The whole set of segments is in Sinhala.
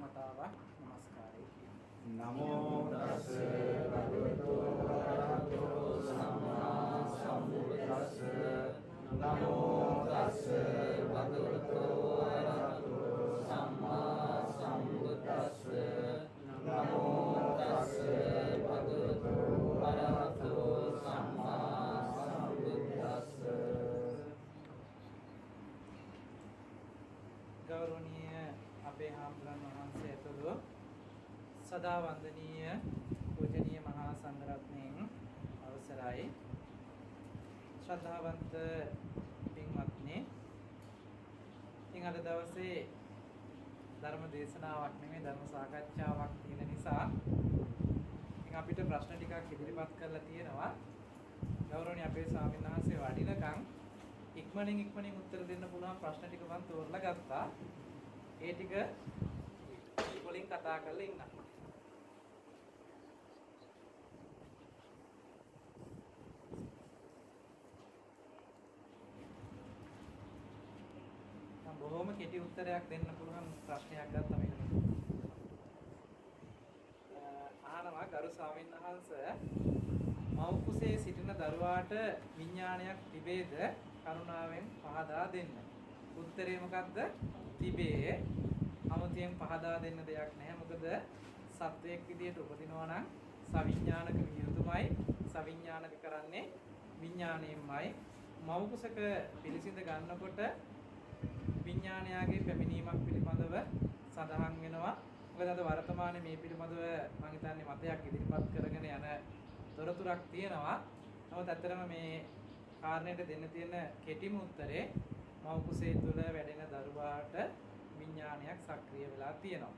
වතාවක් නමස්කාරය කියනවා. නමෝ තස්ස භගවතු වරහතෝ සම්මා සම්බුද්දස්ස නමෝ තස්ස භගවතු වරහතෝ සම්මා සම්බුද්දස්ස නමෝ තස්ස භගවතු වරහතෝ සම්මා සම්බුද්දස්ස. ගෞරවනීය අපේ හාමුදුරන් වහන්සේ ඇතුළු සදා වන්දනීය පූජනීය මහා සංඝරත්නයන් අවසරයි. ශ්‍රද්ධාවන්ත පින්වත්නි, ඉතින් අද දවසේ ධර්ම දේශනාවක් නෙමෙයි ධර්ම සාකච්ඡාවක් තියෙන නිසා ඉතින් අපිට ප්‍රශ්න ටිකක් ඉදිරිපත් කරලා තියෙනවා. ගෞරවනීය අපේ ස්වාමීන් වහන්සේ වඩිනකම් ඉක්මනින් උත්තර දෙන්න පුළුවන් ප්‍රශ්න ටික මම තෝරලා ගත්තා. ඒ ටික වලින් කතා කරලා ඉන්න. මම බොහොම කෙටි උත්තරයක් දෙන්න පුළුවන් ප්‍රශ්නයක් ගත්තා මේකට. අහනවා ගරු ස්වාමීන් වහන්සේ, මව් කුසේ සිටින දරුවාට විඥානයක් තිබේද? කරුණාවෙන් පහදා දෙන්න. උත්තරේ මොකක්ද? තිබේ. අමුතියෙන් පහදා දෙන්න දෙයක් නැහැ. මොකද සත්වයක් විදියට උපදිනවා නම් සවිඥානික විය යුතුමයි. සවිඥානික කරන්නේ විඥාණයෙන්මයි. මව් කුසක පිළිසිඳ ගන්නකොට විඥානයාගේ පැමිණීමක් පිළිබඳව සඳහන් වෙනවා. මොකද අද වර්තමානයේ මේ පිළිබඳව මම හිතන්නේ මතයක් ඉදිරිපත් කරගෙන යන තොරතුරක් තියෙනවා. නමුත් ඇත්තටම මේ කාරණයට දෙන්න තියෙන කෙටිම උත්තරේ මව් කුසේ තුල වැඩෙන දරුවාට විඥානයක් සක්‍රිය වෙලා තියෙනවා.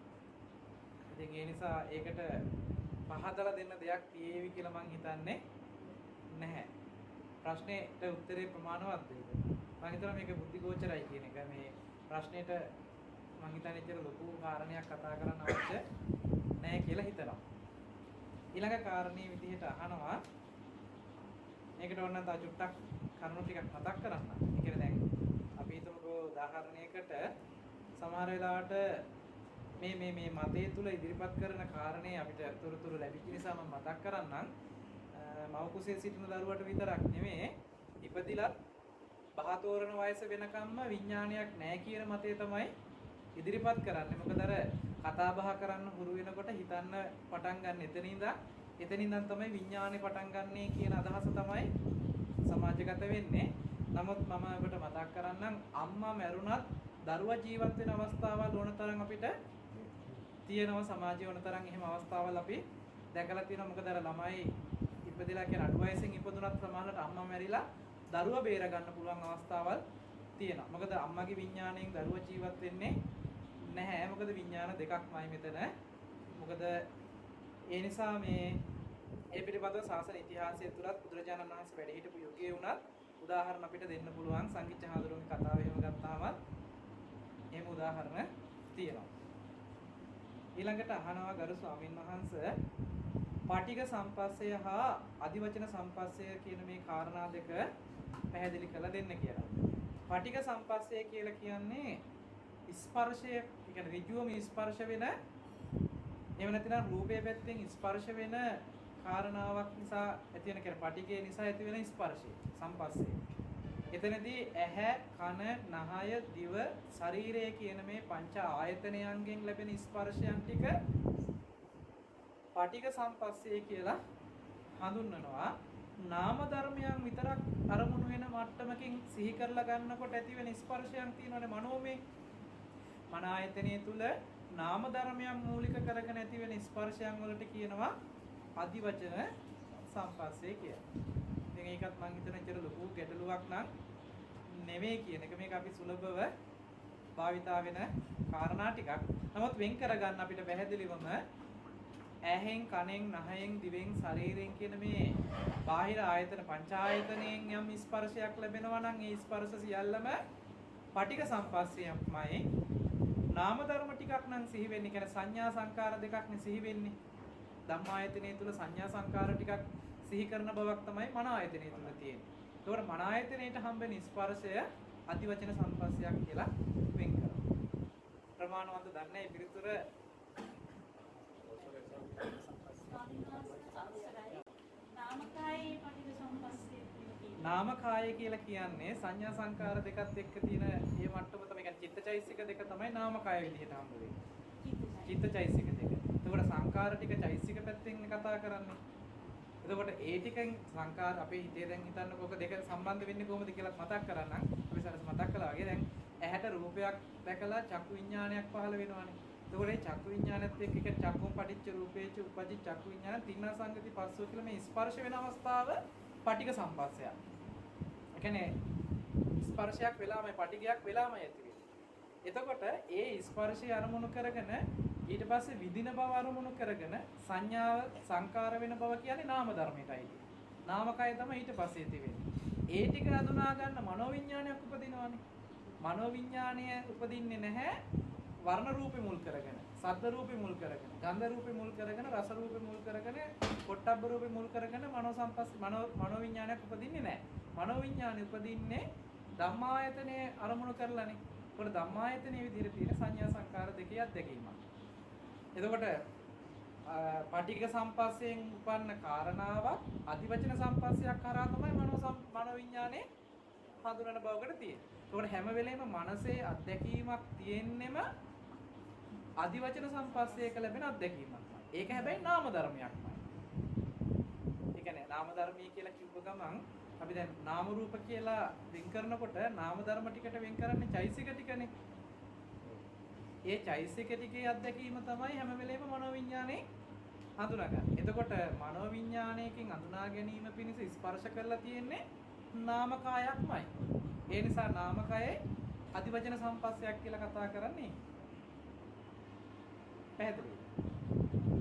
ඉතින් ඒ නිසා ඒකට පහදලා දෙන්න දෙයක් තියෙවි කියලා මම හිතන්නේ නැහැ. ප්‍රශ්නෙට උත්තරේ ප්‍රමාණවත්ද? මම හිතනවා මේක බුද්ධිගෝචරයි කියන එක. මේ ප්‍රශ්නෙට මම හිතන්නේ ඉතින් ලොකු කාරණයක් කතා කරන්න අවශ්‍ය නැහැ කියලා හිතනවා. ඊළඟ කාරණේ විදිහට අහනවා, මේකට ඕන නම් තා චුට්ටක් කරුණු ටිකක් මතක් කරන්න. ඒ කියන්නේ දැන් අපි හිතමුකෝ උදාහරණයකට සමහර වෙලාවට මේ මතය තුල ඉදිරිපත් කරන කාරණේ අපිට තොරතුරු ලැබිච්ච නිසා මම මතක් කරන්නම්. මව් කුසේ සිටින දරුවට විතරක් නෙමෙයි, ඉපදිලත් බහතෝරන වයස වෙනකම්ම විඥානයක් නැහැ කියන මතය තමයි ඉදිරිපත් කරන්නේ. මොකද අර කතා බහ කරන්න හුරු වෙනකොට හිතන්න පටන් ගන්න එතනින්නම් තමයි විඥානේ පටන් ගන්නෙ කියන අදහස තමයි සමාජගත වෙන්නේ. නමුත් මම ඔබට මතක් කරන්නම්, අම්මා මැරුණත් දරුවා ජීවත් වෙන අවස්ථාවල් ඕන තරම් අපිට තියෙනවා. සමාජයේ ඕන තරම් එහෙම අවස්ථාවල් අපි දැකලා තියෙනවා. මොකද අර ළමයි ඉපදෙලා කියන අඩු වයසෙන් ඉපදුනත් සමහරවිට අම්මා මැරිලා දරුවා බේර ගන්න පුළුවන් අවස්ථාවල් තියෙනවා. මොකද අම්මගේ විඥාණයෙන් දරුවා ජීවත් වෙන්නේ නැහැ. මොකද විඥාන දෙකක්මයි මෙතන. මොකද ඒ නිසා ඒ පිළිබඳව ශාසන ඉතිහාසය තුලත් බුදුරජාණන් වහන්සේ වැඩ හිටපු යුගයේ වුණත් උදාහරණ අපිට දෙන්න පුළුවන්. සංකිච්ඡ හාමුදුරුවෝගේ කතාව එහෙම ගත්තාම එහෙම උදාහරණ තියෙනවා. ඊළඟට අහනවා ගරු ස්වාමීන් වහන්සේ, පාටික සම්පස්සය හා අදිවචන සම්පස්සය කියන මේ කාරණා දෙක පැහැදිලි කරලා දෙන්න කියලා. පාටික සම්පස්සය කියලා කියන්නේ ස්පර්ශය, ඒ කියන්නේ ඍජුවම ස්පර්ශ වෙන, එහෙම නැත්නම් රූපයේ පැත්තෙන් ස්පර්ශ වෙන කාරණාවක් නිසා ඇති වෙන කියන්නේ පටිඝය නිසා ඇති වෙන ස්පර්ශය සම්පස්සය. එතනදී ඇහැ, කන, නහය, දිව, ශරීරය කියන මේ පංච ආයතනයන්ගෙන් ලැබෙන ස්පර්ශයන් ටික පටිඝ සම්පස්සය කියලා හඳුන්වනවා. නාම ධර්මයන් විතරක් අරමුණු වෙන මට්ටමකින් සිහි කරලා ගන්නකොට ඇති වෙන ස්පර්ශයන් තියෙනවානේ මනෝමය. මන ආයතනය තුල නාම ධර්මයන් මූලික කරගෙන ඇති වෙන ස්පර්ශයන් වලට කියනවා අදිවචන සම්පස්සේ කියලා. ඉතින් ඒකත් මම හිතන ඉතර ලොකු ගැටලුවක් නම් නෙවෙයි කියන එක. මේක අපි සුලභව භාවිතා වෙන කාරණා ටිකක්. නමුත් වෙන් කරගන්න අපිට පැහැදිලිවම ඇහෙන්, කනෙන්, නහයෙන්, දිවෙන්, ශරීරයෙන් කියන මේ බාහිර ආයතන පංචායතනයෙන් යම් ස්පර්ශයක් ලැබෙනවා නම් ඒ ස්පර්ශ සියල්ලම පටිඝ සම්පස්සයක්මයි. නාම ධර්ම ටිකක් නම් සිහි වෙන්නේ. කියන්නේ සංඥා සංකාර දෙකක් නේ සිහි වෙන්නේ. ධම්මායතනයේ තුල සංඥා සංකාර ටිකක් සිහි කරන බවක් තමයි මන ආයතනයේ තුල තියෙන්නේ. ඒතකොට මන ආයතනයේට හම්බෙන ස්පර්ශය අදිවචන සම්පස්සයක් කියලා වෙන් කරනවා. ප්‍රමාණවන්ත දන්නේ පිළිතුර නාමකාය කියලා කියන්නේ සංඥා සංකාර දෙකත් එක්ක තියෙන මේ මට්ටම තමයි. කියන්නේ චිත්තචෛසික දෙක තමයි නාමකාය විදිහට හම්බ වෙන්නේ. චිත්තචෛසික දෙක. එතකොට සංකාර ටික චෛසික පැත්තෙන් කතා කරන්නේ. එතකොට ඒ ටිකෙන් සංකාර අපේ හිතේ දැන් හිතන්නකො ඔක දෙක සම්බන්ධ වෙන්නේ කොහොමද කියලා මතක් කරගන්නම්. අපි සරස මතක් කළා වගේ දැන් ඇහැට රූපයක් දැකලා චක්කු විඥානයක් පහළ වෙනවානේ. එතකොට මේ චක්කු විඥානයත් එක්ක එක චක්කුම් පටිච්ච රූපේච උපජි චක්කු විඥාන තින්න සංගති පස්සෝ කියලා මේ ස්පර්ශ වෙන අවස්ථාව පටික සම්පස්සය. ඒ කියන්නේ ස්පර්ශයක් වෙලාමයි පටිගයක් වෙලාමයි ඇති වෙන්නේ. එතකොට ඒ ස්පර්ශය අරමුණු කරගෙන ඊට පස්සේ විදින බව අරමුණු කරගෙන සංඥාව සංකාර වෙන බව කියන්නේ නාම ධර්මයටයි. නාමකය තමයි ඊට පස්සේ ඇති වෙන්නේ. ඒ ටික හඳුනා ගන්න මනෝවිඤ්ඤාණයක් උපදිනවානේ. මනෝවිඤ්ඤාණය උපදින්නේ නැහැ වර්ණ රූපේ මුල් කරගෙන, ශබ්ද රූපේ මුල් කරගෙන, ගන්ධ රූපේ මුල් කරගෙන, රස රූපේ මුල් කරගෙන, පොට්ටබ්බ රූපේ මුල් කරගෙන මනෝවිඤ්ඤාණයක් උපදින්නේ නැහැ. මනෝවිඤ්ඤාණය උපදින්නේ ධම්මායතනේ අරමුණු කරලානේ. ඒකට ධම්මායතනේ විදිහට තියෙන සංඥා සංකාර දෙකේ අත්දැකීමක්. එතකොට පටිඝ සම්පස්යෙන් උපන්න කාරණාවක් අධිවචන සම්පස්සයක් කරා තමයි මනෝවිඤ්ඤාණය හඳුනන බවකට තියෙන්නේ. ඒකට හැම වෙලේම මනසේ අත්දැකීමක් තියෙන්නෙම අධිවචන සම්පස්සයක ලැබෙන අත්දැකීමක්මයි. ඒක හැබැයි නාම ධර්මයක්මයි. ඒ කියන්නේ නාම ධර්මී කියලා කිව්ව ගමන් අපි දැන් නාම රූප කියලා වෙන් කරනකොට නාම ධර්ම ටිකට වෙන් කරන්නේ චෛසික ටිකනේ. ඒ චෛසික ටිකේ අත්දැකීම තමයි හැම වෙලේම මනෝවිඤ්ඤාණේ හඳුනාගන්නේ. එතකොට මනෝවිඤ්ඤාණයකින් හඳුනා ගැනීම පිණිස ස්පර්ශ කරලා තියෙන්නේ නාමකායක්මයි. ඒ නිසා නාමකයේ අධිවචන සම්පස්සයක් කියලා කතා කරන්නේ. පැහැදිලිද?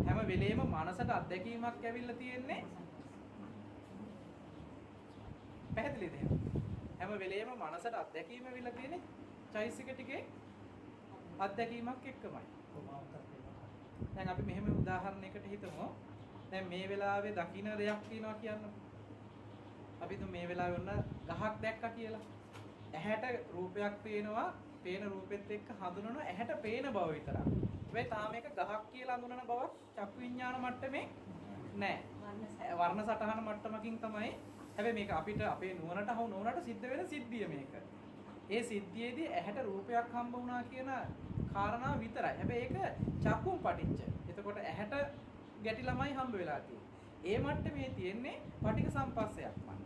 හැම වෙලේම මනසට අත්දැකීමක් ඇවිල්ලා තියෙන්නේ. පැහැදිලිද? හැම වෙලේම මනසට අත්දැකීම ඇවිල්ලා තියෙන්නේ චෛසික ටිකේ අත්දැකීමක් එක්කමයි. දැන් අපි මෙහෙම උදාහරණයකට හිතමු. දැන් මේ වෙලාවේ දකින්න දෙයක් තියෙනවා කියන්නකො. අපි තුන් මේ වෙලාවේ ඔන්න ගහක් දැක්කා කියලා. ඇහැට රූපයක් පේනවා, පේන රූපෙත් එක්ක හඳුනන ඇහැට පේන බව විතරක්. හැබැයි තාම මේක ගහක් කියලා හඳුනන බවක් චක්කු විඤ්ඤාණ මට්ටමේ නැහැ. වර්ණ සටහන මට්ටමකින් තමයි. හැබැයි මේක අපිට අපේ නුවණට හවු නුවණට සිද්ධ වෙන සිද්ධිය මේක. ඒ සිද්ධියේදී ඇහැට රූපයක් හම්බ වුණා කියන කාරණාව විතරයි. හැබැයි ඒක චක්කුම් පටිච්ච. එතකොට ඇහැට ගැටිලාමයි හම්බ වෙලා තියෙන්නේ. ඒ මට්ටමේ තියෙන්නේ පටික සම්පස්සයක්මයි.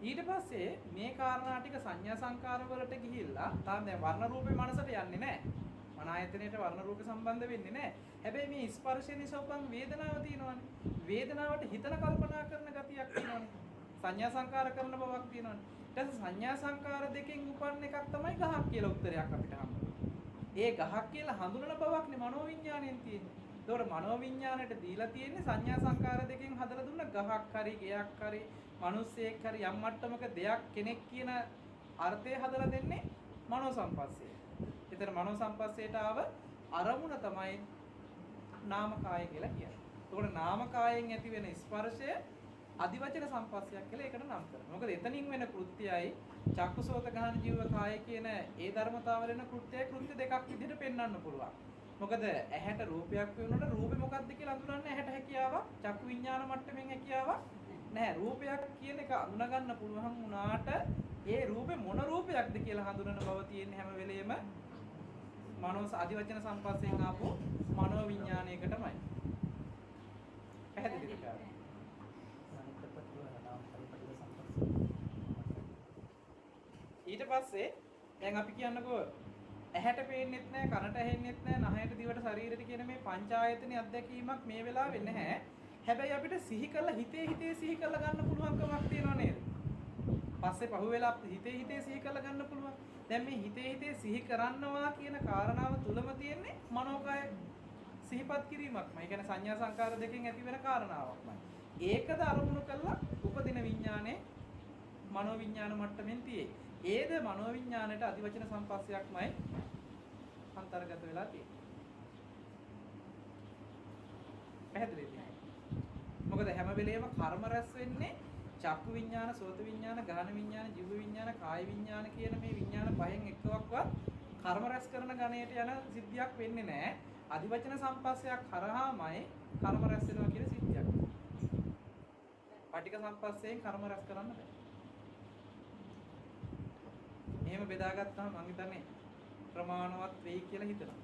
ඊට පස්සේ මේ කාරණා ටික සංඥා සංකාර වලට ගිහිල්ලා තාම දැන් වර්ණ රූපේ මනසට යන්නේ නැහැ. මන ආයතනයට වර්ණ රූප සම්බන්ධ වෙන්නේ නැහැ. හැබැයි මේ ස්පර්ශය නිසා උපන් වේදනාව තියෙනවානේ. වේදනාවට හිතන කල්පනා කරන ගතියක් තියෙනවානේ. සංඥා සංකාර කරන බවක් තියෙනවානේ. ඊට පස්සේ සංඥා සංකාර දෙකෙන් උපන් එකක් තමයි ගහක් කියලා උත්තරයක් අපිට හම්බ වෙන්නේ. ඒ ගහක් කියලා හඳුනන බවක්නේ මනෝවිඤ්ඤාණයෙන් තියෙන්නේ. ඒතකොට මනෝවිඤ්ඤාණයට දීලා තියෙන්නේ සංඥා සංකාර දෙකෙන් හදලා දුන්න ගහක් හරි ගයක් හරි මිනිස්සෙක් හරි යම් මට්ටමක දෙයක් කෙනෙක් කියන අර්ථය හදලා දෙන්නේ මනෝ සම්පස්සේ. ඒතර මනෝ සම්පස්සේට ආව අරමුණ තමයි නාමකාය කියලා කියන්නේ. ඒතකොට නාමකායෙන් ඇති වෙන ස්පර්ශය අධිවචන සම්පස්සයක් කියලා ඒකට නම් කරනවා. මොකද එතනින් වෙන කෘත්‍යයයි චක්කුසෝත ගහන ජීව කාය කියන ඒ ධර්මතාවල වෙන කෘත්‍යයි කෘත්‍ය දෙකක් විදිහට පෙන්වන්න පුළුවන්. මොකද ඇහැට රූපයක් පෙනුනොට රූපේ මොකක්ද කියලා අඳුරන්න ඇහැට හැකියාවක් චක්කු විඤ්ඤාණ මට්ටමින් හැකියාවක් නැහැ. රූපයක් කියන එක අඳුන ගන්න පුළුවන් වුණාට ඒ රූපේ මොන රූපයක්ද කියලා හඳුනන බව තියෙන්නේ හැම වෙලෙම මනෝ අධිවචන සම්පස්සෙන් ආපු මනෝ විඤ්ඤාණයකටමයි. පැහැදිලිද? ඊට පස්සේ දැන් අපි කියන්නකෝ ඇහැට පේන්නෙත් නැහැ, කනට ඇහෙන්නෙත් නැහැ, නහයට දිවට ශරීරෙට කියන මේ පංචායතනෙ අත්දැකීමක් මේ වෙලාවේ නැහැ. හැබැයි අපිට සිහි කරලා හිතේ සිහි කරලා ගන්න පුළුවන්කමක් තියෙනව නේද? පස්සේ පහුවෙලා හිතේ සිහි කරලා ගන්න පුළුවන්. දැන් මේ හිතේ සිහි කරන්නවා කියන කාරණාව තුලම තියෙන්නේ මනෝකය සිහිපත් කිරීමක්මයි. ඒ කියන්නේ සංඥා සංකාර දෙකෙන් ඇති වෙන කාරණාවක්මයි. ඒකද අරමුණු කළා උපදින විඥානේ මනෝ විඥාන මට්ටමින් තියෙයි. ඒද මනෝ විඥානයට අධිවචන සම්පස්සයක්මයි අන්තර්ගත වෙලා තියෙන්නේ. පැහැදිලිද? මොකද හැම වෙලේම කර්ම රැස් වෙන්නේ චක්කු විඥාන, සෝත විඥාන, ගාන විඥාන, ජීව විඥාන, කාය විඥාන කියන මේ විඥාන පහෙන් එකවක්වත් කර්ම රැස් කරන ගණයට යන සිද්ධියක් වෙන්නේ නැහැ. අධිවචන සම්පස්සයක් කරාමයි කර්ම රැස් වෙනවා කියන සිද්ධියක්. පටික සම්පස්සයෙන් කර්ම රැස් කරන්න බෑ. එහෙම බෙදාගත්තාම මම හිතන්නේ ප්‍රමාණවත් වෙයි කියලා හිතනවා.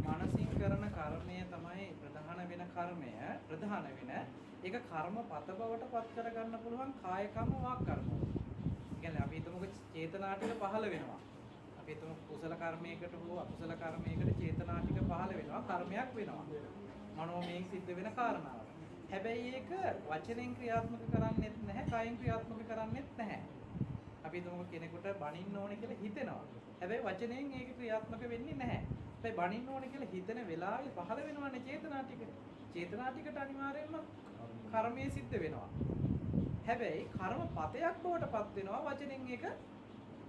මානසික කරන කර්මය තමයි ප්‍රධාන වෙන කර්මය. ප්‍රධාන වෙන ඒක කර්ම පත බවට පත් කර ගන්න පුළුවන් කාය කර්ම වාක් කර්ම. කියන්නේ අපි හිතමුකෝ චේතනා ටික පහළ වෙනවා. අපි හිතමු කුසල කර්මයකට හෝ අකුසල කර්මයකට චේතනා ටික පහළ වෙනවා, කර්මයක් වෙනවා. මනෝමයෙන් සිද්ධ වෙන කාරණාවක්. හැබැයි ඒක වචනෙන් ක්‍රියාත්මක කරන්නේත් නැහැ, කායෙන් ක්‍රියාත්මක කරන්නේත් නැහැ. අපි හිතමුකෝ කෙනෙකුට බනින්න ඕනේ කියලා හිතෙනවා. හැබැයි වචනෙන් ඒක ක්‍රියාත්මක වෙන්නේ නැහැ. හැබැයි බනින්න ඕනේ කියලා හිතන වෙලාවේ පහළ වෙනවනේ චේතනා ටික. චේතනා ටිකට අනිවාර්යයෙන්ම කර්මයේ සිද්ධ වෙනවා. හැබැයි කර්ම පතයක් බවට පත් වෙනවා වචනෙන් ඒක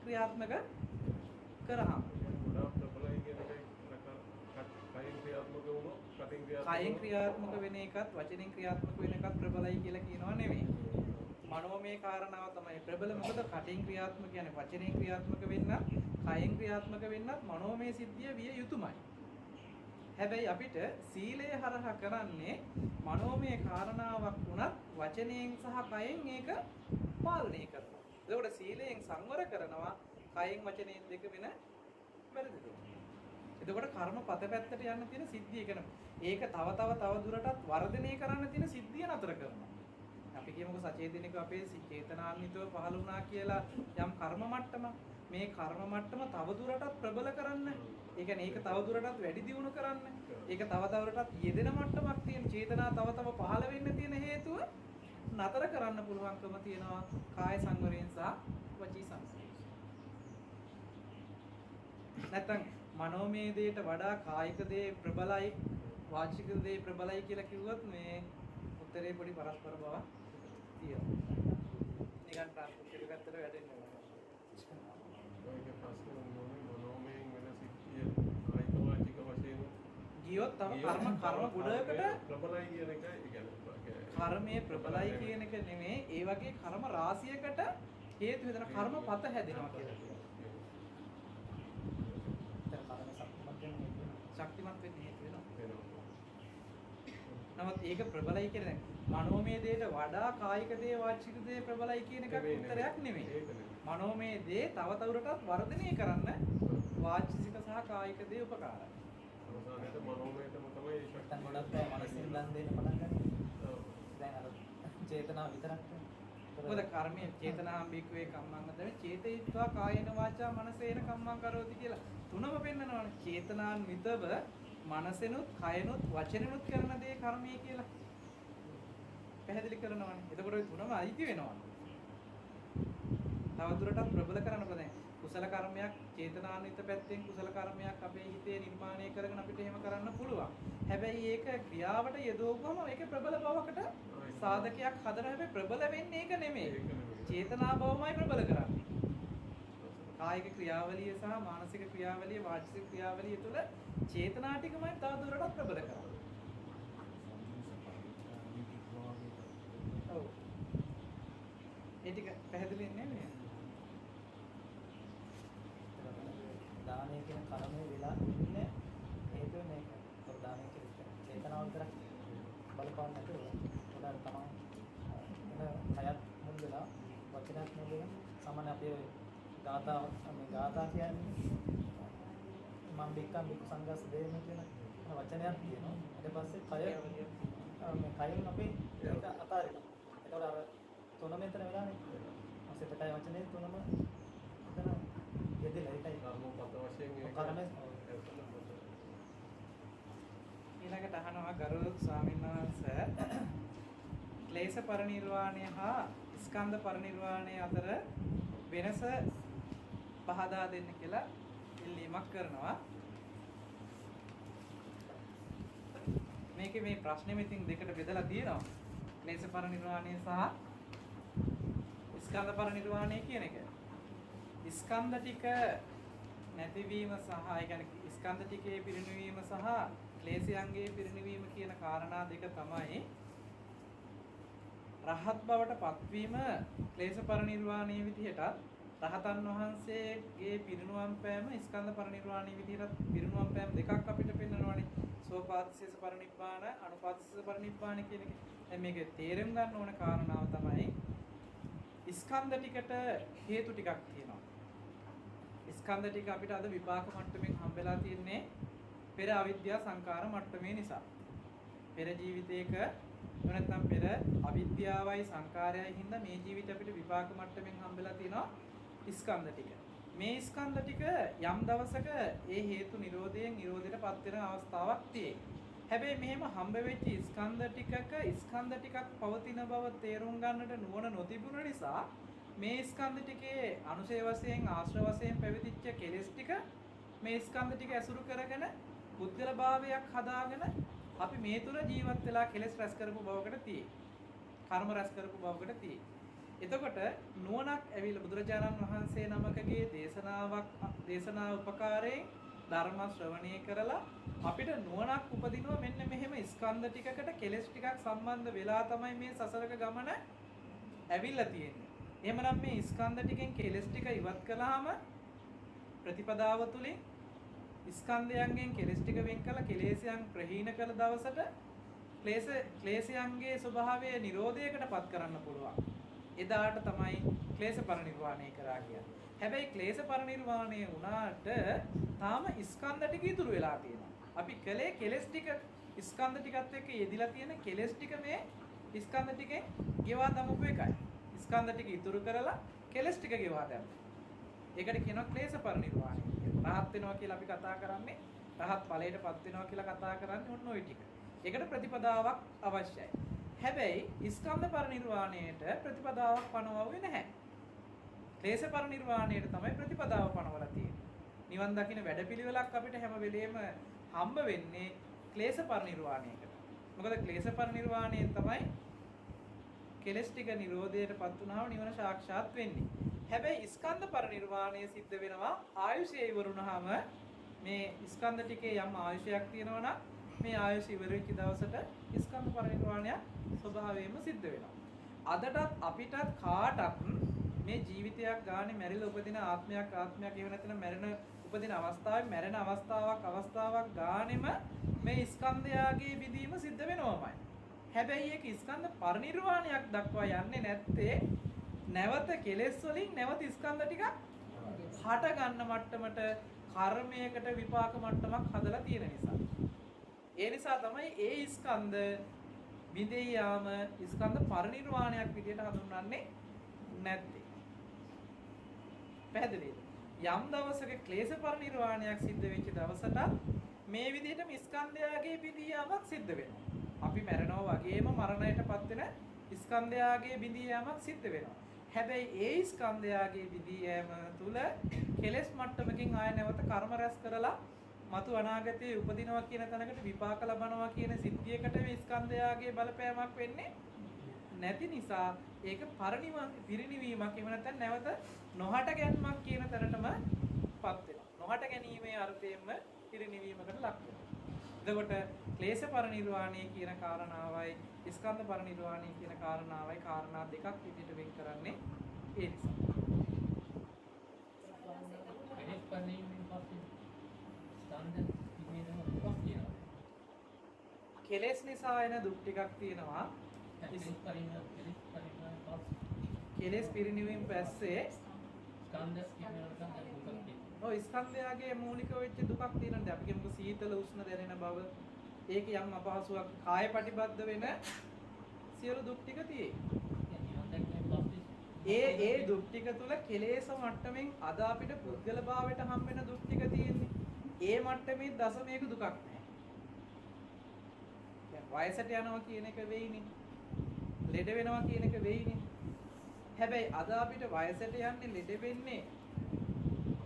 ක්‍රියාත්මක කරාම. කයෙන් ක්‍රියාත්මක වෙන එකත් වචනෙන් ක්‍රියාත්මක වෙන එකත් ප්‍රබලයි කියලා කියනවා නෙවෙයි. මනෝමය කාරණාව තමයි ප්‍රබල. මොකද කටින් ක්‍රියාත්මක කියන්නේ වචනෙන් ක්‍රියාත්මක වෙන්නත්, කයෙන් ක්‍රියාත්මක වෙන්නත් මනෝමය සිද්ධිය විය යුතුමයි. හැබැයි අපිට සීලය හරහා කරන්නේ මනෝමය කාරණාවක් වුණත් වචනයෙන් සහ කයෙන් ඒක පාලනය කරනවා. ඒකට සීලයෙන් සංවර කරනවා, කයෙන් වචනයෙන් දෙක වෙන වැරදිද. එතකොට කර්ම පත පැත්තට යන්න තියෙන සිද්ධිය ඒක තව දුරටත් වර්ධනය කරන්න තියෙන සිද්ධිය නතර කරනවා. අපි කියමුකෝ සචේතනික අපේ චේතනාන්විතව පහළ වුණා කියලා යම් කර්ම මට්ටම, මේ කර්ම මට්ටම තව දුරටත් ප්‍රබල කරන්න, ඒ කියන්නේ ඒක තව දුරටත් වැඩි දියුණු කරන්න, ඒක තව දුරටත් යෙදෙන මට්ටමක් තියෙන චේතනා තව පහළ වෙන්න තියෙන හේතුව නතර කරන්න පුළුවන්කම තියෙනවා කාය සංවරයෙන් සහ වචී සංවරයෙන්. නැත්නම් මනෝමය දේට වඩා කායික දේ ප්‍රබලයි, වාචික දේ ප්‍රබලයි කියලා කිව්වොත් මේ උත්තරේ පොඩි පරස්පර බවක් තියෙනවා. නිකන් ට්‍රාන්ස්පෝර්ට් එක පැත්තට වැටෙන්නේ නැහැ. ඒක ප්‍රශ්න මනෝමයෙන් වෙන සිද්ධිය කායික වාචික වශයෙන් ගියොත් තම කර්ම ගුණයකට ප්‍රබලයි කියන එක කියන්නේ කර්මයේ ප්‍රබලයි කියන එක නෙමෙයි, ඒ වගේ කර්ම රාශියකට හේතු වෙන කර්ම පත හැදෙනවා කියලා කියනවා. ශක්තිමත් වෙන්න හේතු වෙනවා. නමුත් ඒක ප්‍රබලයි කියන්නේ මනෝමය දේට වඩා කායික දේ වාචික දේ ප්‍රබලයි කියන එක උත්තරයක් නෙමෙයි. මනෝමය දේ තව තවරටත් වර්ධනය කරන්න වාචික සහ කායික දේ උපකාරයි. අවසානයේට මනෝමයටම තමයි නැත්තම් ගොඩක් අය මනසින් ලන් දෙන්න පටන් ගන්නවා. දැන් අර චේතනාව විතරක් මොකද කර්මයේ චේතනාම්බිකවේ කම්මං තමයි චේතයිත්වා කායේන වාචා මනසේන කම්මං කරෝති කියලා තුනම පෙන්නනවානේ. චේතනාන්විතව මනසෙනුත් කයනුත් වචනෙනුත් කරන දේ කර්මය කියලා පැහැදිලි කරනවානේ. එතකොට ওই තුනම අයිති වෙනවා. තවදුරටත් ප්‍රබල කරන්න පුළුවන්. කුසල කර්මයක් චේතනාන්විත පැත්තෙන් කුසල කර්මයක් අපේ හිතේ නිර්මාණය කරගෙන අපිට එහෙම කරන්න පුළුවන්. හැබැයි ඒක ක්‍රියාවට යෙදවුවම ඒක ප්‍රබල බවකට සාධකයක් හදන හැබැයි ප්‍රබල වෙන්නේ ඒක නෙමෙයි. චේතනා බවමයි ප්‍රබල කරන්නේ. කායික ක්‍රියාවලිය සහ මානසික ක්‍රියාවලිය වාචික ක්‍රියාවලිය තුළ චේතනා ටිකමයි තවදුරටත් ප්‍රබල කරන්නේ. ඔව්. ඒ ටික පැහැදිලි නේද? දානය කියන කර්මයේ වෙලා ඉන්නේ හේතුව මේක. දානය කියන්නේ චේතනාව විතරක් බලපාන්න නැතුව උදාර තමයි එන කයත් මුල් වෙලා වචනත් මුල් වෙලා සමාන අපේ ගාථා කියන්නේ මම බික්කම් බික්ක සංඝස් දෙන්න කියන වචනයක් තියෙනවා. ඊට පස්සේ කය මේ කයෙන් අපි ඒක අතාරිනවා. ඒතකොට අර තුන මෙතන වෙලානේ. අසෙත කය වචනේ තුනම එතන යෙදෙලා ඒකයි කර්මපත වශයෙන් කර්මයේ ඊළඟට අහනවා ගරු ස්වාමීන් වහන්සේ ක්ලේශ පරිනිර්වාණය හා ස්කන්ධ පරිනිර්වාණය අතර වෙනස පහදා දෙන්න කියලා ඉල්ලීමක් කරනවා. මේකේ මේ ප්‍රශ්නේ මෙතින් දෙකට බෙදලා තියෙනවා. ක්ලේශ පරිනිර්වාණය සහ ස්කන්ධ පරිනිර්වාණය කියන එක. ස්කන්ධ ටික නැතිවීම සහ ඒ කියන්නේ ස්කන්ධ ටිකේ පිරිනිවීම සහ ක්ලේශයන්ගේ පිරිනිවීම කියන කාරණා දෙක තමයි රහත් බවට පත්වීම ක්ලේශ පරිනිර්වාණයේ විදිහටත් රහතන් වහන්සේගේ පිරිනුවම් පෑම ස්කන්ධ පරිනිර්වාණයේ විදිහටත් පිරිනුවම් පෑම දෙකක් අපිට පෙන්වනවානේ. සෝපාදිශේෂ පරිනිබ්බාන අනුපාදිශේෂ පරිනිබ්බාන කියන එක. දැන් මේක තේරුම් ගන්න ඕන කාරණාව තමයි ස්කන්ධ ටිකට හේතු ටිකක් තියෙනවා. ස්කන්ධ ටික අපිට අද විපාක මට්ටමින් හම්බෙලා තියෙන්නේ පෙර අවිද්‍යා සංකාර මට්ටමේ නිසා. පෙර ජීවිතයක නැත්නම් පෙර අවිද්‍යාවයි සංකාරයයි හින්දා මේ ජීවිතේ අපිට විපාක මට්ටමින් හම්බෙලා තියෙනවා ස්කන්ධ ටික. මේ ස්කන්ධ ටික යම් දවසක ඒ හේතු නිරෝධයෙන් නිරෝධයටපත් වෙන අවස්ථාවක් තියෙයි. හැබැයි මෙහෙම හම්බ වෙච්ච ස්කන්ධ ටිකක් පවතින බව තේරුම් ගන්නට නුවණ නොතිබුණ නිසා මේ ස්කන්ධ ටිකේ අනුශය වශයෙන් ආශ්‍රව වශයෙන් පැවතිච්ච කෙලෙස් ටික මේ ස්කන්ධ ටික ඇසුරු කරගෙන පුද්ගල භාවයක් හදාගෙන අපි මේ තුල ජීවත් වෙලා කෙලෙස් රැස් කරපු බවකට තියෙයි. කර්ම රැස් කරපු බවකට තියෙයි. එතකොට නුවණක් ඇවිල්ලා බුදුරජාණන් වහන්සේ නමකගේ දේශනා උපකාරයෙන් ධර්ම ශ්‍රවණය කරලා අපිට නුවණක් උපදිනවා මෙන්න මෙහෙම ස්කන්ධ ටිකකට කෙලෙස් ටිකක් සම්බන්ධ වෙලා තමයි මේ සසරක ගමන ඇවිල්ලා තියෙන්නේ. එහෙමනම් මේ ස්කන්ධ ටිකෙන් කෙලෙස් ටික ඉවත් කළාම ප්‍රතිපදාව තුලින් ස්කන්ධයන්ගෙන් කෙලෙස් ටික වෙන් කළා කෙලෙස්යන් ප්‍රහීන කළ දවසට ක්ලේශයන්ගේ ස්වභාවය නිරෝධයකටපත් කරන්න පුළුවන්. එදාට තමයි ක්ලේශ පරිනිර්වාණය කරා කියන්නේ. හැබැයි ක්ලේශ පරිනිර්වාණය වුණාට තාම ස්කන්ධ ටික ඉතුරු වෙලා තියෙනවා. අපි කලේ කෙලෙස් ටික ස්කන්ධ ටිකත් එක්ක යෙදිලා තියෙන කෙලෙස් ටික මේ ස්කන්ධ ටිකෙන් ගෙවා දමපු එකයි. ස්කන්ධ ටික ඉතුරු කරලා කෙලෙස් ටික ගෙවා දැම්මා. ඒකට කියනවා ක්ලේශ පරිනිර්වාණය කියලා. රහත් වෙනවා කියලා අපි කතා කරන්නේ රහත් ඵලයටපත් වෙනවා කියලා කතා කරන්නේ ඔන්න ওই ටික. ඒකට ප්‍රතිපදාවක් අවශ්‍යයි. හැබැයි ස්කන්ධ පරිනිර්වාණයට ප්‍රතිපදාවක් පනවුවේ නැහැ. ක්ලේශ පරිනිර්වාණයට තමයි ප්‍රතිපදාව පනවලා තියෙන්නේ. නිවන් දකින්න වැඩපිළිවෙලක් අපිට හැම වෙලෙම හම්බ වෙන්නේ ක්ලේශ පරිනිර්වාණයකට. මොකද ක්ලේශ පරිනිර්වාණයෙන් තමයි කෙලස් ටික නිරෝධයටපත් වුණාම නිවන සාක්ෂාත් වෙන්නේ. හැබැයි ස්කන්ධ පරිනිර්වාණය සිද්ධ වෙනවා ආයුෂය ඉවරුනහම මේ ස්කන්ධ ටිකේ යම් ආයුෂයක් තියෙනවා නම් මේ ආයුෂ ඉවර වෙච්ච දවසට ස්කන්ධ පරිනිර්වාණය ස්වභාවයෙන්ම සිද්ධ වෙනවා. අදටත් අපිටත් කාටත් මේ ජීවිතයක් ගානේ මැරිලා උපදින ආත්මයක් එහෙම නැත්නම් උපදින අවස්ථාවේ මැරෙන අවස්ථාවක් ගානෙම මේ ස්කන්ධයාගේ විදීම සිද්ධ වෙනවමයි. හැබැයි ඒක ස්කන්ධ පරිනිර්වාණයක් දක්වා යන්නේ නැත්තේ නැවත කෙලෙස් වලින් නැවත ස්කන්ධ ටික හට ගන්න මට්ටමට කර්මයකට විපාක මට්ටමක් හදලා තියෙන නිසා. ඒ නිසා තමයි ඒ ස්කන්ධ විදේ යාම ස්කන්ධ පරිනිර්වාණයක් විදියට හඳුන්වන්නේ නැත්තේ. පැහැදිලිද? යම් දවසක ක්ලේශ පරිනිර්වාණයක් සිද්ධ වෙච්ච දවසට මේ විදිහටම ස්කන්ධයාගේ විදේ යාමක් සිද්ධ වෙනවා. අපි මැරෙනවා වගේම මරණයටපත් වෙන ස්කන්ධයාගේ බිඳී යාමක් සිද්ධ වෙනවා. හැබැයි ඒ ස්කන්ධයාගේ බිඳී යාම තුල කෙලෙස් මට්ටමකින් ආය නැවත කර්ම රැස් කරලා මතු අනාගතයේ උපදිනවා කියන තැනකට විපාක ලබනවා කියන සිද්ධියකට මේ ස්කන්ධයාගේ බලපෑමක් වෙන්නේ නැති නිසා ඒක පිරිනිවීමක් එහෙම නැත්නම් නැවත නොහට ගැනීමක් කියන තැනටමපත් වෙනවා. නොහට ගැනීමේ අර්ථයෙන්ම පිරිනිවීමකට ලක් වෙනවා. එතකොට ක්ලේශ පරිනිර්වාණය කියන කාරණාවයි ස්කන්ධ පරිනිර්වාණය කියන කාරණාවයි කාරණා දෙකක් විදිහට වෙන් කරන්නේ ඒ නිසා. කෙලෙස් නිසා එන දුක් ටිකක් තියෙනවා. කෙලෙස් පිරිනිවීම පස්සේ ස්කන්ධයාගේ මූලික වෙච්ච දුකක් තියෙනවා. අපි කියමුකෝ සීතල උෂ්ණ දැනෙන බව. ඒක යම් අපහසුයක් කාය ප්‍රතිබද්ධ වෙන සියලු දුක් ටික තියෙයි. ඒ දුක් ටික තුල කෙලෙස් මට්ටමින් අද අපිට පුද්ගල භාවයට හම් වෙන දුක් ටික තියෙන්නේ. ඒ මට්ටමේ දශමයක දුකක් නැහැ. වයසට යනවා කියන එක වෙයිනේ. ලෙඩ වෙනවා කියන එක වෙයිනේ. හැබැයි අද අපිට වයසට යන්නේ ලෙඩ වෙන්නේ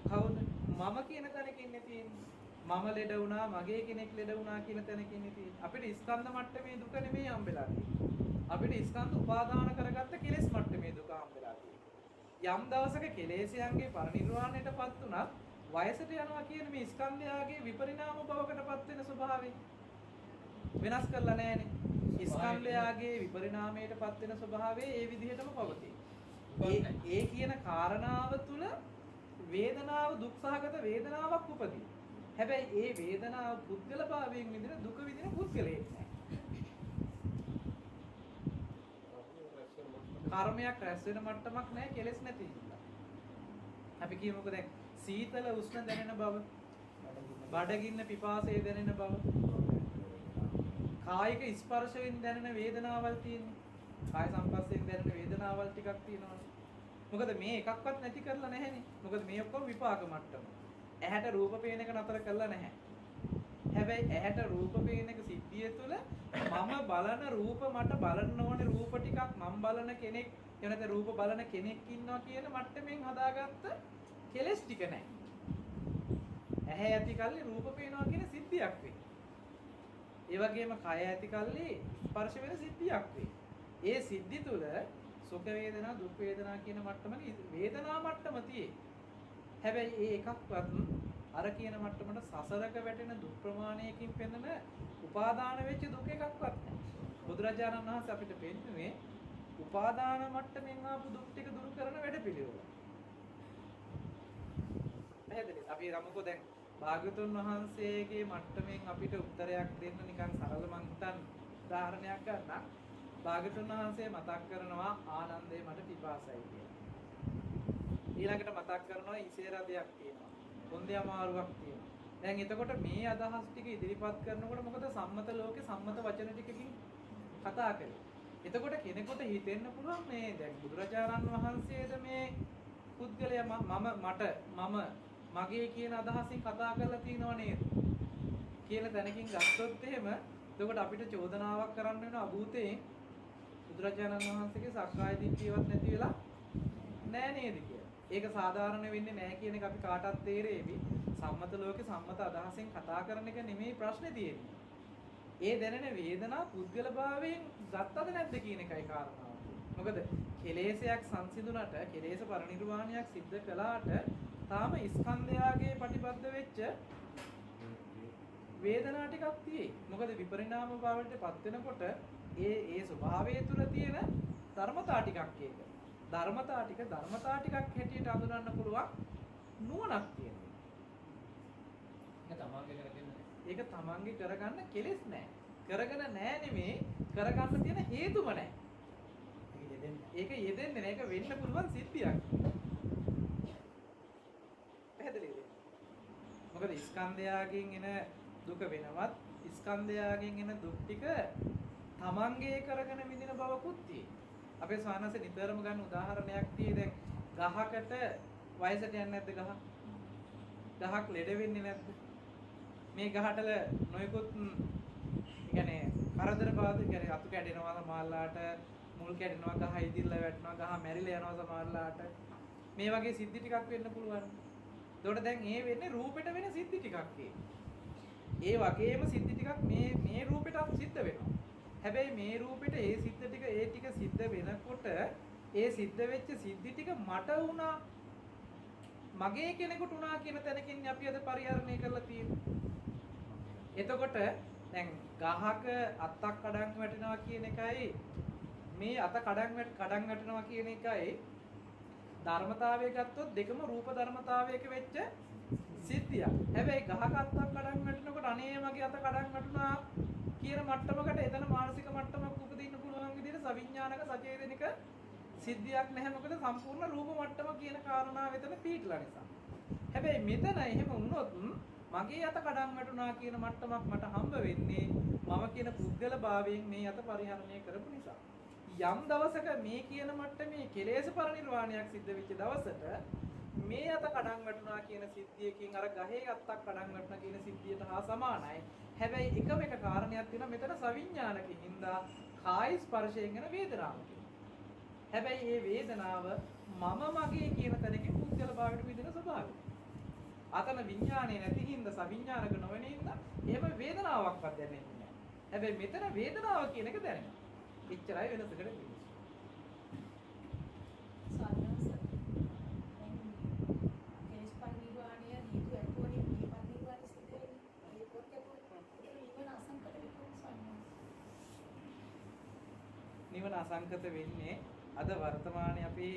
කවුද? මම කියන තැනක ඉන්නේ තියෙන්නේ. මම ලෙඩ වුණා, මගේ කෙනෙක් ලෙඩ වුණා කියන තැනක ඉන්නේ තියෙන්නේ. අපිට ස්කන්ධ මට්ටමේ දුක නෙමෙයි හම්බෙලා තියෙන්නේ. අපිට ස්කන්ධ උපාදාන කරගත්ත කෙලෙස් මට්ටමේ දුක හම්බෙලා තියෙන්නේ. යම් දවසක කෙලෙසයන්ගේ පරිනිර්වාණයටපත් උනත් වයසට යනවා කියන මේ ස්කන්ධයාගේ විපරිණාම භවකටපත් වෙන ස්වභාවය වෙනස් කරලා නැහැනේ. ස්කන්ධයාගේ විපරිණාමයටපත් වෙන ස්වභාවය ඒ විදිහටම පවතී. ඒ කියන කාරණාව තුල වේදනාව දුක්සහගත වේදනාවක් උපදී. හැබැයි ඒ වේදනාව පුද්ගල භාවයෙන් විඳින දුක විඳින පුද්ගලයෙක් නෑ. කර්මයක් රැස් වෙන මට්ටමක් නෑ කෙලෙස් නැති නිසා. අපි කියමුකෝ දැන් සීතල උෂ්ණ දැනෙන බව, බඩගින්න පිපාසය දැනෙන බව, කායික ස්පර්ශයෙන් දැනෙන වේදනාවල් තියෙනවා. කාය සංපස්සයෙන් දැනෙන වේදනාවල් ටිකක් තියෙනවා. මොකද මේ එකක්වත් නැති කරලා නැහැනේ. මොකද මේ ඔක්කොම විපාක මට්ටම. ඇහැට රූප පේන එක නතර කරලා නැහැ. හැබැයි ඇහැට රූප පේන එක සිද්ධිය තුළ මම බලන රූප මට බලන්න ඕනේ රූප ටිකක් මම බලන කෙනෙක් එනත රූප බලන කෙනෙක් ඉන්නවා කියන මට්ටමින් හදාගත්ත කෙලස් ටික නැහැ. ඇහැ ඇති කල්ලි රූප පේනවා කියන සිද්ධියක් වෙයි. ඒ වගේම කය ඇති කල්ලි ස්පර්ශ වෙන සිද්ධියක් වෙයි. ඒ සිද්ධි තුළ සුඛ වේදනා දුක් වේදනා කියන මට්ටමක වේදනා මට්ටම තියෙයි. හැබැයි ඒ එකක්වත් අර කියන මට්ටමට සසරක වැටෙන දුක් ප්‍රමාණයකින් පෙන්නන උපාදාන වෙච්ච දුක එකක්වත් නැහැ. බුදුරජාණන් වහන්සේ අපිට පෙන්වුවේ උපාදාන මට්ටමින් ආපු දුක් ටික දුරු කරන වැඩපිළිවෙල. පැහැදිලිද? අපි රමුකෝ දැන් භාග්‍යවතුන් වහන්සේගේ මට්ටමින් අපිට උත්තරයක් දෙන්න නිකන් සරල මං හිතන් උදාහරණයක් ගන්නම්. භාග්‍යවතුන් වහන්සේ මතක් කරනවා ආනන්දේ මට පිපාසයි කියලා. ඊළඟට මතක් කරනවා ඉසේ රදයක් තියෙනවා. හොඳේ අමාරුවක් තියෙනවා. දැන් එතකොට මේ අදහස් ටික ඉදිරිපත් කරනකොට මොකද සම්මත ලෝකේ සම්මත වචන ටිකකින් කතා කරේ. එතකොට කෙනෙකුට හිතෙන්න පුළුවන් මේ දැන් බුදුරජාණන් වහන්සේද මේ පුද්ගලයා මම මගේ කියන අදහසින් කතා කරලා තියෙනව නේද කියලා දැනකින් ගත්තොත් එහෙම එතකොට අපිට චෝදනාවක් කරන්න වෙන අභූතේ බුදුරජාණන් වහන්සේගේ සක්කාය දිට්ඨියවත් නැති වෙලා නෑ නේද කියලා. ඒක සාධාරණ වෙන්නේ නෑ කියන එක අපි කාටවත් තේරෙවි. සම්මත ලෝකේ සම්මත අදහසෙන් කතා කරන එක නෙමෙයි ප්‍රශ්නේ තියෙන්නේ. ඒ දැනෙන වේදනා පුද්ගල භාවයෙන් ගත්තද නැද්ද කියන එකයි කාරණාව. මොකද කෙලෙසයක් සංසිඳුණට කෙලෙස පරිනිර්වාණයක් සිද්ධ කළාට තාම ස්කන්ධයාගේ ප්‍රතිබද්ධ වෙච්ච වේදනා ටිකක් තියෙයි. මොකද විපරිණාම භාවයටපත් වෙනකොට ඒ ස්වභාවය තුල තියෙන ධර්මතා ටිකක් ඒක. ධර්මතා ටිකක් හැටියට අඳුනන්න පුළුවන් නුවණක් තියෙනවා. ඒක තමන්ගේ කරගන්න කෙලෙස් නැහැ. කරගෙන නැහැ නෙමේ කරගන්න තියෙන හේතුම නැහැ. ඒක යෙදෙන්නේ නැහැ. ඒක වෙන්න පුළුවන් සිද්ධියක්. පැහැදිලිද? මොකද ස්කන්ධයාගෙන් එන දුක වෙනවත් ස්කන්ධයාගෙන් එන දුක් ටික තමන්ගේ කරගෙන විඳින බවකුත් තියෙයි. අපේ ස්වාමීන් නිතරම ගන්න උදාහරණයක් තියෙයි. දැන් ගහකට වයසට යන්නේ නැද්ද ගහ? ගහක් ලෙඩ වෙන්නේ නැද්ද? මේ ගහටල නොයෙකුත් يعني කරදර බාධා يعني අතු කැඩෙනවා සමහරලාට මුල් කැඩෙනවා ගහ ඉදිරිලා වැටෙනවා ගහ මැරිලා යනවා සමහරලාට මේ වගේ සිද්ධි ටිකක් වෙන්න පුළුවන්. ඒකට දැන් ඒ වෙන්නේ රූපෙට වෙන සිද්ධි ටිකක් ඒ වගේම සිද්ධි ටිකක් මේ රූපෙටත් සිද්ධ වෙනවා. හැබැයි මේ රූපෙට ඒ සිද්ධ ටික සිද්ධ වෙනකොට ඒ සිද්ධ වෙච්ච සිද්ධි ටික මට වුණා මගේ කෙනෙකුට වුණා කියන තැනකින් අපි අද පරිහරණය කරලා තියෙනවා. එතකොට දැන් ගහක අත්තක් කඩන් වැටෙනවා කියන එකයි මේ අත කඩන් වැටෙනවා කියන එකයි ධර්මතාවය ගත්තොත් දෙකම රූප ධර්මතාවයක වෙච්ච සිද්ධියක්. හැබැයි ගහක අත්තක් කඩන් වැටෙනකොට අනේ මගේ අත කඩන් වැටුණා කියන මට්ටමකට එතන මානසික මට්ටමක් උපදින්න පුළුවන් විදිහට සවිඥානික සචේතනික සිද්ධියක් නැහැ. මොකද සම්පූර්ණ රූප මට්ටම කියන කාරණාව එතන පිටලා නිසා. හැබැයි මෙතන එහෙම වුණොත් මගේ අත කඩන් වැටුණා කියන මට්ටමක් මට හම්බ වෙන්නේ මම කියන පුද්ගල භාවයෙන් මේ අත පරිහරණය කරපු නිසා. යම් දවසක මේ කියන මට්ටමේ කෙලෙස් පරිනිර්වාණයක් සිද්ධ වෙච්ච දවසට මේ අත කඩන් වැටුණා කියන සිද්ධියකින් අර ගහේ අත්තක් කඩන් වැටුණා කියන සිද්ධියට හා සමානයි. හැබැයි එකම එක කාරණයක් තියෙනවා මෙතන සවිඥානිකින් හින්දා කාය ස්පර්ශයෙන් එන වේදනාවක්. හැබැයි මේ වේදනාව මම මගේ කියන තැනකින් පුද්ගල භාවයට විදින ස්වභාවය. අතන විඥානේ නැති හින්දා සවිඥානික නොවන හින්දා එහෙම වේදනාවක්වත් දැනෙන්නේ නැහැ. හැබැයි මෙතන වේදනාව කියන එක දැනෙනවා. එච්චරයි වෙනසකට තියෙන්නේ. සාරාංශ අසංකත වෙන්නේ අද වර්තමානයේ අපි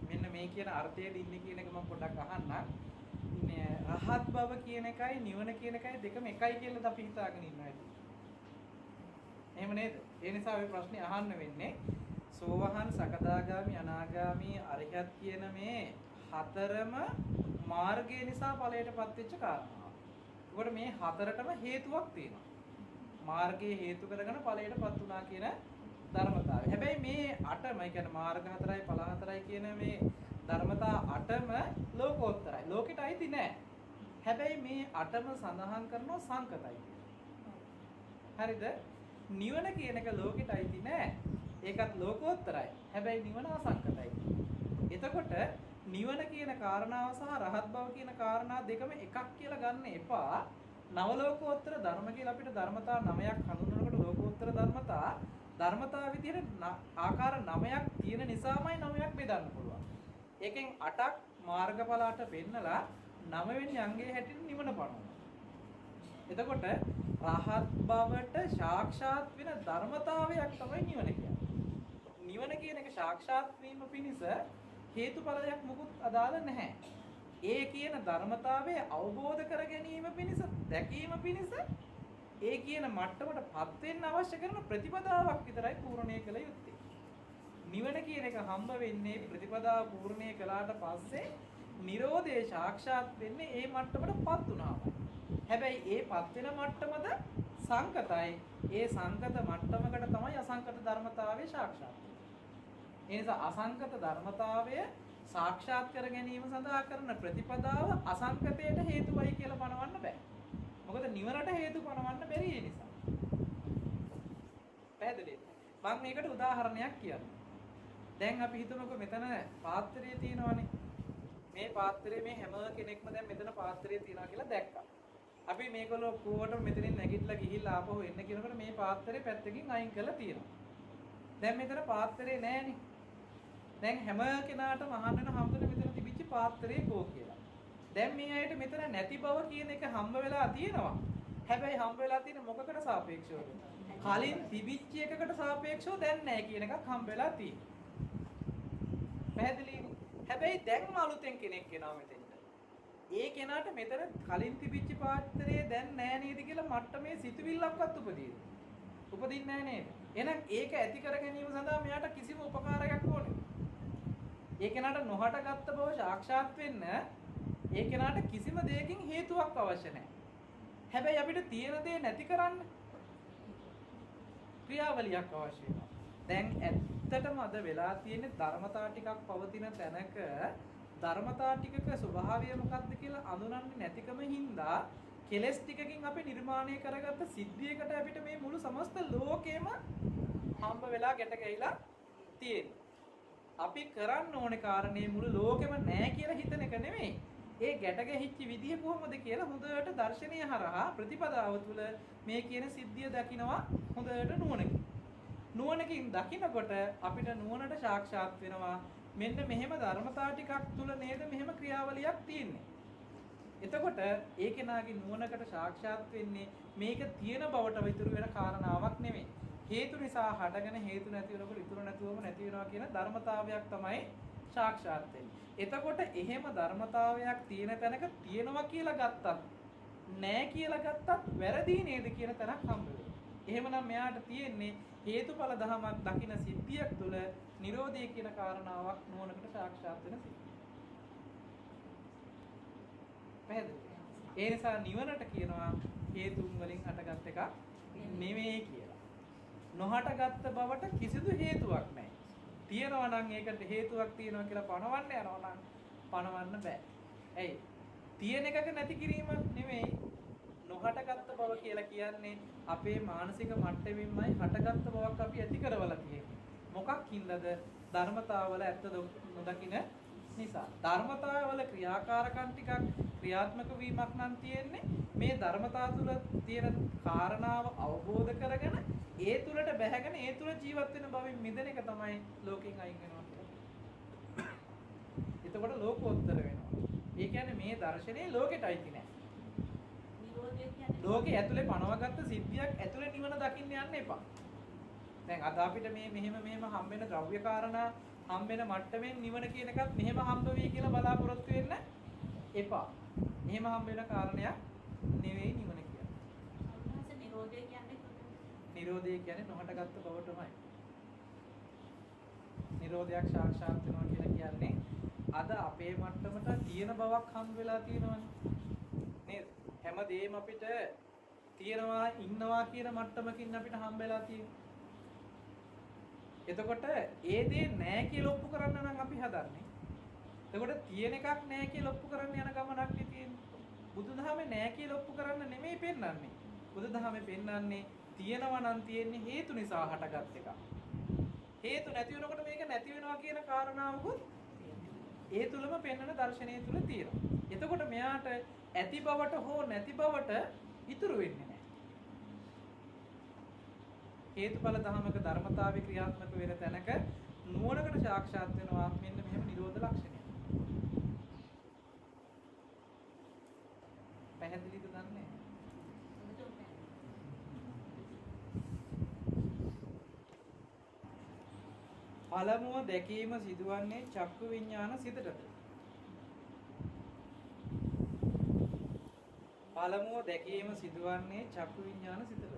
මෙන්න මේ කියන අර්ථයේ ඉන්නේ කියන එක මම පොඩ්ඩක් අහන්නම්. රහත් බව කියන එකයි නිවන කියන එකයි දෙකම එකයි කියලාද අපි හිතාගෙන ඉන්නවා. එහෙම නේද? ඒ නිසා ඔය ප්‍රශ්නේ අහන්න වෙන්නේ සෝවහන් සකදාගාමි අනාගාමි අරිහත් කියන මේ හතරම මාර්ගය නිසා ඵලයටපත් වෙච්ච කාරණා. ඒකට මේ හතරටම හේතුවක් තියෙනවා. මාර්ගයේ හේතු කරගෙන ඵලයටපත් වුණා කියන ධර්මතාවය. හැබැයි මේ 8ම, ඒ කියන්නේ මාර්ග 4යි ඵල 4යි කියන මේ ධර්මතා 8ම ලෝකෝත්තරයි. ලෝකෙට අයිති නෑ. හැබැයි මේ 8ම සඳහන් කරනවා සංකතයි කියලා. හරිද? නිවන කියන එක ලෝකෙට අයිති නෑ. ඒකත් ලෝකෝත්තරයි. හැබැයි නිවන අසංකතයි. එතකොට නිවන කියන කාරණාව සහ රහත් බව කියන කාරණා දෙකම එකක් කියලා ගන්න එපා. නව ලෝකෝත්තර ධර්ම කියලා අපිට ධර්මතා 9ක් හඳුන්වනකොට ලෝකෝත්තර ධර්මතා විදිහට ආකාර 9ක් තියෙන නිසාමයි 9ක් බෙදන්න පුළුවන්. ඒකෙන් 8ක් මාර්ගඵල 8 පෙන්නලා 9 වෙනි අංගයේ හැටියට නිවන පනවනවා. එතකොට රහත් බවට සාක්ෂාත් වෙන ධර්මතාවයක් තමයි නිවන කියන්නේ. නිවන කියන එක සාක්ෂාත් වීම පිණිස හේතුඵලයක් මුකුත් අදාළ නැහැ. ඒ කියන ධර්මතාවය අවබෝධ කර ගැනීම පිණිස, දැකීම පිණිස ඒ කියන මට්ටමටපත් වෙන්න අවශ්‍ය කරන ප්‍රතිපදාවක් විතරයි පූර්ණණය කළ යුත්තේ. නිවන කියන එක හම්බ වෙන්නේ ප්‍රතිපදාව පූර්ණණය කළාට පස්සේ නිරෝධය සාක්ෂාත් වෙන්නේ ඒ මට්ටමටපත් වුණාම. හැබැයි ඒපත් වෙන මට්ටමද සංකතයි. ඒ සංකත මට්ටමකට තමයි අසංකත ධර්මතාවය සාක්ෂාත් වෙන්නේ. ඒ නිසා අසංකත ධර්මතාවය සාක්ෂාත් කර ගැනීම සඳහා කරන ප්‍රතිපදාව අසංකතයට හේතුවයි කියලා පනවන්න බෑ. මොකද නිවනට හේතු පනවන්න බැරි ඒ නිසා. පැහැදිලිද? මම මේකට උදාහරණයක් කියන්නම්. දැන් අපි හිතමුකෝ මෙතන පාත්‍රය තියෙනවනේ. මේ පාත්‍රයේ මේ හැම කෙනෙක්ම දැන් මෙතන පාත්‍රය තියනවා කියලා දැක්කා. අපි මේගොල්ලෝ ඔක්කොටම මෙතනින් නැගිටලා ගිහිල්ලා ආපහු එන්න කියනකොට මේ පාත්‍රය පැත්තකින් අයින් කරලා තියෙනවා. දැන් මෙතන පාත්‍රේ නැහැනේ. දැන් හැම කෙනාටම අහන්න වෙන හැමෝටම මෙතන තිබිච්ච පාත්‍රේ කෝ කියලා. දැන් මේ අයට මෙතන නැති බව කියන එක හම්බ වෙලා තියෙනවා. හැබැයි හම්බ වෙලා තියෙන මොකකට සාපේක්ෂවද? කලින් තිබිච්ච එකකට සාපේක්ෂව දැන් නැහැ කියන එකක් හම්බ වෙලා තියෙනවා. පැහැදිලිනේ? හැබැයි දැන් අලුතෙන් කෙනෙක් එනවා මෙතෙන්ට. ඒ කෙනාට මෙතන කලින් තිබිච්ච පාත්‍රේ දැන් නැහැ නේද කියලා මට්ටමේ සිතුවිල්ලක්වත් උපදීද? උපදින්නේ නැහැ නේද? එහෙනම් ඒක ඇති කර ගැනීම සඳහා මෙයාට කිසිම උපකාරයක් ඕනේ. ඒ කෙනාට නොහට ගත්ත බව සාක්ෂාත් වෙන්න ඒ කෙනාට කිසිම දෙයකින් හේතුවක් අවශ්‍ය නැහැ. හැබැයි අපිට තියෙන දේ නැති කරන්න ක්‍රියාවලියක් අවශ්‍ය වෙනවා. දැන් ඇත්තටම අද වෙලා තියෙන ධර්මතා ටිකක් පවතින තැනක ධර්මතා ටිකක ස්වභාවය මොකක්ද කියලා අඳුනන්නේ නැතිකම හින්දා කෙලස් ටිකකින් අපි නිර්මාණය කරගත්ත සිද්ධියකට අපිට මේ මුළු සමස්ත ලෝකෙම හම්බ වෙලා ගැට ගැහිලා තියෙනවා. අපි කරන්න ඕනේ කාරණේ මුළු ලෝකෙම නැහැ කියලා හිතන එක නෙමෙයි. ඒ ගැට ගැහිච්ච විදිය කොහොමද කියලා හොඳට දර්ශනීය හරහා ප්‍රතිපදාව තුළ මේ කියන සිද්ධිය දකිනවා හොඳට නුවණකින්. නුවණකින් දකිනකොට අපිට නුවණට සාක්ෂාත් වෙනවා මෙන්න මෙහෙම ධර්මතා ටිකක් තුළ නේද මෙහෙම ක්‍රියාවලියක් තියෙන්නේ. එතකොට ඒ කෙනාගේ නුවණකට සාක්ෂාත් වෙන්නේ මේක තියෙන බවට විතර වෙන කාරණාවක් නෙමෙයි. හේතු නිසා හටගෙන හේතු නැති වෙනකොට ඉතුරු නැතුවම නැති වෙනවා කියන ධර්මතාවයක් තමයි සාක්ෂාත් වෙන්නේ. එතකොට එහෙම ධර්මතාවයක් තියෙන තැනක තියෙනවා කියලා ගත්තත් නැහැ කියලා ගත්තත් වැරදි නේද කියන තැනක් හම්බ වෙනවා. එහෙමනම් මෙයාට තියෙන්නේ හේතුඵල ධමයක් දකින සිද්ධියක් තුළ නිරෝධය කියන කාරණාවක් නුවණකට සාක්ෂාත් වෙන සිද්ධිය. ඒ නිසා නිවනට කියනවා හේතුන් වලින් හටගත් එකක් නෙමෙයි කියලා. නොහටගත් බවට කිසිදු හේතුවක් නැහැ. තියෙනවා නම් ඒකට හේතුවක් තියෙනවා කියලා පණවන්න යනවා නම් පණවන්න බෑ. ඇයි? තියෙන එකක නැති කිරීමක් නෙමෙයි. නොහටගත් බව කියලා කියන්නේ අපේ මානසික මට්ටමින්මයි හටගත් බවක් අපි ඇති කරවලා තියෙන්නේ. මොකක් හින්දාද? ධර්මතාවල ඇත්ත නොදකින නිසා. ධර්මතාවල ක්‍රියාකාරකම් ටිකක් ක්‍රියාත්මක වීමක් නම් තියෙන්නේ මේ ධර්මතාව තුළ තියෙන කාරණාව අවබෝධ කරගෙන ඒ තුළට බැහැගෙන ඒ තුළ ජීවත් වෙන බවින් මිදෙන එක තමයි ලෝකෙන් අයින් වෙනවා කියන්නේ. එතකොට ලෝකෝත්තර වෙනවා. ඒ කියන්නේ මේ දර්ශනේ ලෝකෙට අයිති නෑ. නිරෝධය කියන්නේ ලෝකේ ඇතුලේ පනවගත්ත සිද්ධියක් ඇතුලේ නිවන දකින්න යන්න එපා. දැන් අද අපිට මේ මෙහෙම හම්බ වෙන ද්‍රව්‍ය කාරණා හම්බ වෙන මට්ටමින් නිවන කියන එකත් මෙහෙම හම්බ වෙයි කියලා බලාපොරොත්තු වෙන්න එපා. මෙහෙම හම්බ වෙන කාරණයක් නෙවෙයි නිවන කියන්නේ. අභ්‍යාස නිරෝධය කියන්නේ කොහොමද? නිරෝධය කියන්නේ නොහටගත් බවටමයි. නිරෝධයක් සාක්ෂාත් වෙනවා කියලා කියන්නේ අද අපේ මට්ටමට තියෙන බවක් හම්බ වෙලා තියෙනවනේ. නේද? හැමදේම අපිට තියෙනවා ඉන්නවා කියන මට්ටමකින් අපිට හම්බ වෙලා තියෙනවා. එතකොට ඒ දේ නෑ කියලා ඔප්පු කරන්න නම් අපි හදන්නේ. එතකොට තියෙන එකක් නෑ කියලා ඔප්පු කරන්න යන ගමනක් තියෙන්නේ. බුදුදහමේ නෑ කියලා ඔප්පු කරන්න නෙමෙයි පෙන්වන්නේ. බුදුදහමේ පෙන්වන්නේ තියෙනවා නම් තියෙන්නේ හේතු නිසා හටගත් එකක්. හේතු නැති වෙනකොට මේක නැති වෙනවා කියන කාරණාවකුත් ඒ තුලම පෙන්වන දර්ශනය තුල තියෙනවා. එතකොට මෙයාට ඇති බවට හෝ නැති බවට ඉතුරු වෙන්නේ නැහැ. හේතුඵල ධමක ධර්මතාවේ ක්‍රියාත්මක වෙන තැනක නුවණකට සාක්ෂාත් වෙනවා මෙන්න මෙහෙම නිරෝධ ලක්ෂණය. පැහැදිලිද දන්නේ? පළමුව දැකීම සිදුවන්නේ චක්කු විඥාන සිතටද? පළමුව දැකීම සිදුවන්නේ චක්කු විඥාන සිතටද?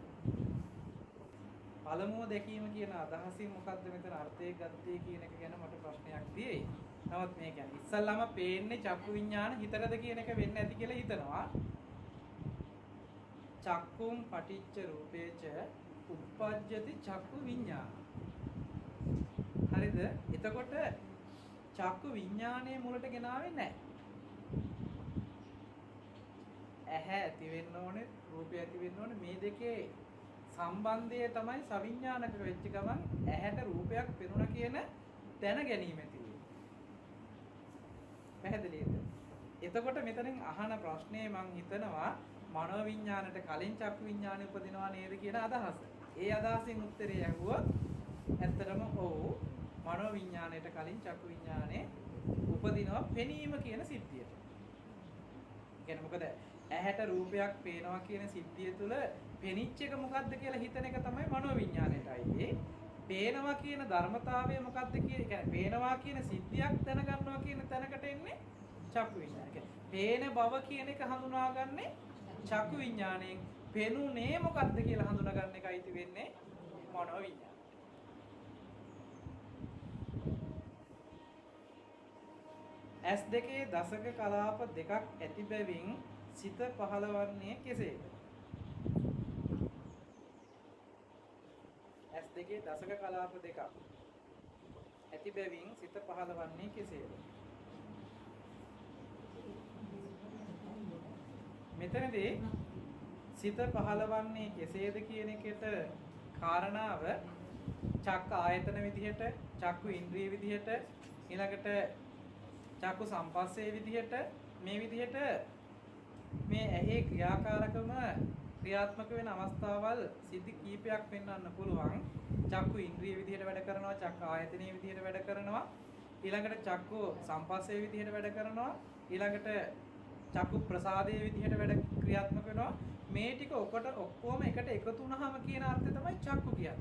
පළමුව දැකීම කියන අදහසින් මොකද්ද මෙතන අර්ථය ගත්තේ කියන එක ගැන මට ප්‍රශ්නයක් තියෙයි. නමුත් මේ කියන්නේ ඉස්සල්ලාම පේන්නේ චක්කු විඥාන හිතටද කියන එක වෙන්නේ නැති කියලා හිතනවා. චක්කුම් පටිච්ච රූපේච උප්පජ්ජති චක්කු විඥාන. හරිද? එතකොට චක්කු විඥානයේ මුලට ගෙනාවේ නැහැ. ඇහැ ඇති වෙන්න ඕනේ, රූපය ඇති වෙන්න ඕනේ. මේ දෙකේ සම්බන්ධය තමයි සවිඥානික වෙච්ච ගමන් ඇහැට රූපයක් පෙනුණා කියන දැන ගැනීම ඇති වෙන්නේ. පැහැදිලිද? එතකොට මෙතනින් අහන ප්‍රශ්නේ මම හිතනවා මනෝ විඥානට කලින් චක්කු විඥානය උපදිනවා නේද කියන අදහස. ඒ අදහසින් උත්තරේ ඇහුවොත් ඇත්තටම ඔව් මනෝ විඥාණයට කලින් චක්කු විඥානේ උපදිනවා පෙනීම කියන සිද්ධියට. කියන්නේ මොකද ඇහැට රූපයක් පේනවා කියන සිද්ධිය තුළ පෙනිච්ච එක මොකද්ද කියලා හිතන එක තමයි මනෝ විඥාණයටයි. පේනවා කියන ධර්මතාවය මොකද්ද කියන්නේ පේනවා කියන සිද්ධියක් දැනගන්නවා කියන තැනකට එන්නේ චක්කු විඥානය. පේන බව කියන එක හඳුනාගන්නේ චක්කු විඥාණයෙන්. පෙනුනේ මොකද්ද කියලා හඳුනාගන්න එකයි වෙන්නේ මනෝ විඥානය. ඇස් දෙකේ දසක කලාප දෙකක් ඇති බැවින් සිත පහළවන්නේ කෙසේද? ඇස් දෙකේ දසක කලාප දෙකක් ඇති බැවින් සිත පහළවන්නේ කෙසේද? මෙතනදී සිත පහළවන්නේ කෙසේද කියන එකට කාරණාව චක්ක ආයතන විදිහට, චක්කු ඉන්ද්‍රිය විදිහට, ඊළඟට චක්කු සම්පස්සේ විදිහට මේ විදිහට මේ ඇහි ක්‍රියාකාරකම ක්‍රියාත්මක වෙන අවස්ථාවල් සිද්ධි කීපයක් පෙන්වන්න පුළුවන්. චක්කු ඉන්ද්‍රිය විදිහට වැඩ කරනවා, චක්ක ආයතනයේ විදිහට වැඩ කරනවා, ඊළඟට චක්කු සම්පස්සේ විදිහට වැඩ කරනවා, ඊළඟට චක්කු ප්‍රසාදයේ විදිහට වැඩ ක්‍රියාත්මක වෙනවා. මේ ටික ඔක්කොම එකට එකතු වුණාම කියන අර්ථය තමයි චක්කු කියන්නේ.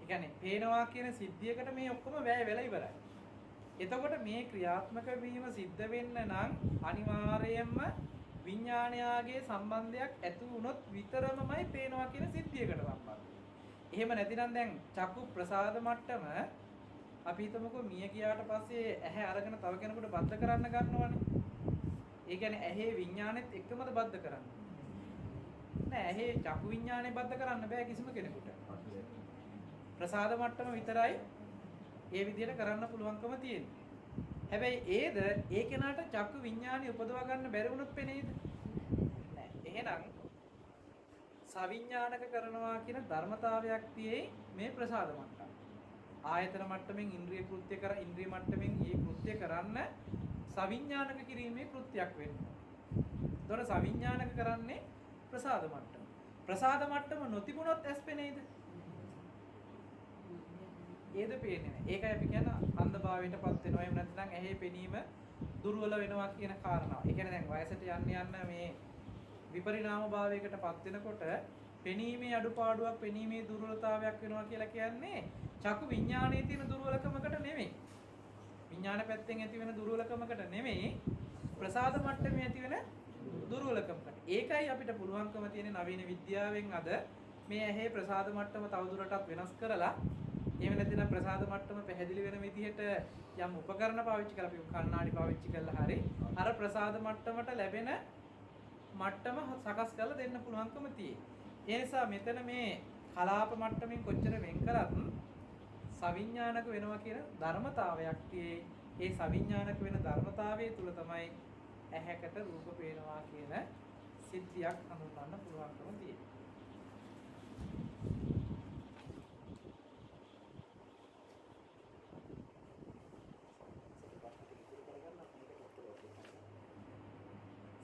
ඒ කියන්නේ පේනවා කියන සිද්ධියකට මේ ඔක්කොම වැය වෙලා ඉවරයි. එතකොට මේ ක්‍රියාත්මක වීම සිද්ධ වෙන්න නම් අනිවාර්යයෙන්ම විඥානයාගේ සම්බන්ධයක් ඇති වුණොත් විතරමයි පේනවා කියන සිද්ධියකට සම්බන්ධ. එහෙම නැතිනම් දැන් චක්කු ප්‍රසාද මට්ටම අපි හිතමුකෝ මිය ගියාට පස්සේ ඇහැ අරගෙන තව කෙනෙකුට බද්ධ කරන්න ගන්නවනේ. ඒ කියන්නේ ඇහි විඥානෙත් එක්කමද බද්ධ කරන්නේ? නෑ, ඇහි චක්කු විඥානේ බද්ධ කරන්න බෑ කිසිම කෙනෙකුට. ප්‍රසාද මට්ටම විතරයි ඒ විදිහට කරන්න පුළුවන්කම තියෙන්නේ. හැබැයි ඒද ඒ කෙනාට චක්කු විඥානය උපදවා ගන්න බැරි වුණොත් පෙනේද? නෑ. එහෙනම් සවිඥානික කරනවා කියන ධර්මතාවයක් තියෙයි මේ ප්‍රසාද මට්ටම. ආයතන මට්ටමින් ඉන්ද්‍රිය කෘත්‍ය කර ඉන්ද්‍රිය මට්ටමින් මේ කෘත්‍ය කරන්න සවිඥානික කිරීමේ කෘත්‍යයක් වෙනවා. ඒතකොට සවිඥානික කරන්නේ ප්‍රසාද මට්ටම. ප්‍රසාද මට්ටම නොතිබුණොත් ඇස් පෙනේද? ඒද පේන්නේ නැහැ. ඒකයි අපි කියන්නේ අන්ධභාවයටපත් වෙනවා. එහෙම නැත්නම් ඇහි පෙනීම දුර්වල වෙනවා කියන කාරණාව. ඒ කියන්නේ දැන් වයසට යන්න මේ විපරිණාම භාවයකටපත් වෙනකොට පෙනීමේ අඩුපාඩුවක් පෙනීමේ දුර්වලතාවයක් වෙනවා කියලා කියන්නේ චක්කු විඥානයේ තියෙන දුර්වලකමකට නෙමෙයි. විඥාන පැත්තෙන් ඇති වෙන දුර්වලකමකට නෙමෙයි ප්‍රසාද මට්ටමේ ඇති වෙන දුර්වලකමකට. ඒකයි අපිට පුළුවන්කම තියෙන නවීන විද්‍යාවෙන් අද මේ ඇහි ප්‍රසාද මට්ටම තවදුරටත් වෙනස් කරලා එහෙම නැත්නම් ප්‍රසාද මට්ටම පැහැදිලි වෙන විදිහට යම් උපකරණ පාවිච්චි කරලා අපි කණ්ණාඩි පාවිච්චි කරලා හරි අර ප්‍රසාද මට්ටමට ලැබෙන මට්ටම සකස් කරලා දෙන්න පුළුවන්කම තියෙනවා. ඒ නිසා මෙතන මේ කලාප මට්ටමින් කොච්චර වෙන් කරත් සවිඥානික වෙනවා කියන ධර්මතාවයක් තියෙයි. ඒ සවිඥානික වෙන ධර්මතාවය තුල තමයි ඇහැකට රූප පේනවා කියන සිද්ධියක් හඳුන්වන්න පුළුවන්කම තියෙන්නේ.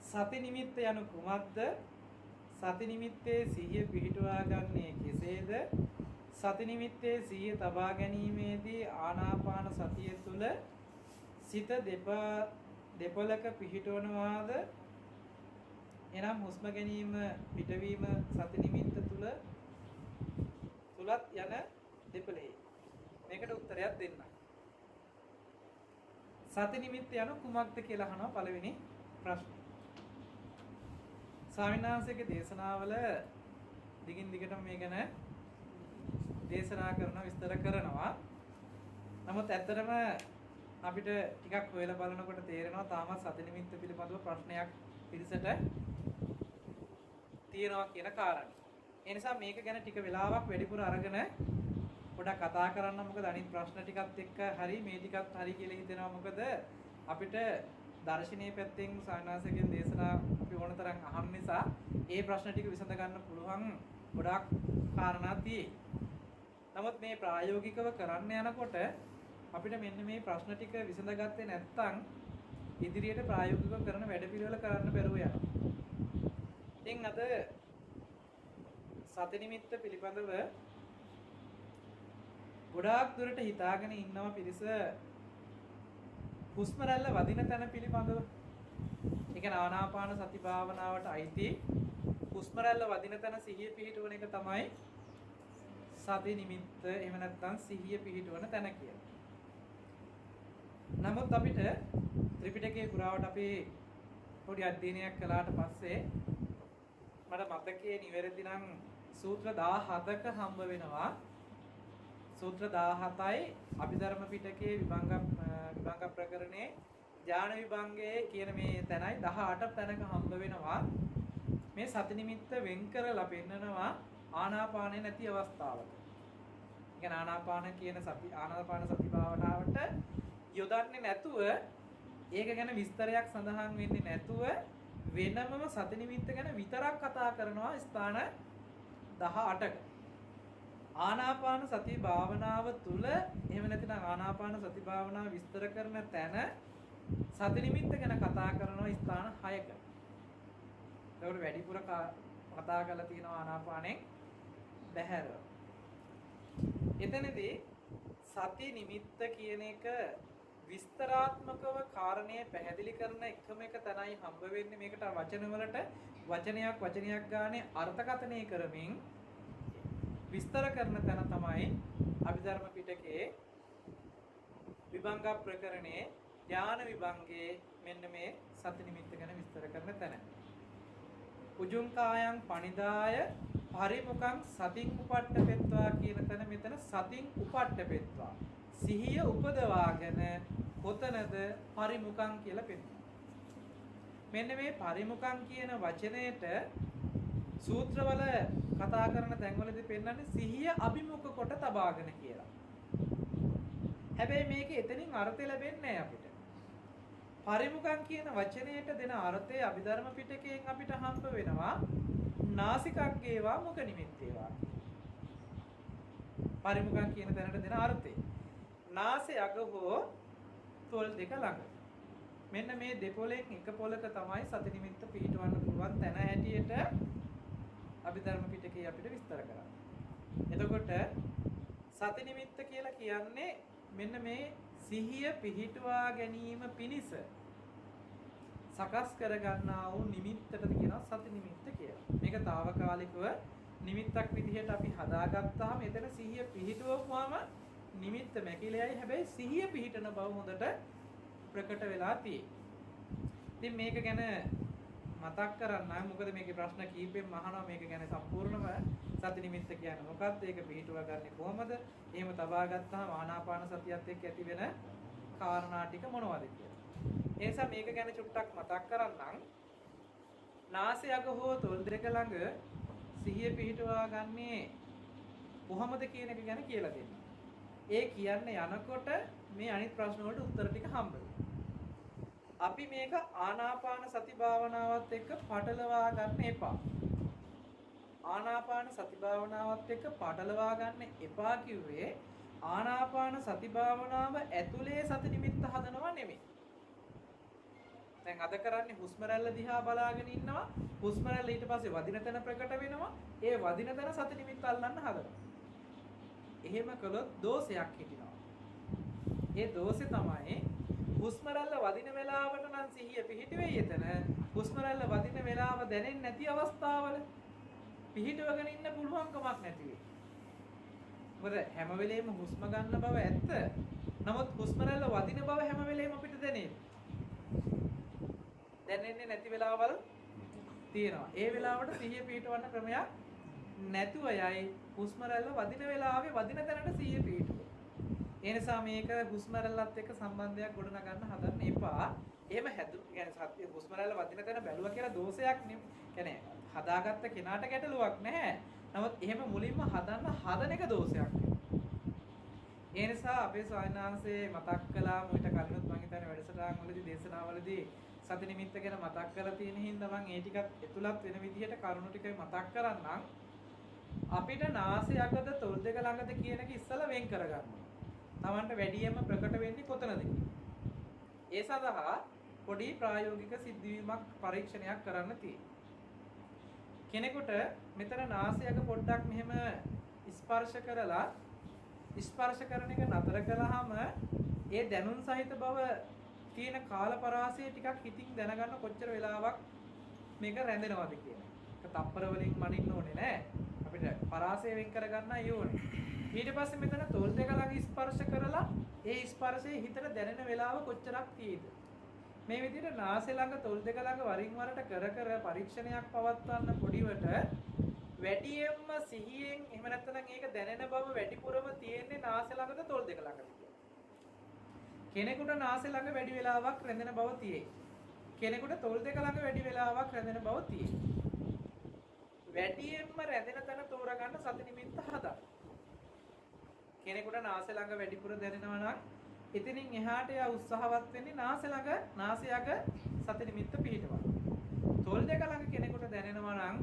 සති නිමිත්ත යනු කුමක්ද? සති නිමිත්තේ සිහිය පිහිටුවා ගන්නේ කෙසේද? සති නිමිත්තේ සිහිය තබා ගැනීමේදී ආනාපාන සතිය තුළ සිත දෙපොලක පිහිටවනවාද? එනම් හුස්ම ගැනීම පිටවීම සති නිමිත්ත තුලත් යන දෙපළෙහි. මේකට උත්තරයක් දෙන්න. සති නිමිත්ත යනු කුමක්ද කියලා අහනවා පළවෙනි ප්‍රශ්නේ. ස්වාමීන් වහන්සේගේ දේශනාවල දිගින් දිගටම මේ ගැන දේශනා කරනවා විස්තර කරනවා. නමුත් ඇත්තටම අපිට ටිකක් හොයලා බලනකොට තේරෙනවා තාමත් සති නිමිත්ත පිළිබඳව ප්‍රශ්නයක් පිළිසෙට තියෙනවා කියන කාරණේ. ඒ නිසා මේක ගැන ටික වෙලාවක් වැඩිපුර අරගෙන පොඩක් කතා කරන්න. මොකද අනිත් ප්‍රශ්න ටිකත් එක්ක හරි මේ ටිකත් හරි කියලා හිතෙනවා. මොකද අපිට දර්ශනීය පැත්තෙන් සායනාසයෙන් දේශනා අපි ඕන තරම් අහන නිසා ඒ ප්‍රශ්න ටික විසඳ ගන්න පුළුවන් ගොඩාක් කාරණා තියෙයි. නමුත් මේ ප්‍රායෝගිකව කරන්න යනකොට අපිට මෙන්න මේ ප්‍රශ්න ටික විසඳගත්තේ නැත්නම් ඉදිරියට ප්‍රායෝගිකව කරන වැඩපිළිවෙල කරන්න බැරුව යනවා. ඉතින් අද සති නිමිත්ත පිළිබඳව ගොඩාක් දුරට හිතාගෙන ඉන්නවා පිරිස හුස්ම රැල්ල වදින තැන පිළිබඳව. ඒ කියන්නේ ආනාපාන සති භාවනාවට අයිති හුස්ම රැල්ල වදින තැන සිහිය පිහිටවන එක තමයි සති නිමිත්ත. එහෙම නැත්නම් සිහිය පිහිටවන තැන කියන්නේ. නමුත් අපිට ත්‍රිපිටකයේ පුරාවට අපි පොඩි අධ්‍යයනයක් කළාට පස්සේ මට මතකයේ නිවැරදි නම් සූත්‍ර 17ක හම්බ වෙනවා. සූත්‍ර 17යි අභිධර්ම පිටකයේ විභංග ප්‍රකරණේ ඥාන විභංගයේ කියන මේ තැනයි 18 තැනක හම්බ වෙනවා. මේ සති නිමිත්ත වෙන් කරලා පෙන්නනවා ආනාපානේ නැති අවස්ථාවක. ඒ කියන්නේ ආනාපාන සති භාවනාවට යොදන්නේ නැතුව ඒක ගැන විස්තරයක් සඳහන් වෙන්නේ නැතුව වෙනමම සති නිමිත්ත ගැන විතරක් කතා කරනවා ස්ථාන 18ක. ආනාපාන සති භාවනාව තුල එහෙම නැතිනම් ආනාපාන සති භාවනාව විස්තර කරන තැන සති නිමිත්ත ගැන කතා කරනවා ස්ථාන 6ක. ඒකට වැඩිපුර කතා කරලා තියෙනවා ආනාපානෙන් බැහැරව. එතනදී සති නිමිත්ත කියන එක විස්තරාත්මකව කාරණේ පැහැදිලි කරන එකම එක තැනයි හම්බ වෙන්නේ. මේකට වචන වලට වචනයක් ගානේ අර්ථකථනය කරමින් විස්තර කරන තැන තමයි අභිධර්ම පිටකයේ විභංග ප්‍රකරණේ ඥාන විභංගයේ මෙන්න මේ සති නිමිත්ත ගැන විස්තර කරන තැන. උජුං කායං පනිදාය පරිමුඛං සතින් උපට්ඨපෙත්වා කියන තැන මෙතන සතින් උපට්ඨපෙත්වා සිහිය උපදවාගෙන කොතනද පරිමුඛං කියලා පෙන්නනවා. මෙන්න මේ පරිමුඛං කියන වචනයේට සූත්‍රවල කතා කරන තැන්වලදී පෙන්නන්නේ සිහිය අභිමුඛ කොට තබාගෙන කියලා. හැබැයි මේක එතනින් අර්ථය ලැබෙන්නේ නැහැ අපිට. පරිමුඛං කියන වචනයට දෙන අර්ථය අභිධර්ම පිටකයෙන් අපිට හම්බ වෙනවා නාසිකග්ගේවා මුඛ නිමිත්තේවා. පරිමුඛං කියන තැනට දෙන අර්ථය නාසය අග හෝ තොල් දෙක ළඟ. මෙන්න මේ දෙපොලෙන් එක පොලක තමයි සති නිමිත්ත පිහිටවන්න පුළුවන් තැන හැටියට අභිධර්ම පිටකේ අපිට විස්තර කරන්නේ. එතකොට සති නිමිත්ත කියලා කියන්නේ මෙන්න මේ සිහිය පිහිටුවා ගැනීම පිණිස සකස් කර ගන්නා වූ නිමිත්තටද කියනවා සති නිමිත්ත කියලා. මේක తాවකාලිකව නිමිත්තක් විදිහට අපි හදාගත්තාම එතන සිහිය පිහිටුවපුවාම නිමිත්ත මැකිලෙයි හැබැයි සිහිය පිහිටන බව හොඳට ප්‍රකට වෙලා තියෙන්නේ. ඉතින් මේක ගැන මතක් කරන්නම් මොකද මේකේ ප්‍රශ්න කීපෙම අහනවා මේක ගැන සම්පූර්ණව සති නිමිත්ත කියන්නේ මොකක්ද? ඒක පිහිටුවා ගන්නේ කොහොමද? එහෙම තබා ගත්තාම ආනාපාන සතියත් එක්ක ඇති වෙන කාරණා ටික මොනවද කියලා. ඒ නිසා මේක ගැන චුට්ටක් මතක් කරන්නම්. නාසය අග හෝ තොල් දෙක ළඟ සිහිය පිහිටුවා ගන්නේ කොහොමද කියන එක ගැන කියලා දෙන්න. ඒ කියන්නේ යනකොට මේ අනිත් ප්‍රශ්න වලට උත්තර ටික හම්බ වෙනවා. අපි මේක ආනාපාන සති භාවනාවත් එක්ක පටලවා ගන්න එපා. ආනාපාන සති භාවනාවත් එක්ක පටලවා ගන්න එපා කිව්වේ ආනාපාන සති භාවනාව ඇතුලේ සති නිමිත්ත හදනවා නෙමෙයි. දැන් අද කරන්නේ හුස්ම රැල්ල දිහා බලාගෙන ඉන්නවා. හුස්ම රැල්ල ඊට පස්සේ වදින තැන ප්‍රකට වෙනවා. ඒ වදින තැන සති නිමිත්ත අල්ලන්න හදනවා. එහෙම කළොත් දෝෂයක් හිටිනවා. ඒ දෝෂේ තමයි හුස්ම රැල්ල වදින වෙලාවට නම් සිහිය පිහිටුවේ එතන. හුස්ම රැල්ල වදින වෙලාව දැනෙන්නේ නැති අවස්ථාවල පිහිටවගෙන ඉන්න පුළුවන්කමක් නැති වෙයි. මොකද හැම වෙලේම හුස්ම ගන්න බව ඇත්ත. නමුත් හුස්ම රැල්ල වදින බව හැම වෙලේම අපිට දැනෙන්නේ නැති වෙලාවල් තියෙනවා. ඒ වෙලාවට සිහිය පිහිටවන්න ක්‍රමයක් නැතුව යයි හුස්ම රැල්ල වදින වෙලාවේ වදින තැනට සිහිය පිහිටුව. ඒ නිසා මේක හුස්ම රැල්ලත් එක්ක සම්බන්ධයක් ගොඩනගන්න හදන්න එපා. එහෙම يعني සත්‍ය හුස්ම රැල්ල වදින තැන බැලුවා කියලා දෝෂයක් නෙමෙයි. يعني හදාගත්ත කෙනාට ගැටලුවක් නැහැ. නමුත් එහෙම මුලින්ම හදන එක දෝෂයක්. ඒ නිසා අපේ ස්වාමීන් වහන්සේ මතක් කළා මොකට කලිනුත් මම හිතන්නේ වැඩසටහන් වලදී දේශනාවලදී සති නිමිත්ත ගැන මතක් කරලා තියෙන හින්දා මම ඒ ටිකත් එතුලත් වෙන විදිහට කරුණු ටික මතක් කරන්නම්. අපිට නාසය අගද තොල් දෙක ළඟද කියන එක ඉස්සලා වෙන් කරගන්න. Tamanට වැඩියෙන්ම ප්‍රකට වෙන්නේ කොතනද? ඒ සඳහා පොඩි ප්‍රායෝගික සිද්ධවීමක් පරීක්ෂණයක් කරන්න තියෙනවා. කෙනෙකුට මෙතන නාසය අග පොඩ්ඩක් මෙහෙම ස්පර්ශ කරලා ස්පර්ශ කරන එක නතර කළාම ඒ දැනුම් සහිත බව තියෙන කාලපරාසය ටිකක් හිතින් දැනගන්න කොච්චර වෙලාවක් මේක රැඳෙනවද කියන එක. තප්පර වලින් මනින්න ඕනේ නෑ. අපිට පරාසය වෙන් කරගන්නයි ඕනේ. ඊට පස්සේ මෙතන තොල් දෙක ළඟ ස්පර්ශ කරලා ඒ ස්පර්ශයේ හිතට දැනෙන වෙලාව කොච්චරක් තියෙද? මේ විදිහට නාසය ළඟ තොල් දෙක ළඟ වරින් වරට කර පරීක්ෂණයක් පවත්වන්න පොඩිවට වැඩියෙන්ම සිහියෙන් එහෙම නැත්නම් ඒක දැනෙන බව වැඩිපුරම තියෙන්නේ නාසය ළඟද තොල් දෙක ළඟද? කෙනෙකුට නාසය ළඟ වැඩි වෙලාවක් රැඳෙන බව තියෙයි. කෙනෙකුට තොල් දෙක ළඟ වැඩි වෙලාවක් රැඳෙන බව තියෙයි. වැඩියෙන්ම රැඳෙන තැන තෝරගන්න සති නිමිත්ත හදන්න. කෙනෙකුට නාසය ළඟ වැඩිපුර දැනෙනවා නම් ඉතින් එහාට යා උත්සාහවත් වෙන්නේ නාසය අග සති නිමිත්ත පිහිටවන්න. තොල් දෙක ළඟ කෙනෙකුට දැනෙනවා නම්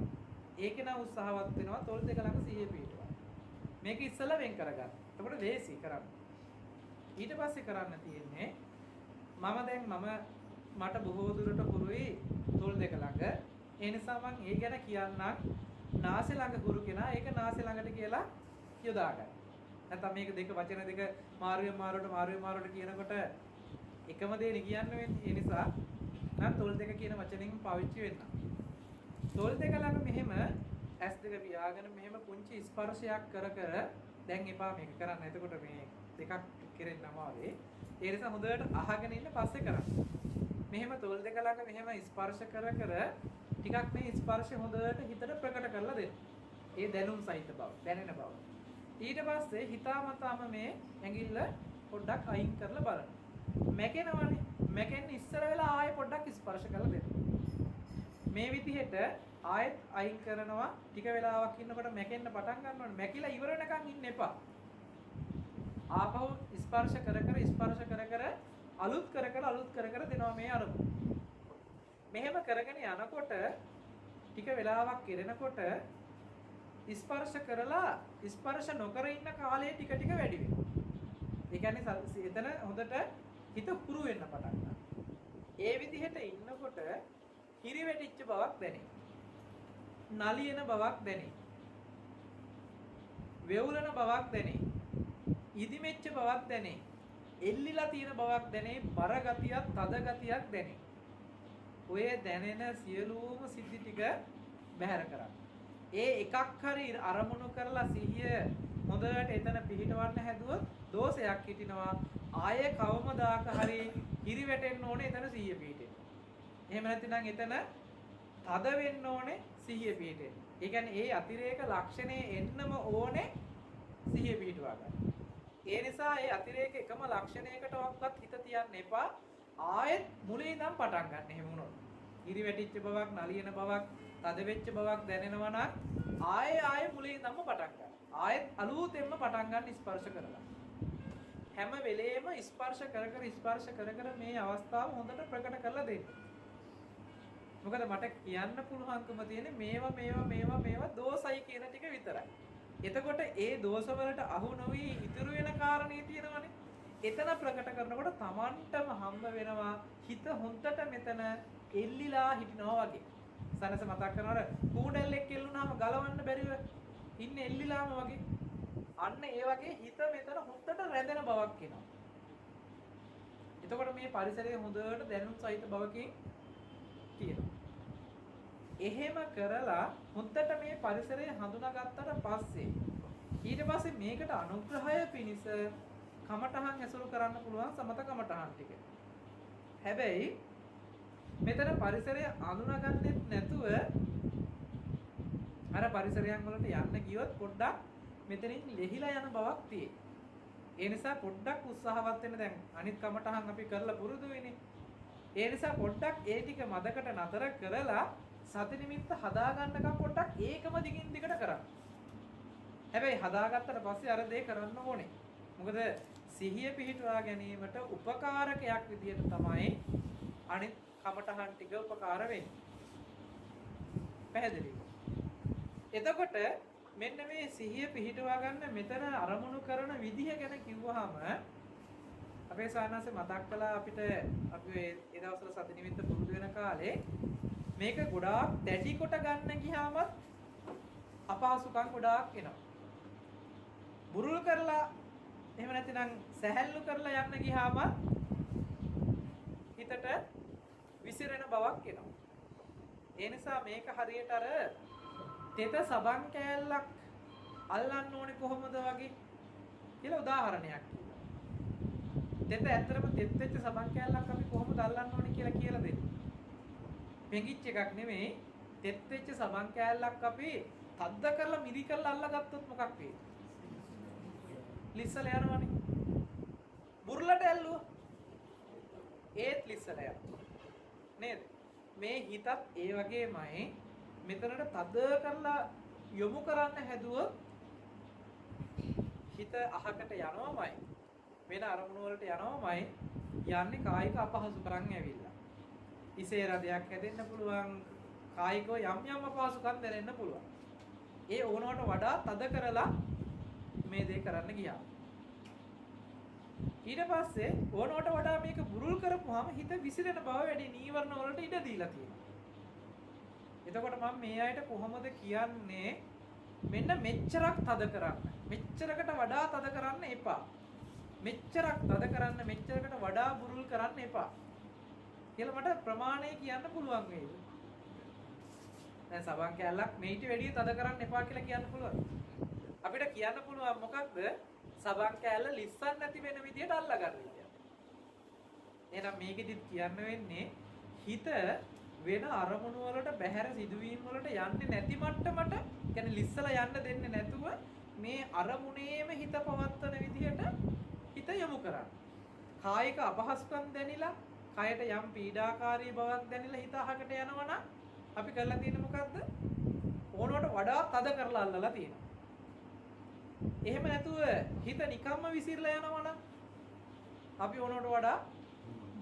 ඒක නා උත්සාහවත් වෙනවා තොල් දෙක ළඟ සිහිය පිහිටවන්න. මේක ඉස්සෙල්ලා වෙන් කරගන්න. එතකොට ලේසි කරන්න. ඊට පස්සේ කරන්න තියෙන්නේ මට බොහෝ දුරට හුරුයි තොල් දෙක ළඟ. ඒ නිසා මම ඒ ගැන කියන්නම්. නාසය ළඟ හුරු කෙනා ඒක නාසය ළඟට කියලා යොදා ගන්න. නැත්නම් මේක දෙක වචන දෙක මාරුවෙන් කියනකොට එකම දේ කියන්න වෙන්නේ. ඒ නිසා නම් තොල් දෙක කියන වචනෙන් පාවිච්චි වෙන්න. තොල් දෙක ළඟ මෙහෙම S2 පියාගෙන මෙහෙම පුංචි ස්පර්ශයක් කර දැන් එපා මේක කරන්න. එතකොට මේ දෙකක් කෙරෙන්න අමාරුයි. ඒ නිසා හොඳට අහගෙන ඉන්න පස්සේ කරන්න. මෙහෙම තොල් දෙක ළඟ මෙහෙම ස්පර්ශ කර ටිකක් මේ ස්පර්ශය හොඳට හිතට ප්‍රකට කරලා දෙන්න. ඒ දැනුම් සහිත බව, දැනෙන බව. ඊට පස්සේ හිතාමතාම මේ ඇඟිල්ල පොඩ්ඩක් අයින් කරලා බලන්න. මැකෙනවනේ. මැකෙන්න ඉස්සර වෙලා ආයෙ පොඩ්ඩක් ස්පර්ශ කරලා දෙන්න. මේ විදිහට ආයෙත් අයින් කරනවා. ටික වෙලාවක් ඉන්නකොට මැකෙන්න පටන් ගන්නවනේ. මැකිලා ඉවර වෙනකන් ඉන්න එපා. ආපහු ස්පර්ශ කර අලුත් කර දෙනවා මේ අරමුණ. මෙහෙම කරගෙන යනකොට ටික වෙලාවක් කෙරෙනකොට ස්පර්ශ කරලා ස්පර්ශ නොකර ඉන්න කාලය ටික වැඩි වෙනවා. ඒ කියන්නේ එතන හොඳට හිත පුරු වෙන්න පටන් ගන්නවා. ඒ විදිහට ඉන්නකොට හිරිවැටිච්ච බවක් දැනේ. නලියන බවක් දැනේ. වේවුලන බවක් දැනේ. ඉදිමෙච්ච බවක් දැනේ. එල්ලිලා තියෙන බවක් දැනේ. බර ගතියක්, තද ගතියක් දැනේ. ඔය දැනෙන සියලුම සිද්ධි ටික බැහැර කරන්න. ඒ එකක් හරි අරමුණු කරලා සිහිය හොඳට එතන පිහිටවන්න හැදුවොත් දෝෂයක් හිටිනවා. ආයේ කවමදාක හරි හිරි වැටෙන්න ඕනේ එතන සිහිය පිහිටෙන්න. එහෙම නැත්නම් එතන තද වෙන්න ඕනේ සිහිය පිහිටෙන්න. ඒ කියන්නේ ඒ අතිරේක ලක්ෂණේ එන්නම ඕනේ සිහිය පිහිටවා ගන්න. ඒ නිසා ඒ අතිරේක එකම ලක්ෂණයකටවත් හිත තියන්න එපා. ආයෙත් මුලින් ඉඳන් පටන් ගන්න. එහෙම වුණොත් හිරි වැටිච්ච බවක්, නලියන බවක්, තද වෙච්ච බවක් දැනෙනවා නම් ආයෙ මුලින් ඉඳන්ම පටන් ගන්න. ආයෙත් අලුතෙන්ම පටන් ගන්න ස්පර්ශ කරලා. හැම වෙලේම ස්පර්ශ කර මේ අවස්ථාව හොඳට ප්‍රකට කරලා දෙන්න. මොකද මට කියන්න පුළුවන්කම තියෙන්නේ මේවා දෝසයි කියන ටික විතරයි. එතකොට ඒ දෝෂ වලට අහු නොවි ඉතුරු වෙන කාරණේ තියෙනවනේ. එතන ප්‍රකට කරනකොට Tamanටම හම්බ වෙනවා හිත හොඳට මෙතන එල්ලිලා හිටිනවා වගේ. සනස මතක් කරනකොට කූඩල්ලෙක් එල්ලුනහම ගලවන්න බැරිව ඉන්නේ එල්ලිලාම වගේ. අන්න ඒ වගේ හිත මෙතන හොඳට රැඳෙන බවක් එනවා. එතකොට මේ පරිසරයේ හොඳට දැනුම් සහිත බවකින් තියෙනවා. එහෙම කරලා හොඳට මේ පරිසරය හඳුනාගත්තට පස්සේ ඊට පස්සේ මේකට අනුග්‍රහය පිණිස කමඨහන් ඇසුරු කරන්න පුළුවන් සමත කමඨහන් ටික. හැබැයි මෙතන පරිසරය අඳුනාගන්නෙත් නැතුව අර පරිසරයන් වලට යන්න ගියොත් පොඩ්ඩක් මෙතනින් ලෙහිලා යන බවක් තියෙයි. ඒ නිසා පොඩ්ඩක් උත්සාහවත් වෙන්න දැන් අනිත් කමඨහන් අපි කරලා පුරුදු වෙන්නේ. ඒ නිසා පොඩ්ඩක් ඒ ටික මදකට නතර කරලා සති නිමිත්ත හදා ගන්නකම් පොඩ්ඩක් ඒකම දිගින් දිගට කරන්න. හැබැයි හදාගත්තට පස්සේ අර දේ කරන්න ඕනේ. මොකද සිහිය පිහිටුවා ගැනීමට උපකාරකයක් විදියට තමයි අනිත් කමඨහන් ටික උපකාර වෙන්නේ. පැහැදිලිද? එතකොට මෙන්න මේ සිහිය පිහිටුවා ගන්න මෙතන අරමුණු කරන විදිහ ගැන කිව්වහම අපේ සානස මතක් කළා අපිට අපි ඒ දවස්වල සති නිමිත්ත පුරුදු වෙන කාලේ මේක ගොඩාක් දැඩි කොට ගන්න ගියාමත් අපහසුකම් ගොඩාක් එනවා. බුරුල් කරලා එහෙම නැතිනම් සැහැල්ලු කරලා යන්න ගියාම හිතට විසිරෙන බවක් එනවා. ඒ නිසා මේක හරියට අර තෙත සබන් කෑල්ලක් අල්ලන්න ඕනේ කොහොමද වගේ කියලා උදාහරණයක් කිව්වා. තෙත ඇත්තටම තෙත් වෙච්ච සබන් කෑල්ලක් අපි කොහොමද අල්ලන්න ඕනේ කියලා දෙන්න. පෙඟිච්ච එකක් නෙමෙයි තෙත් වෙච්ච සබන් කෑල්ලක් අපි තද්ද කරලා මිරි කරලා අල්ලගත්තොත් මොකක් වෙයිද? ලිස්සල යනවනේ. බුරුලට ඇල්ලුවා. ඒත් ලිස්සල යනවා. නේද? මේ හිතත් ඒ වගේමයි මෙතනට තද කරලා යොමු කරන්න හැදුවොත් හිත අහකට යනවමයි. වෙන අරමුණු වලට යනවමයි. යන්නේ කායික අපහසුකම් ඇවිල්ලා. ඉසේ රදයක් හැදෙන්න පුළුවන්. කායිකව යම් අපහසුකම් දැනෙන්න පුළුවන්. ඒ ඕනවට වඩා තද කරලා මේ දේ කරන්න ගියා. ඊට පස්සේ ඕනවට වඩා මේක බුරුල් කරපුවාම හිත විසිරෙන බව වැඩි නීවරණ වලට ඉඩ දීලා තියෙනවා. එතකොට මම මේ අයට කොහොමද කියන්නේ මෙන්න මෙච්චරක් තද කරන්න. මෙච්චරකට වඩා තද කරන්න එපා. මෙච්චරක් තද කරන්න මෙච්චරකට වඩා බුරුල් කරන්න එපා. කියලා මට ප්‍රමාණය කියන්න පුළුවන් වේද? දැන් සබන් කැලක් මේිට වැඩිය තද කරන්න එපා කියලා කියන්න පුළුවන්. අපිට කියන්න පුළුවන් මොකක්ද? සබන් කැල්ල ලිස්සන් නැති වෙන විදියට අල්ලගන්න කියලා. එහෙනම් මේකෙදිත් කියන්න වෙන්නේ හිත වෙන අරමුණු වලට බැහැර සිදුවීම් වලට යන්නේ නැති මට්ටමට, කියන්නේ ලිස්සලා යන්න දෙන්නේ නැතුව මේ අරමුණේම හිත පවත්වන විදියට හිත යොමු කරන්න. කායික අපහසුකම් දැනිලා, කයට යම් පීඩාකාරී බවක් දැනිලා හිත අහකට යනවනම් අපි කරලා තියෙන්නේ මොකද්ද? ඕනවට වඩා තද කරලා අල්ලලා තියෙනවා. එහෙම නැතුව හිත නිකම්ම විසිරලා යනවනම් අපි ඕනවට වඩා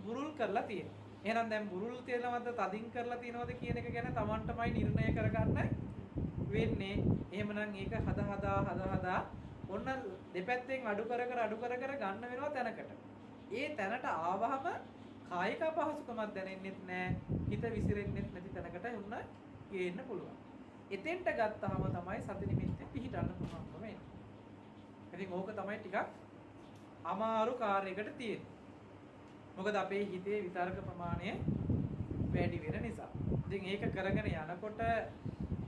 බුරුල් කරලා තියෙනවා. එහෙනම් දැන් බුරුල් තියනවද තදින් කරලා තියනවද කියන එක ගැන Tamanටමයි නිර්ණය කරගන්න වෙන්නේ. එහෙමනම් ඒක හදා ඔන්න දෙපැත්තෙන් අඩු කර කර ගන්න වෙනවා තැනකට. ඒ තැනට ආවහම කායික අපහසුකමක් දැනෙන්නෙත් නැහැ, හිත විසිරෙන්නෙත් නැති තැනකට උන්න ගේන්න පුළුවන්. එතෙන්ට ගත්තාම තමයි සති නිමිත්තේ පිහිටන්න පුළුවන්කම එන්නේ. ඉතින් ඕක තමයි ටිකක් අමාරු කාර්යයකට තියෙන්නේ. මොකද අපේ හිතේ විතර්ක ප්‍රමාණය වැඩි වෙන නිසා. ඉතින් ඒක කරගෙන යනකොට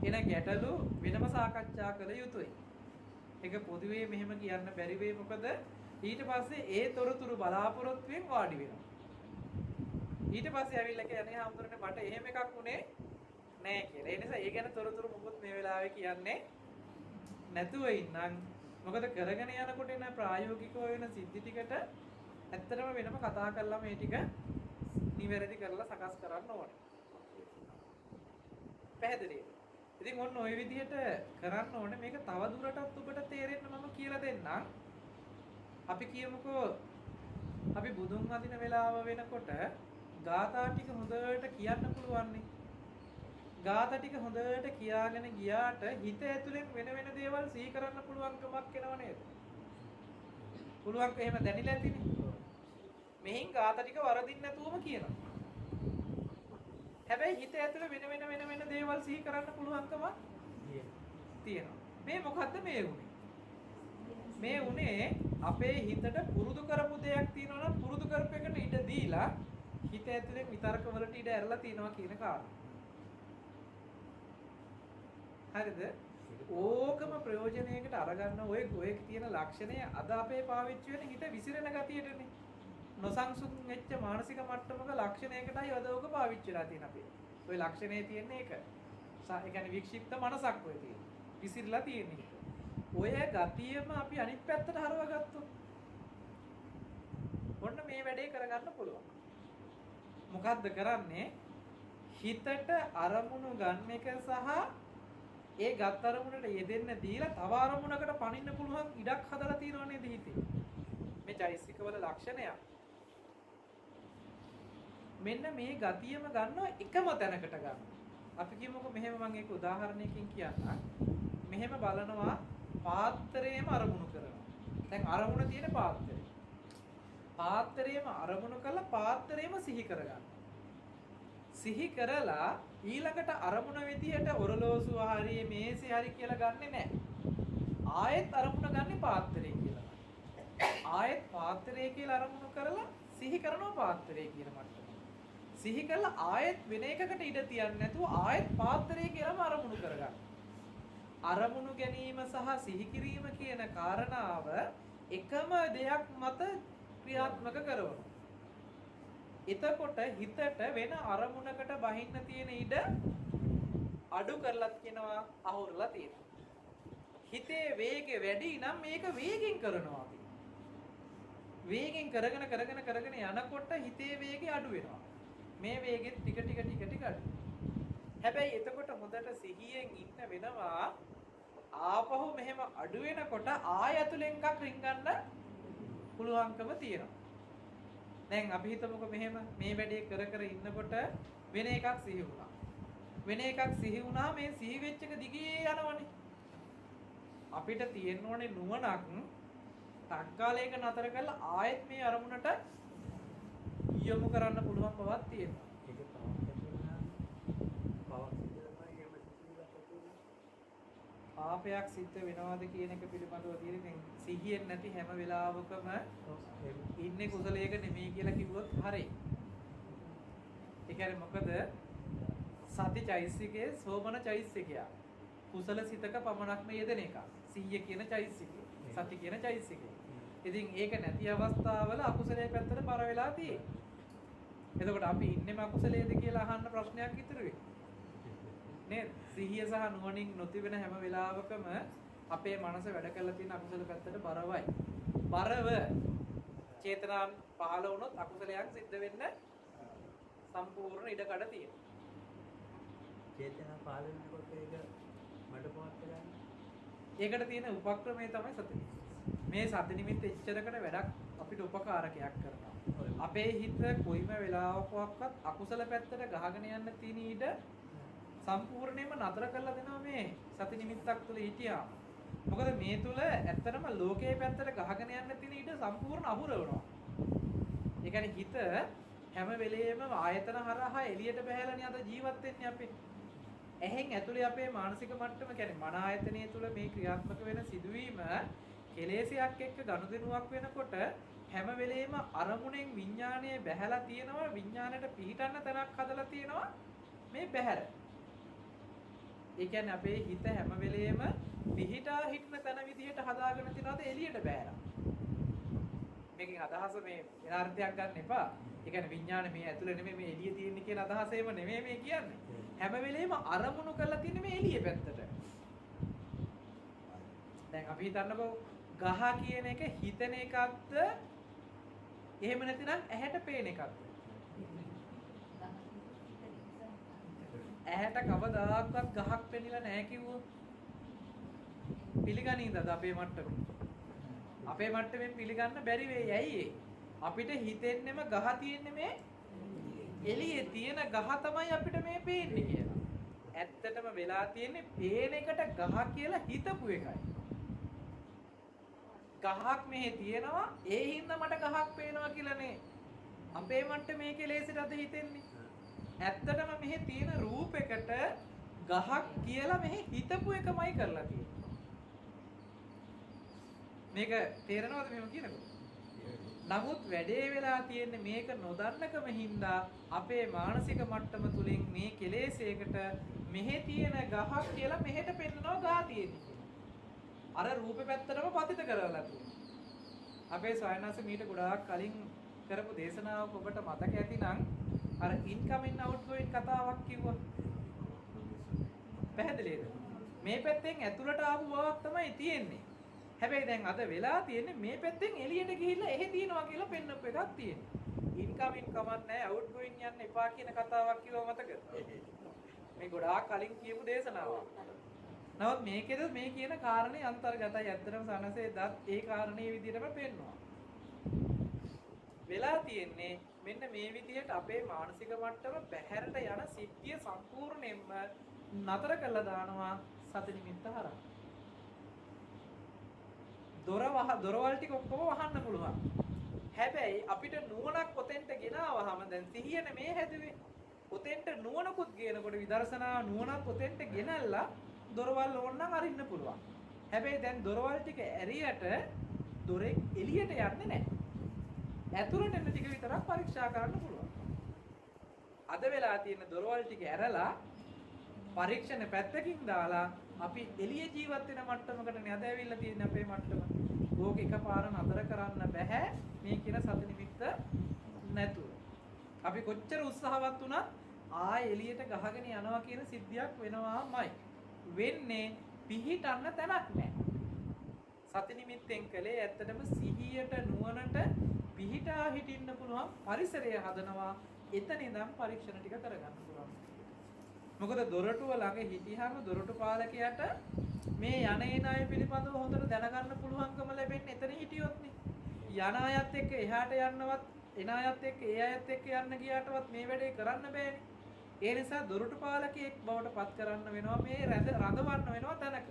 එන ගැටලු වෙනම සාකච්ඡා කළ යුතුයි. ඒක පොදුවේ මෙහෙම කියන්න බැරි වෙයි මොකද ඊට පස්සේ ඒ තොරතුරු බලාපොරොත්තුෙන් වාඩි වෙනවා. ඊට පස්සේ ඇවිල්ලා කියන්නේ හම්දුරනේ මට එහෙම එකක් උනේ නෑ කියලා. ඒ නිසා ඒ ගැන තොරතුරු මොකුත් මේ වෙලාවේ කියන්නේ නැතුව ඉන්නම්. මොකද කරගෙන යනකොට එන ප්‍රායෝගිකව වෙන සිද්ධි ටිකට ඇත්තටම වෙනම කතා කරලා මේ ටික නිවැරදි කරලා සකස් කරන්න ඕනේ. පැහැදිලිද? ඉතින් ඔන්න ওই විදිහට කරන්න ඕනේ. මේක තව දුරටත් ඔබට තේරෙන්න මම කියලා දෙන්නම්. අපි කියමුකෝ අපි බුදුන් වදින වෙලාව වෙනකොට ගාථා ටික හොඳට කියන්න පුළුවන් නේ. ගාථා ටික හොඳට කියාගෙන ගියාට හිත ඇතුලෙන් වෙන වෙන දේවල් සිහි කරන්න පුළුවන්කමක් එනව නේද? පුළුවන්ක එහෙම දැනිලා ඇතිනේ. මෙහින් ගාථා ටික වරදින්න නැතුවම කියනවා. හැබැයි හිත ඇතුලේ වෙන දේවල් සිහි කරන්න පුළුවන්කමක් තියෙනවා. මේ මොකද්ද මේ උනේ? මේ උනේ අපේ හිතට පුරුදු කරපු දෙයක් තියෙනවා නම් පුරුදු කරපු එකට ඉඩ දීලා හිත ඇතුලේ විතර්ක වලට ඉඩ ඇරලා තියෙනවා කියන කාරණා. හරිද? ඕකම ප්‍රයෝජනයකට අරගන්න ඔය තියෙන ලක්ෂණය අද අපේ පාවිච්චි වෙන හිත විසිරෙන ගතියටනේ. නොසන්සුන් වෙච්ච මානසික මට්ටමක ලක්ෂණයකටයි අද ඕක පාවිච්චි වෙලා තියෙන අපේ. ඔය ලක්ෂණේ තියෙන්නේ ඒක. ඒ කියන්නේ වික්ෂිප්ත මනසක් ඔය තියෙන්නේ. විසිරලා තියෙන්නේ. ඔය ගතියම අපි අනිත් පැත්තට හරවගත්තොත් ඔන්න මේ වැඩේ කරගන්න පුළුවන්. මොකද්ද කරන්නේ? හිතට අරමුණු ගන්න එක සහ ඒ ගත් අරමුණට යෙදෙන්න දීලා තව අරමුණකට පනින්න පුළුවන් ඉඩක් හදලා තියෙනව නේද හිතේ? මේ චෛසිකවල ලක්ෂණයක්. මෙන්න මේ ගතියම ගන්නවා එකම තැනකට ගන්න. අපි කියමුකෝ මෙහෙම මම ඒක උදාහරණයකින් කියන්නම්. මෙහෙම බලනවා පාත්‍රයේම අරමුණු කරනවා. දැන් අරමුණ තියෙන පාත්‍රය. පාත්‍රයේම අරමුණු කරලා පාත්‍රයේම සිහි කරගන්න. සිහි කරලා ඊළඟට අරමුණ විදියට ඔරලෝසුව හරි මේසෙ හරි කියලා ගන්නෙ නැහැ. ආයෙත් අරමුණ ගන්නෙ පාත්‍රය කියලා. ආයෙත් පාත්‍රය කියලා අරමුණු කරලා සිහි කරනවා පාත්‍රය කියන මට්ටම. සිහි කරලා ආයෙත් වෙන එකකට ඉඩ තියන්නේ නැතුව ආයෙත් පාත්‍රය කියලාම අරමුණු කරගන්න. අරමුණු ගැනීම සහ සිහි කිරීම කියන කාරණාව එකම දෙයක් මත ක්‍රියාත්මක කරනවා. එතකොට හිතට වෙන අරමුණකට බහින්න තියෙන ඉඩ අඩු කරලත් කියනවා අහුරලා තියෙනවා. හිතේ වේගය වැඩි නම් මේක වේගෙන් කරනවා අපි. වේගෙන් කරගෙන යනකොට හිතේ වේගය අඩු වෙනවා. මේ වේගෙත් ටික අඩු. හැබැයි එතකොට හොඳට සිහියෙන් ඉන්න වෙනවා. ආපහු මෙහෙම අඩු වෙනකොට ආයතුලෙන් එකක් රින්ගන්න පුළුවන්කම තියෙනවා. දැන් අපි හිතමුකෝ මෙහෙම මේ වැඩේ කර ඉන්නකොට වෙන එකක් සිහි වුණා. වෙන එකක් සිහි වුණා මේ සිහි වෙච්ච එක දිගේ යනවනේ. අපිට තියෙන්න ඕනේ නුවණක් තක්කාලයක නතර කරලා ආයෙත් මේ අරමුණට යොමු කරන්න පුළුවන් බවක් තියෙනවා. ඒක පාපයක් සිද්ධ වෙනවද කියන එක පිළිබඳව තියෙන සිහියෙන් නැති හැම වෙලාවකම ඉන්නේ කුසලයක නෙමෙයි කියලා කිව්වොත් හරියි. ඒ කියන්නේ මොකද සති චෛසිකයේ සෝමන චෛසිකය. කුසල සිතක පමණක්ම යෙදෙන එක. සිහිය කියන චෛසිකය. සති කියන චෛසිකය. ඉතින් ඒක නැති අවස්ථාවල අකුසලයේ පැත්තට බර වෙලා තියෙන්නේ. එතකොට අපි ඉන්නේම අකුසලයේද කියලා අහන්න ප්‍රශ්නයක් ඉතුරු වෙයි. නේද? සිහිය සහ නුවණින් නොතිබෙන හැම වෙලාවකම අපේ මනස වැඩ කරලා තියෙන අකුසල පැත්තට බරවයි. බරව චේතනාන් පහළ වුණොත් අකුසලයක් සිද්ධ වෙන්න සම්පූර්ණ ඉඩ කඩ තියෙනවා. චේතනා පහළ වෙනකොට ඒක මඩ පවත් ගන්න. ඒකට තියෙන උපක්‍රමය තමයි සති. මේ සති නිමිත්ත එච්චරකට වැඩක් අපිට උපකාරකයක් කරනවා. අපේ හිත කොයිම වෙලාවකවත් අකුසල පැත්තට ගහගෙන යන්න තියෙන ඉඩ සම්පූර්ණයෙන්ම නතර කරලා දෙනවා මේ සති නිමිත්තක් තුළ හිටියා. මොකද මේ තුළ ඇත්තටම ලෝකයේ පැත්තට ගහගෙන යන්න තියෙන ඉඩ සම්පූර්ණ අහුරවනවා. ඒ කියන්නේ හිත හැම වෙලෙම ආයතන හරහා එළියට බහැලානේ අද ජීවත් වෙන්නේ අපි. එහෙන් ඇතුලේ අපේ මානසික මට්ටම කියන්නේ මන ආයතනයේ තුල මේ ක්‍රියාත්මක වෙන සිදුවීම කෙලෙසයක් එක්ක ගනුදෙනුවක් වෙනකොට හැම වෙලෙම අරමුණෙන් විඥානය බැහැලා තියෙනවා විඥාණයට පිහිටන්න තැනක් හදලා තියෙනවා මේ බැහැර. ඒ කියන්නේ අපේ හිත හැම වෙලෙම පිහිටා හිටන තැන විදිහට හදාගෙන තියනවාද එළියට බෑලා. මේකෙන් අදහස මේ යථාර්ථයක් ගන්න එපා. ඒ කියන්නේ විඥානේ මේ ඇතුලේ නෙමෙයි මේ එළියේ තියෙන්නේ කියන අදහස ඒව නෙමෙයි මේ කියන්නේ. හැම වෙලෙම අරමුණු කරලා තියෙන්නේ මේ එළියේ පැත්තට. දැන් අපි හිතන්නකෝ ගහ කියන එක හිතන එකක්ද එහෙම නැතිනම් ඇහැට පේන එකක්ද? ඇහැට කවදාකවත් ගහක් පෙනිලා නැහැ කිව්වොත් පිළිගනින්ද අපේ මට්ටමේ? අපේ මට්ටමෙන් පිළිගන්න බැරි වෙයි. ඇයි ඒ? අපිට හිතෙන්නෙම ගහ තියෙන්නේ මේ එළියේ තියෙන ගහ තමයි අපිට මේ පේන්නේ කියලා. ඇත්තටම වෙලා තියෙන්නේ පේන එකට ගහ කියලා හිතපු එකයි. ගහක් මෙහෙ තියෙනවා ඒ හින්දා මට ගහක් පේනවා කියලානේ අපේ මට්ටමේ කෙලෙසට අද හිතෙන්නේ. ඇත්තටම මෙහෙ තියෙන රූපයකට ගහක් කියලා මෙහෙ හිතපු එකමයි කරලා තියෙන්නේ. මේක තේරෙනවද මෙහෙම කියනකොට? නමුත් වැඩේ වෙලා තියෙන්නේ මේක නොදන්නකම හින්දා අපේ මානසික මට්ටම තුලින් මේ කෙලෙසයකට මෙහෙ තියෙන ගහක් කියලා මෙහෙට පෙන්නනවා ගහ තියෙන්නේ. අර රූපේ පැත්තටම පතිත කරලා තියෙනවා. අපේ සයනස මීට ගොඩාක් කලින් කරපු දේශනාවක් ඔබට මතක ඇතිනම් අර ඉන්කමින් අවුට්ගෝයින් කතාවක් කිව්වා. පැහැදිලිද? මේ පැත්තෙන් ඇතුළට ආපු බවක් තමයි තියෙන්නේ. හැබැයි දැන් අද වෙලා තියෙන්නේ මේ පැත්තෙන් එළියට ගිහිල්ලා එහෙ තියනවා කියලා පෙන්නපු එකක් තියෙනවා. ඉන්කමින් කමක් නැහැ අවුට්ගෝයින් යන්න එපා කියන කතාවක් කිව්වා මතකද? මේ ගොඩාක් කලින් කියපු දේශනාවක්. නමුත් මේකෙද මේ කියන කාරණේ අන්තර්ගතයි. ඇත්තටම සනසේ දත් ඒ කාරණේ විදිහටම පෙන්වනවා. වෙලා තියෙන්නේ මෙන්න මේ විදිහට අපේ මානසික මට්ටම බැහැරට යන සිද්ධිය සම්පූර්ණයෙන්ම නතර කරලා දානවා සති නිමිත්ත හරහා. දොරවල් ටික ඔක්කොම වහන්න පුළුවන්. හැබැයි අපිට නුවණක් ඔතෙන්ට ගෙනාවහම දැන් සිහිය නෙමේ හැදුවේ. ඔතෙන්ට නුවණකුත් ගේනකොට විදර්ශනා නුවණක් ඔතෙන්ට ගෙනල්ලා දොරවල් ඕනනම් අරින්න පුළුවන්. හැබැයි දැන් දොරවල් ටික ඇරියට දොරේ එළියට යන්නේ නැහැ. ඇතුළට එන ටික විතරක් පරීක්ෂා කරන්න පුළුවන්. අද වෙලා තියෙන දොරවල් ටික ඇරලා පරීක්ෂණ පැත්තකින් දාලා අපි එළිය ජීවත් වෙන මට්ටමකට නේද ඇවිල්ලා තියෙන්නේ අපේ මට්ටම. ඕක එකපාර නතර කරන්න බෑ මේ කියන සති නිමිත්ත නැතුව. අපි කොච්චර උත්සාහවත් වුණත් ආයෙ එළියට ගහගෙන යනවා කියන සිද්ධියක් වෙනවාමයි. වෙන්නේ පිහිටන්න තැනක් නැහැ. සති නිමිත්තෙන් කලේ ඇත්තටම සිහියට නුවණට පිහිටා හිටින්න පුළුවන් පරිසරය හදනවා. එතන ඉඳන් පරීක්ෂණ ටික කරගන්න පුළුවන්. මොකද දොරටුව ළඟ හිටියාම දොරටු පාලකයාට මේ යන අය පිළිබඳව හොඳට දැනගන්න පුළුවන්කම ලැබෙන්නේ එතන හිටියොත් නේ. යන අයත් එක්ක එහාට යන්නවත් එන අයත් එක්ක ඒ අයත් එක්ක යන්න ගියාටවත් මේ වැඩේ කරන්න බෑනේ. ඒ නිසා දොරටු පාලකයෙක් බවට පත් කරන්න වෙනවා මේ රඳවන්න වෙනවා තැනක.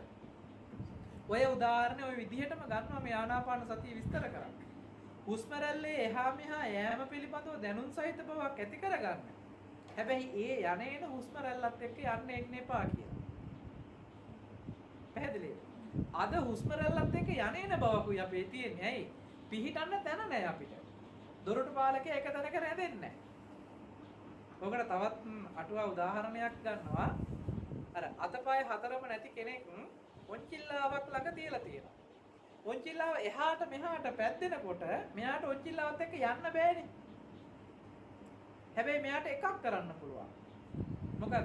ඔය උදාහරණය ඔය විදිහටම ගන්නවා මේ ආනාපාන සතිය විස්තර කරන්න. හුස්ම රැල්ලේ එහා මෙහා යෑම පිළිබඳව දැනුම් සහිත බවක් ඇති කරගන්න. හැබැයි ඒ යන්නේන හුස්ම රැල්ලත් එක්ක යන්න එන්න එපා කියලා. පැහැදිලිද? අද හුස්ම රැල්ලත් එක්ක යන්නේන බවකුයි අපේ තියෙන්නේ. ඇයි? පිහිටන්න තැන නැහැ අපිට. දොරටු පාලකයා එක තැනක රැඳෙන්නේ නැහැ. ඔකට තවත් අටුවා උදාහරණයක් ගන්නවා. අර අතපය හතරම නැති කෙනෙක් ඔන්චිල්ලාවක් ළඟ තියලා තියෙනවා. ඔන්චිල්ලාව එහාට මෙහාට පැද්දෙනකොට මෙයාට ඔන්චිල්ලාවත් එක්ක යන්න බෑනේ. හැබැයි මෙයාට එකක් කරන්න පුළුවන්. මොකද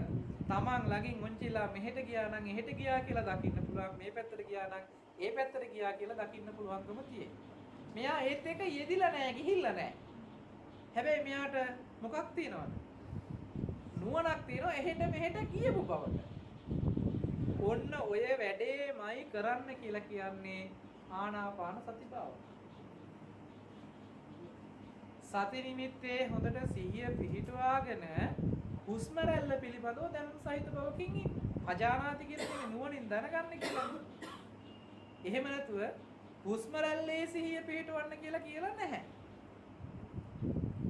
තමන් ළඟින් ඔන්චිල්ලා මෙහෙට ගියා නම් එහෙට ගියා කියලා දකින්න පුළුවන්. මේ පැත්තට ගියා නම් ඒ පැත්තට ගියා කියලා දකින්න පුළුවන්කම තියෙනවා. මෙයා ඒත් එක යෙදිලා නැහැ, ගිහිල්ලා නැහැ. හැබැයි මෙයාට මොකක් තියෙනවද? නුවණක් තියෙනවා එහෙට මෙහෙට කියපු බවට. ඔන්න ඔය වැඩේමයි කරන්න කියලා කියන්නේ ආනාපාන සති භාවනාව. සති නිමිත්තේ හොඳට සිහිය පිහිටුවාගෙන හුස්ම රැල්ල පිළිබඳව දැනුම් සහිත බවකින් ඉන්න. අජානාති කියන දේ නුවණින් දැනගන්න කියලා. එහෙම නැතුව හුස්ම රැල්ලේ සිහිය පිහිටවන්න කියලා නැහැ.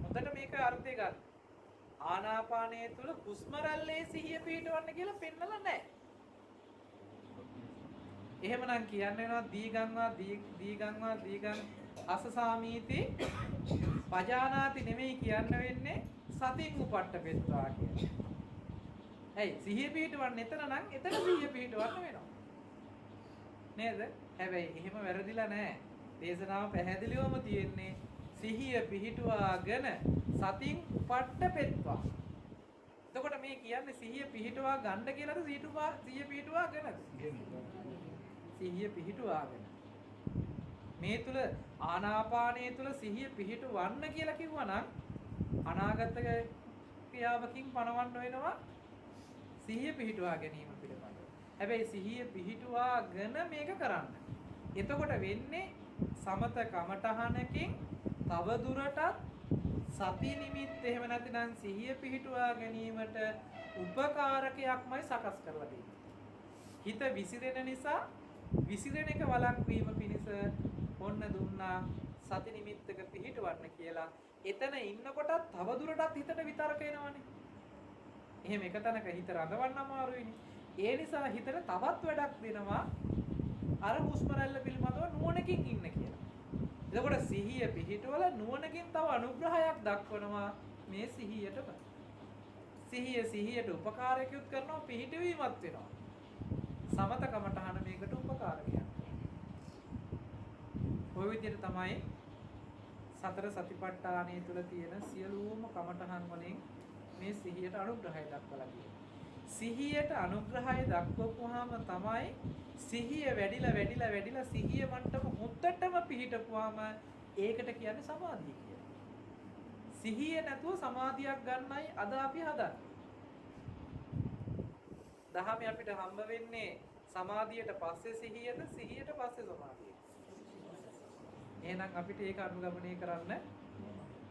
හොඳට මේක අර්ථය ගන්න. ආනාපානයේ තුල හුස්ම රැල්ලේ සිහිය පිහිටවන්න කියලා පෙන්නලා නැහැ. එහෙමනම් කියන්න වෙනවා දීගං අසසාමීති පජානාති නෙමෙයි කියන්න වෙන්නේ සතින් උපට්ඨපෙත්වා කියලා. ඇයි සිහිය පිහිටවන්න එතන නම් එතන සිහිය පිහිටවන්න වෙනවා. නේද? හැබැයි එහෙම වැරදිලා නැහැ. දේශනාව පැහැදිලිවම තියෙන්නේ සිහිය පිහිටුවාගෙන සතින් උපට්ඨ පෙත්වා. එතකොට මේ කියන්නේ සිහිය පිහිටුවා ගන්න කියලාද සිහිය පිහිටුවාගෙනද? සිහිය පිහිටුවාගෙන. මේ තුල ආනාපානයේ තුල සිහිය පිහිටවන්න කියලා කිව්වනම් අනාගත ක්‍රියාවකින් පණවන්න වෙනවා සිහිය පිහිටුවා ගැනීම පිළිබඳව. හැබැයි සිහිය පිහිටුවාගෙන මේක කරන්න. එතකොට වෙන්නේ සමත කමඨහනකින් තව දුරටත් සති නිමිත්ත එහෙම නැතිනම් සිහිය පිහිටුවා ගැනීමට උපකාරකයක්මයි සකස් කරලා දෙන්නේ. හිත විසිරෙන නිසා විසිරෙන එක වළක්වීම පිණිස ඔන්න දුන්නා සති නිමිත්තක පිහිටවන්න කියලා. එතන ඉන්නකොටත් තව දුරටත් හිතට විතරක එනවනේ. එහෙම එක තැනක හිත රඳවන්න අමාරුයිනේ. ඒ නිසා හිතට තවත් වැඩක් දෙනවා අර හුස්ම රැල්ල පිළිබඳව නුවණකින් ඉන්න කියලා. එතකොට සිහිය පිහිටවල නුවණකින් තව අනුග්‍රහයක් දක්වනවා මේ සිහියටම. සිහියට උපකාරකයක් කරනවා පිහිටවීමත් වෙනවා. සමත කමඨහන මේකට උපකාරකයක්. ඔය විදිහට තමයි සතර සතිපට්ඨානයේ තුල තියෙන සියලුම කමඨහන් වලින් මේ සිහියට අනුග්‍රහය දක්වලා තියෙන්නේ. සිහියට අනුග්‍රහය දක්වපුවාම තමයි සිහිය වැඩිලා සිහිය මට්ටම හොද්දටම පිහිටපුවාම ඒකට කියන්නේ සමාධිය කියලා. සිහිය නැතුව සමාධියක් ගන්නයි අද අපි හදන්නේ. දහමේ අපිට හම්බ වෙන්නේ සමාධියට පස්සේ සිහියද සිහියට පස්සේ සමාධිය. එහෙනම් අපිට ඒක අනුගමනය කරන්න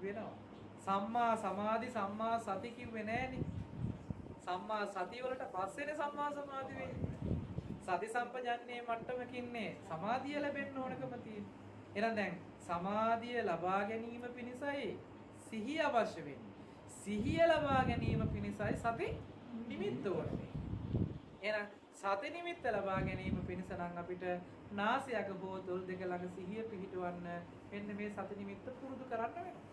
වෙනවා. සම්මා සමාධි සම්මා සති කිව්වේ නෑනේ. සම්මා සතිය වලට පස්සේනේ සම්මා සමාධි වෙන්නේ. සති සම්පජන්ණේ මට්ටමකින්නේ සමාධිය ලැබෙන්න ඕනකම තියෙන්නේ. එහෙනම් දැන් සමාධිය ලබා ගැනීම පිණිසයි සිහිය අවශ්‍ය වෙන්නේ. සිහිය ලබා ගැනීම පිණිසයි සති නිමිත්ත ඕනේ. එහෙනම් සති නිමිත්ත ලබා ගැනීම පිණිස නම් අපිට නාසයක හෝ තොල් දෙක ළඟ සිහිය පිහිටවන්න මෙන්න මේ සති නිමිත්ත පුරුදු කරන්න වෙනවා.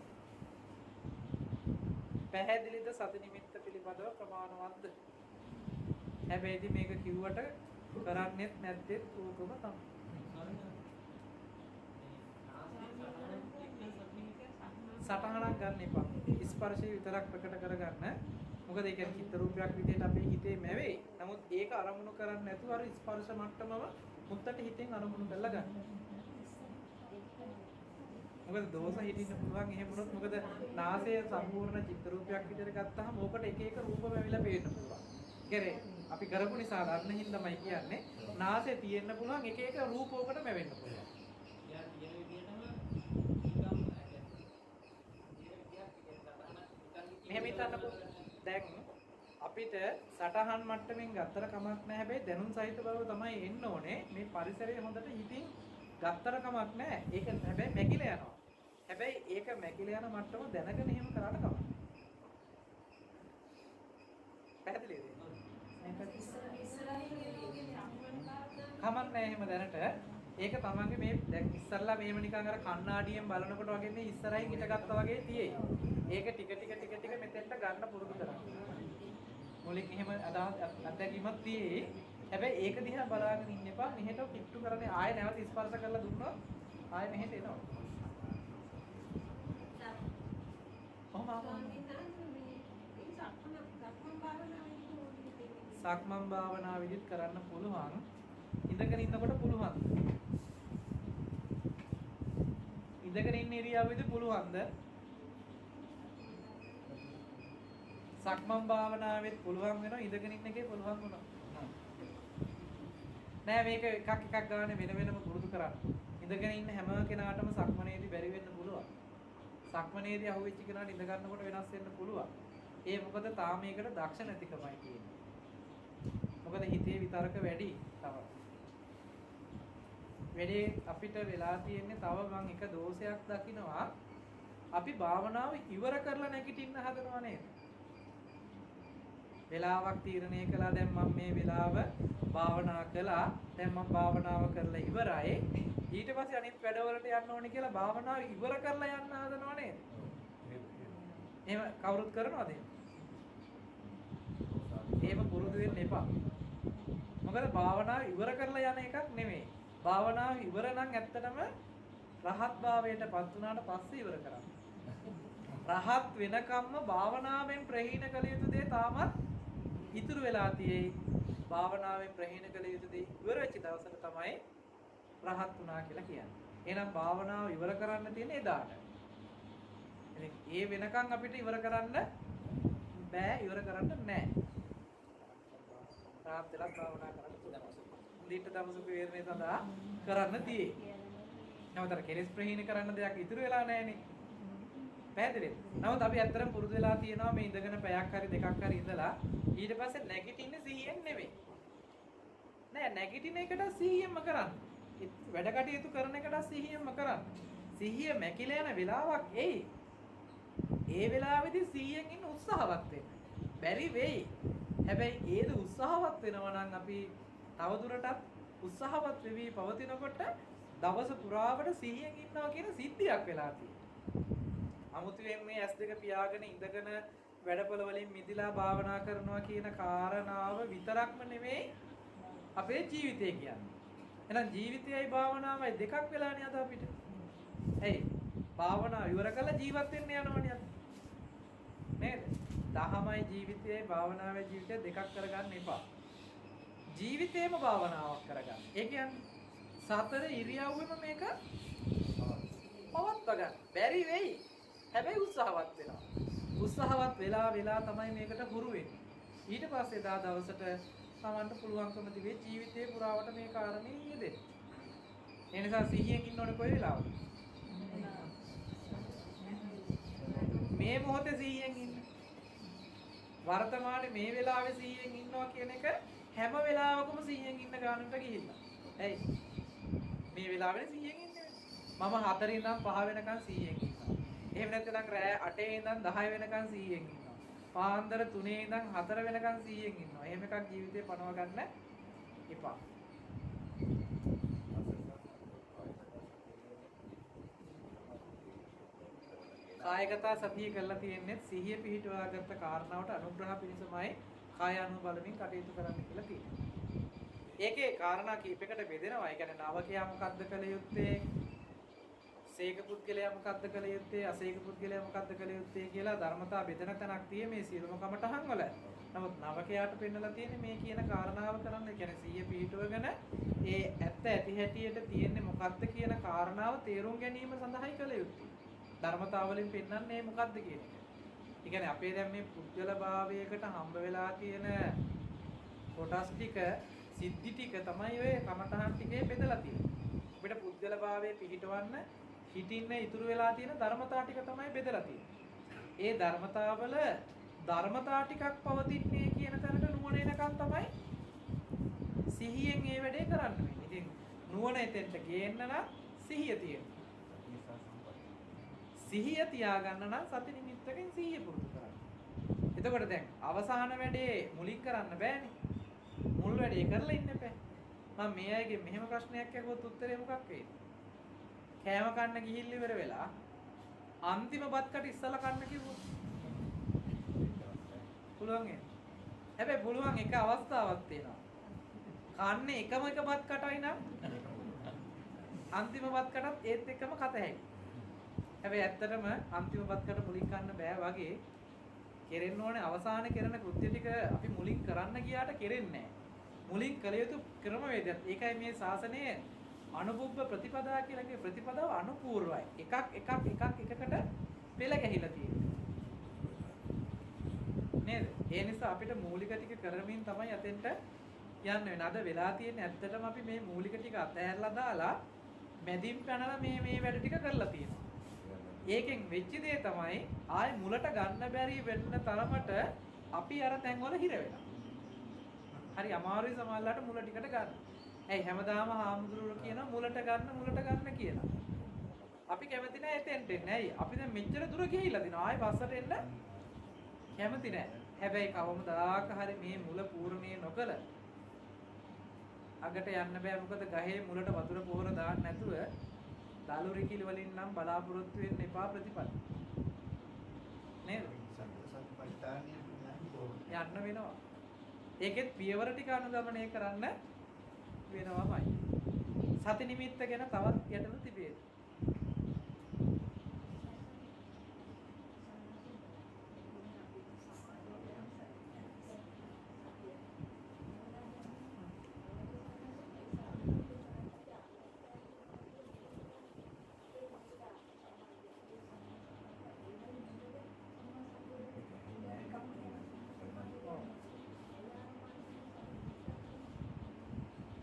පැහැදිලිද සති නිමිත්ත පිළිබඳව ප්‍රමාණවත්ද? හැබැයි ඉතින් මේක කිව්වට කරන්නේත් නැත්තේ ඕකම තමයි. සටහනක් ගන්න එපා. ස්පර්ශය විතරක් ප්‍රකට කරගන්න. මොකද ඒ කියන්නේ චිත්ත රූපයක් විදිහට අපේ හිතේ මැවෙයි. නමුත් ඒක අරමුණු කරන්නේ නැතුව අර ස්පර්ශ මට්ටමම මුත්තට හිතෙන් අරමුණු කරලා ගන්න. මොකද දෝෂ හිටින්න පුළුවන් එහෙම වුණොත් මොකද නාසය සම්පූර්ණ චිත්ත රූපයක් විදිහට ගත්තාම ඕකට එක එක රූප වැවිලා පේන්න පුළුවන්. ඒකනේ අපි කරපු නිසා ගන්න හින්දාමයි කියන්නේ නාසය තියෙන්න පුළුවන් එක එක රූප ඕකට මැවෙන්න පුළුවන්. මෙහෙම හිතන්නකෝ. දැන් අපිට සටහන් මට්ටමින් ගත්තර කමක් නැහැ. හැබැයි දැනුම් සහිත බව තමයි එන්න ඕනේ. මේ පරිසරය හොඳට හිතින් ගත්තර කමක් නැහැ. ඒක හැබැයි මැකිලා යනවා. හැබැයි ඒක මැකිලා යන මට්ටම දැනගෙන එහෙම කරාට කමක්. පැහැදිලිද? කමක් නැහැ එහෙම දැනට. ඒක තමන්ගේ මේ දැන් ඉස්සල්ලා මේව නිකන් අර කණ්ණාඩියෙන් බලනකොට වගේ මේ ඉස්සරහින් හිටගත්තා වගේ තියෙයි. ඒක ටික ටික මෙතෙන්ට ගන්න පුරුදු කරන්න. මුලින් එහෙම අත්දැකීමක් තියෙයි. හැබැයි ඒක දිහා බලාගෙන ඉන්න එපා. මෙහෙට කිට්ටු කරන්නේ ආයෙ නැවත ස්පර්ශ කරලා දුන්නොත් ආයෙ මෙහෙට එනවා. සක්මන් භාවනාව විදිහට කරන්න පුළුවන්. ඉඳගෙන ඉන්නකොට පුළුවන්. ඉඳගෙන ඉන්න ඉරියව්වෙද පුළුවන්ද? සක්මන් භාවනාවෙත් පුළුවන් වෙනවා ඉඳගෙන ඉන්න එකේ පුළුවන් වුණා. නෑ මේක එකක් ගන්න වෙනම පුරුදු කරන්න. ඉඳගෙන ඉන්න හැම කෙනාටම සක්මනේදී බැරි වෙන්න පුළුවන්. සක්මනේදී අහුවෙච්ච කෙනාට ඉඳ ගන්නකොට වෙනස් වෙන්න පුළුවන්. ඒ මොකද තාම මේකට දක්ෂ නැතිකමයි තියෙන්නේ. මොකද හිතේ විතරක වැඩි තව. වැඩි අපිට වෙලා තියෙන්නේ තව මම එක දෝෂයක් දකිනවා. අපි භාවනාව ඉවර කරලා නැගිටින්න හදනවා නේද? වෙලාවක් තීරණය කළා දැන් මම මේ වෙලාව භාවනා කළා දැන් මම භාවනාව කරලා ඉවරයි ඊට පස්සේ අනිත් වැඩවලට යන්න ඕනේ කියලා භාවනාව ඉවර කරලා යන්න හදනව නේද? එහෙම කවුරුත් කරනවද? එහෙම පුරුදු වෙන්න එපා. මොකද භාවනාව ඉවර කරලා යන එකක් නෙමෙයි. භාවනාව ඉවර නම් ඇත්තටම රහත් භාවයටපත් වුණාට පස්සේ ඉවර කරන්න. රහත් වෙනකම්ම භාවනාවෙන් ප්‍රහීන කළ යුතු දේ තාමත් ඉතුරු වෙලා තියෙයි. භාවනාවෙන් ප්‍රහීන කළ යුතු දේ ඉවර වෙච්ච දවසට තමයි රහත් වුණා කියලා කියන්නේ. එහෙනම් භාවනාව ඉවර කරන්න තියෙන්නේ එදාට. ඉතින් ඒ වෙනකන් අපිට ඉවර කරන්න බෑ, ඉවර කරන්න නැහැ. රහත් වෙලා භාවනා කරන්න පුළුවන්. දිට්ඨ තමසුක වේරණේ සඳහා කරන්න තියෙයි. නමුත් කෙලෙස් ප්‍රහීන කරන්න දෙයක් ඉතුරු වෙලා නැහැනේ. පැහැදිලිද? නමුත් අපි ඇත්තටම පුරුදු වෙලා තියෙනවා මේ ඉඳගෙන පැයක් හරි දෙකක් හරි ඉඳලා ඊට පස්සේ නැගිටින්නේ සිහියෙන් නෙමෙයි. නෑ නැගිටින එකට සිහියෙන්ම කරන්න. වැඩ කටයුතු කරන එකට සිහියෙන්ම කරන්න. සිහිය මැකිලා යන වෙලාවක් එයි. ඒ වෙලාවේදී සිහියෙන් ඉන්න උත්සාහවත් වෙන්න. බැරි වෙයි. හැබැයි ඒද උත්සාහවත් වෙනවා නම් අපි තවදුරටත් උත්සාහවත් වෙවි පවතිනකොට දවස පුරාවට සිහියෙන් ඉන්නවා කියන සිද්ධියක් වෙලා තියෙනවා. අමුතුවෙන් මේ S2 පියාගෙන ඉඳගෙන වැඩපොළ වලින් මිදිලා භාවනා කරනවා කියන කාරණාව විතරක්ම නෙමෙයි අපේ ජීවිතය කියන්නේ. එහෙනම් ජීවිතයයි භාවනාවයි දෙකක් වෙලානේ අද අපිට. ඇයි? භාවනාව ඉවර කරලා ජීවත් වෙන්න යනවනේ අද. නේද? දහමයි ජීවිතයයි භාවනාවයි ජීවිතය දෙකක් කරගන්න එපා. ජීවිතේම භාවනාවක් කරගන්න. ඒ කියන්නේ සතර ඉරියව්වෙම මේක පවත්වා ගන්න. බැරි වෙයි. හැබැයි උත්සාහවත් වෙනවා. උත්සාහවත් වෙලා තමයි මේකට හුරු වෙන්නේ. ඊට පස්සේ දා දවසට තමන්ට පුළුවන්කම තිබේ ජීවිතේ පුරාවට මේ කාරණේ යෙදෙන්න. ඒ නිසා සිහියෙන් ඉන්න ඕනේ කොයි වෙලාවද? මේ මොහොතේ සිහියෙන් ඉන්න. වර්තමානයේ මේ වෙලාවේ සිහියෙන් ඉන්නවා කියන එක හැම වෙලාවකම සිහියෙන් ඉන්න ගන්නට ගිහිල්ලා. ඇයි? මේ වෙලාවේ සිහියෙන් ඉන්නේ. මම 4 ඉඳන් 5 වෙනකන් සිහියෙන් ඉන්නවා. එහෙම නැත්නම් රෑ 8 ඉඳන් 10 වෙනකන් සිහියෙන් ඉන්නවා. පාන්දර 3 ඉඳන් 4 වෙනකන් සිහියෙන් ඉන්නවා. එහෙම එකක් ජීවිතේ පනව ගන්න එපා. කායගත සතිය කරලා තියෙන්නේ සිහිය පිහිටවාගත්ත කාරණාවට අනුග්‍රහ පිණිසමයි කාය අනුබලමින් කටයුතු කරන්න කියලා තියෙනවා. ඒකේ කාරණා කීපයකට බෙදෙනවා. ඒ කියන්නේ නවකයා මොකද්ද කළ යුත්තේ? සීක පුද්ගලයා මොකද්ද කළ යුත්තේ? අසීක පුද්ගලයා මොකද්ද කළ යුත්තේ කියලා ධර්මතා බෙදෙන තැනක් තියෙන්නේ මේ සියලුම කමටහන් වල. නමුත් නවකයාට පෙන්නලා තියෙන්නේ මේ කියන කාරණාව කරන්න. ඒ කියන්නේ සිහිය පිහිටවගෙන ඒ ඇත්ත ඇති හැටියට තියෙන්නේ මොකද්ද කියන කාරණාව තේරුම් ගැනීම සඳහායි කළ යුත්තේ. ධර්මතාවලින් පෙන්වන්නේ මොකද්ද කියන එක. ඒ කියන්නේ අපේ දැන් මේ පුද්ගල භාවයකට හම්බ වෙලා තියෙන කොටස් ටික සිද්ධි ටික තමයි ඔය කමඨහන් ටිකේ බෙදලා තියෙන්නේ. අපිට පුද්ගල භාවයේ පිහිටවන්න හිතින්න ඉතුරු වෙලා තියෙන ධර්මතා ටික තමයි බෙදලා තියෙන්නේ. ඒ ධර්මතාවල ධර්මතා ටිකක් පවතින්නේ කියන තැනට නුවණ එනකන් තමයි සිහියෙන් මේ වැඩේ කරන්න වෙන්නේ. ඉතින් නුවණ එතෙන්ට ගේන්න නම් සිහිය තියෙනවා. සිහිය තියාගන්න නම් සති නිමිත්තකින් සිහිය පුරුදු කරන්න. එතකොට දැන් අවසාන වැඩේ මුලින් කරන්න බෑනේ. මුල් වැඩේ කරලා ඉන්න එපා. මම මේ අයගේ මෙහෙම ප්‍රශ්නයක් අහුවොත් උත්තරේ මොකක් වෙයිද? කෑම කන්න ගිහිල්ලා ඉවර වෙලා අන්තිම බත් කට ඉස්සලා කන්න කිව්වොත් පුළුවන් නේද? හැබැයි පුළුවන් එක අවස්ථාවක් තියෙනවා. කන්නේ එකම එක බත් කටයි නම් අන්තිම බත් කටත් ඒත් එක්කම කත හැකියි. හැබැයි ඇත්තටම අන්තිම බත් කට මුලින් කන්න බෑ වගේ කෙරෙන්න ඕනේ අවසානයේ කරන කෘත්‍ය ටික අපි මුලින් කරන්න ගියාට කෙරෙන්නේ නැහැ. මුලින් කළ යුතු ක්‍රමවේදයක්. ඒකයි මේ ශාසනයේ අනුභව ප්‍රතිපදා කියලා කියේ ප්‍රතිපදාව අනුපූර්වයි. එකක් එකකට පෙළ ගැහිලා තියෙන්නේ. නේද? ඒ නිසා අපිට මූලික ටික කරමින් තමයි අතෙන්ට යන්න වෙන. අද වෙලා තියෙන්නේ ඇත්තටම අපි මේ මූලික ටික අතහැරලා දාලා මැදින් පැනලා මේ වැඩ ටික කරලා තියෙනවා. ඒකෙන් වෙච්ච දේ තමයි ආයේ මුලට ගන්න බැරි වෙන්න තරමට අපි අර තැන්වල හිර වෙනවා. හරි අමාරුයි සමහරලාට මුල ටිකට ගන්න. ඇයි හැමදාම හාමුදුරුවෝ කියනවා මුලට ගන්න කියලා. අපි කැමති නැහැ එතෙන්ට එන්න. ඇයි? අපි දැන් මෙච්චර දුර ගිහිල්ලා දිනවා. ආයේ බස්සට එන්න කැමති නැහැ. හැබැයි කවමදාක හරි මේ මුල පූර්ණේ නොකල අගට යන්න බෑ. මොකද ගහේ මුලට වතුර පොහොර දාන්න නැතුව දලු රිකිලි වලින් නම් බලාපොරොත්තු වෙන්න එපා ප්‍රතිපල. නේද? යන්න වෙනවා. ඒකෙත් පියවර ටික අනුගමනය කරන්න වෙනවමයි. සති නිමිත්ත ගැන තවත් ගැටලු තිබේ.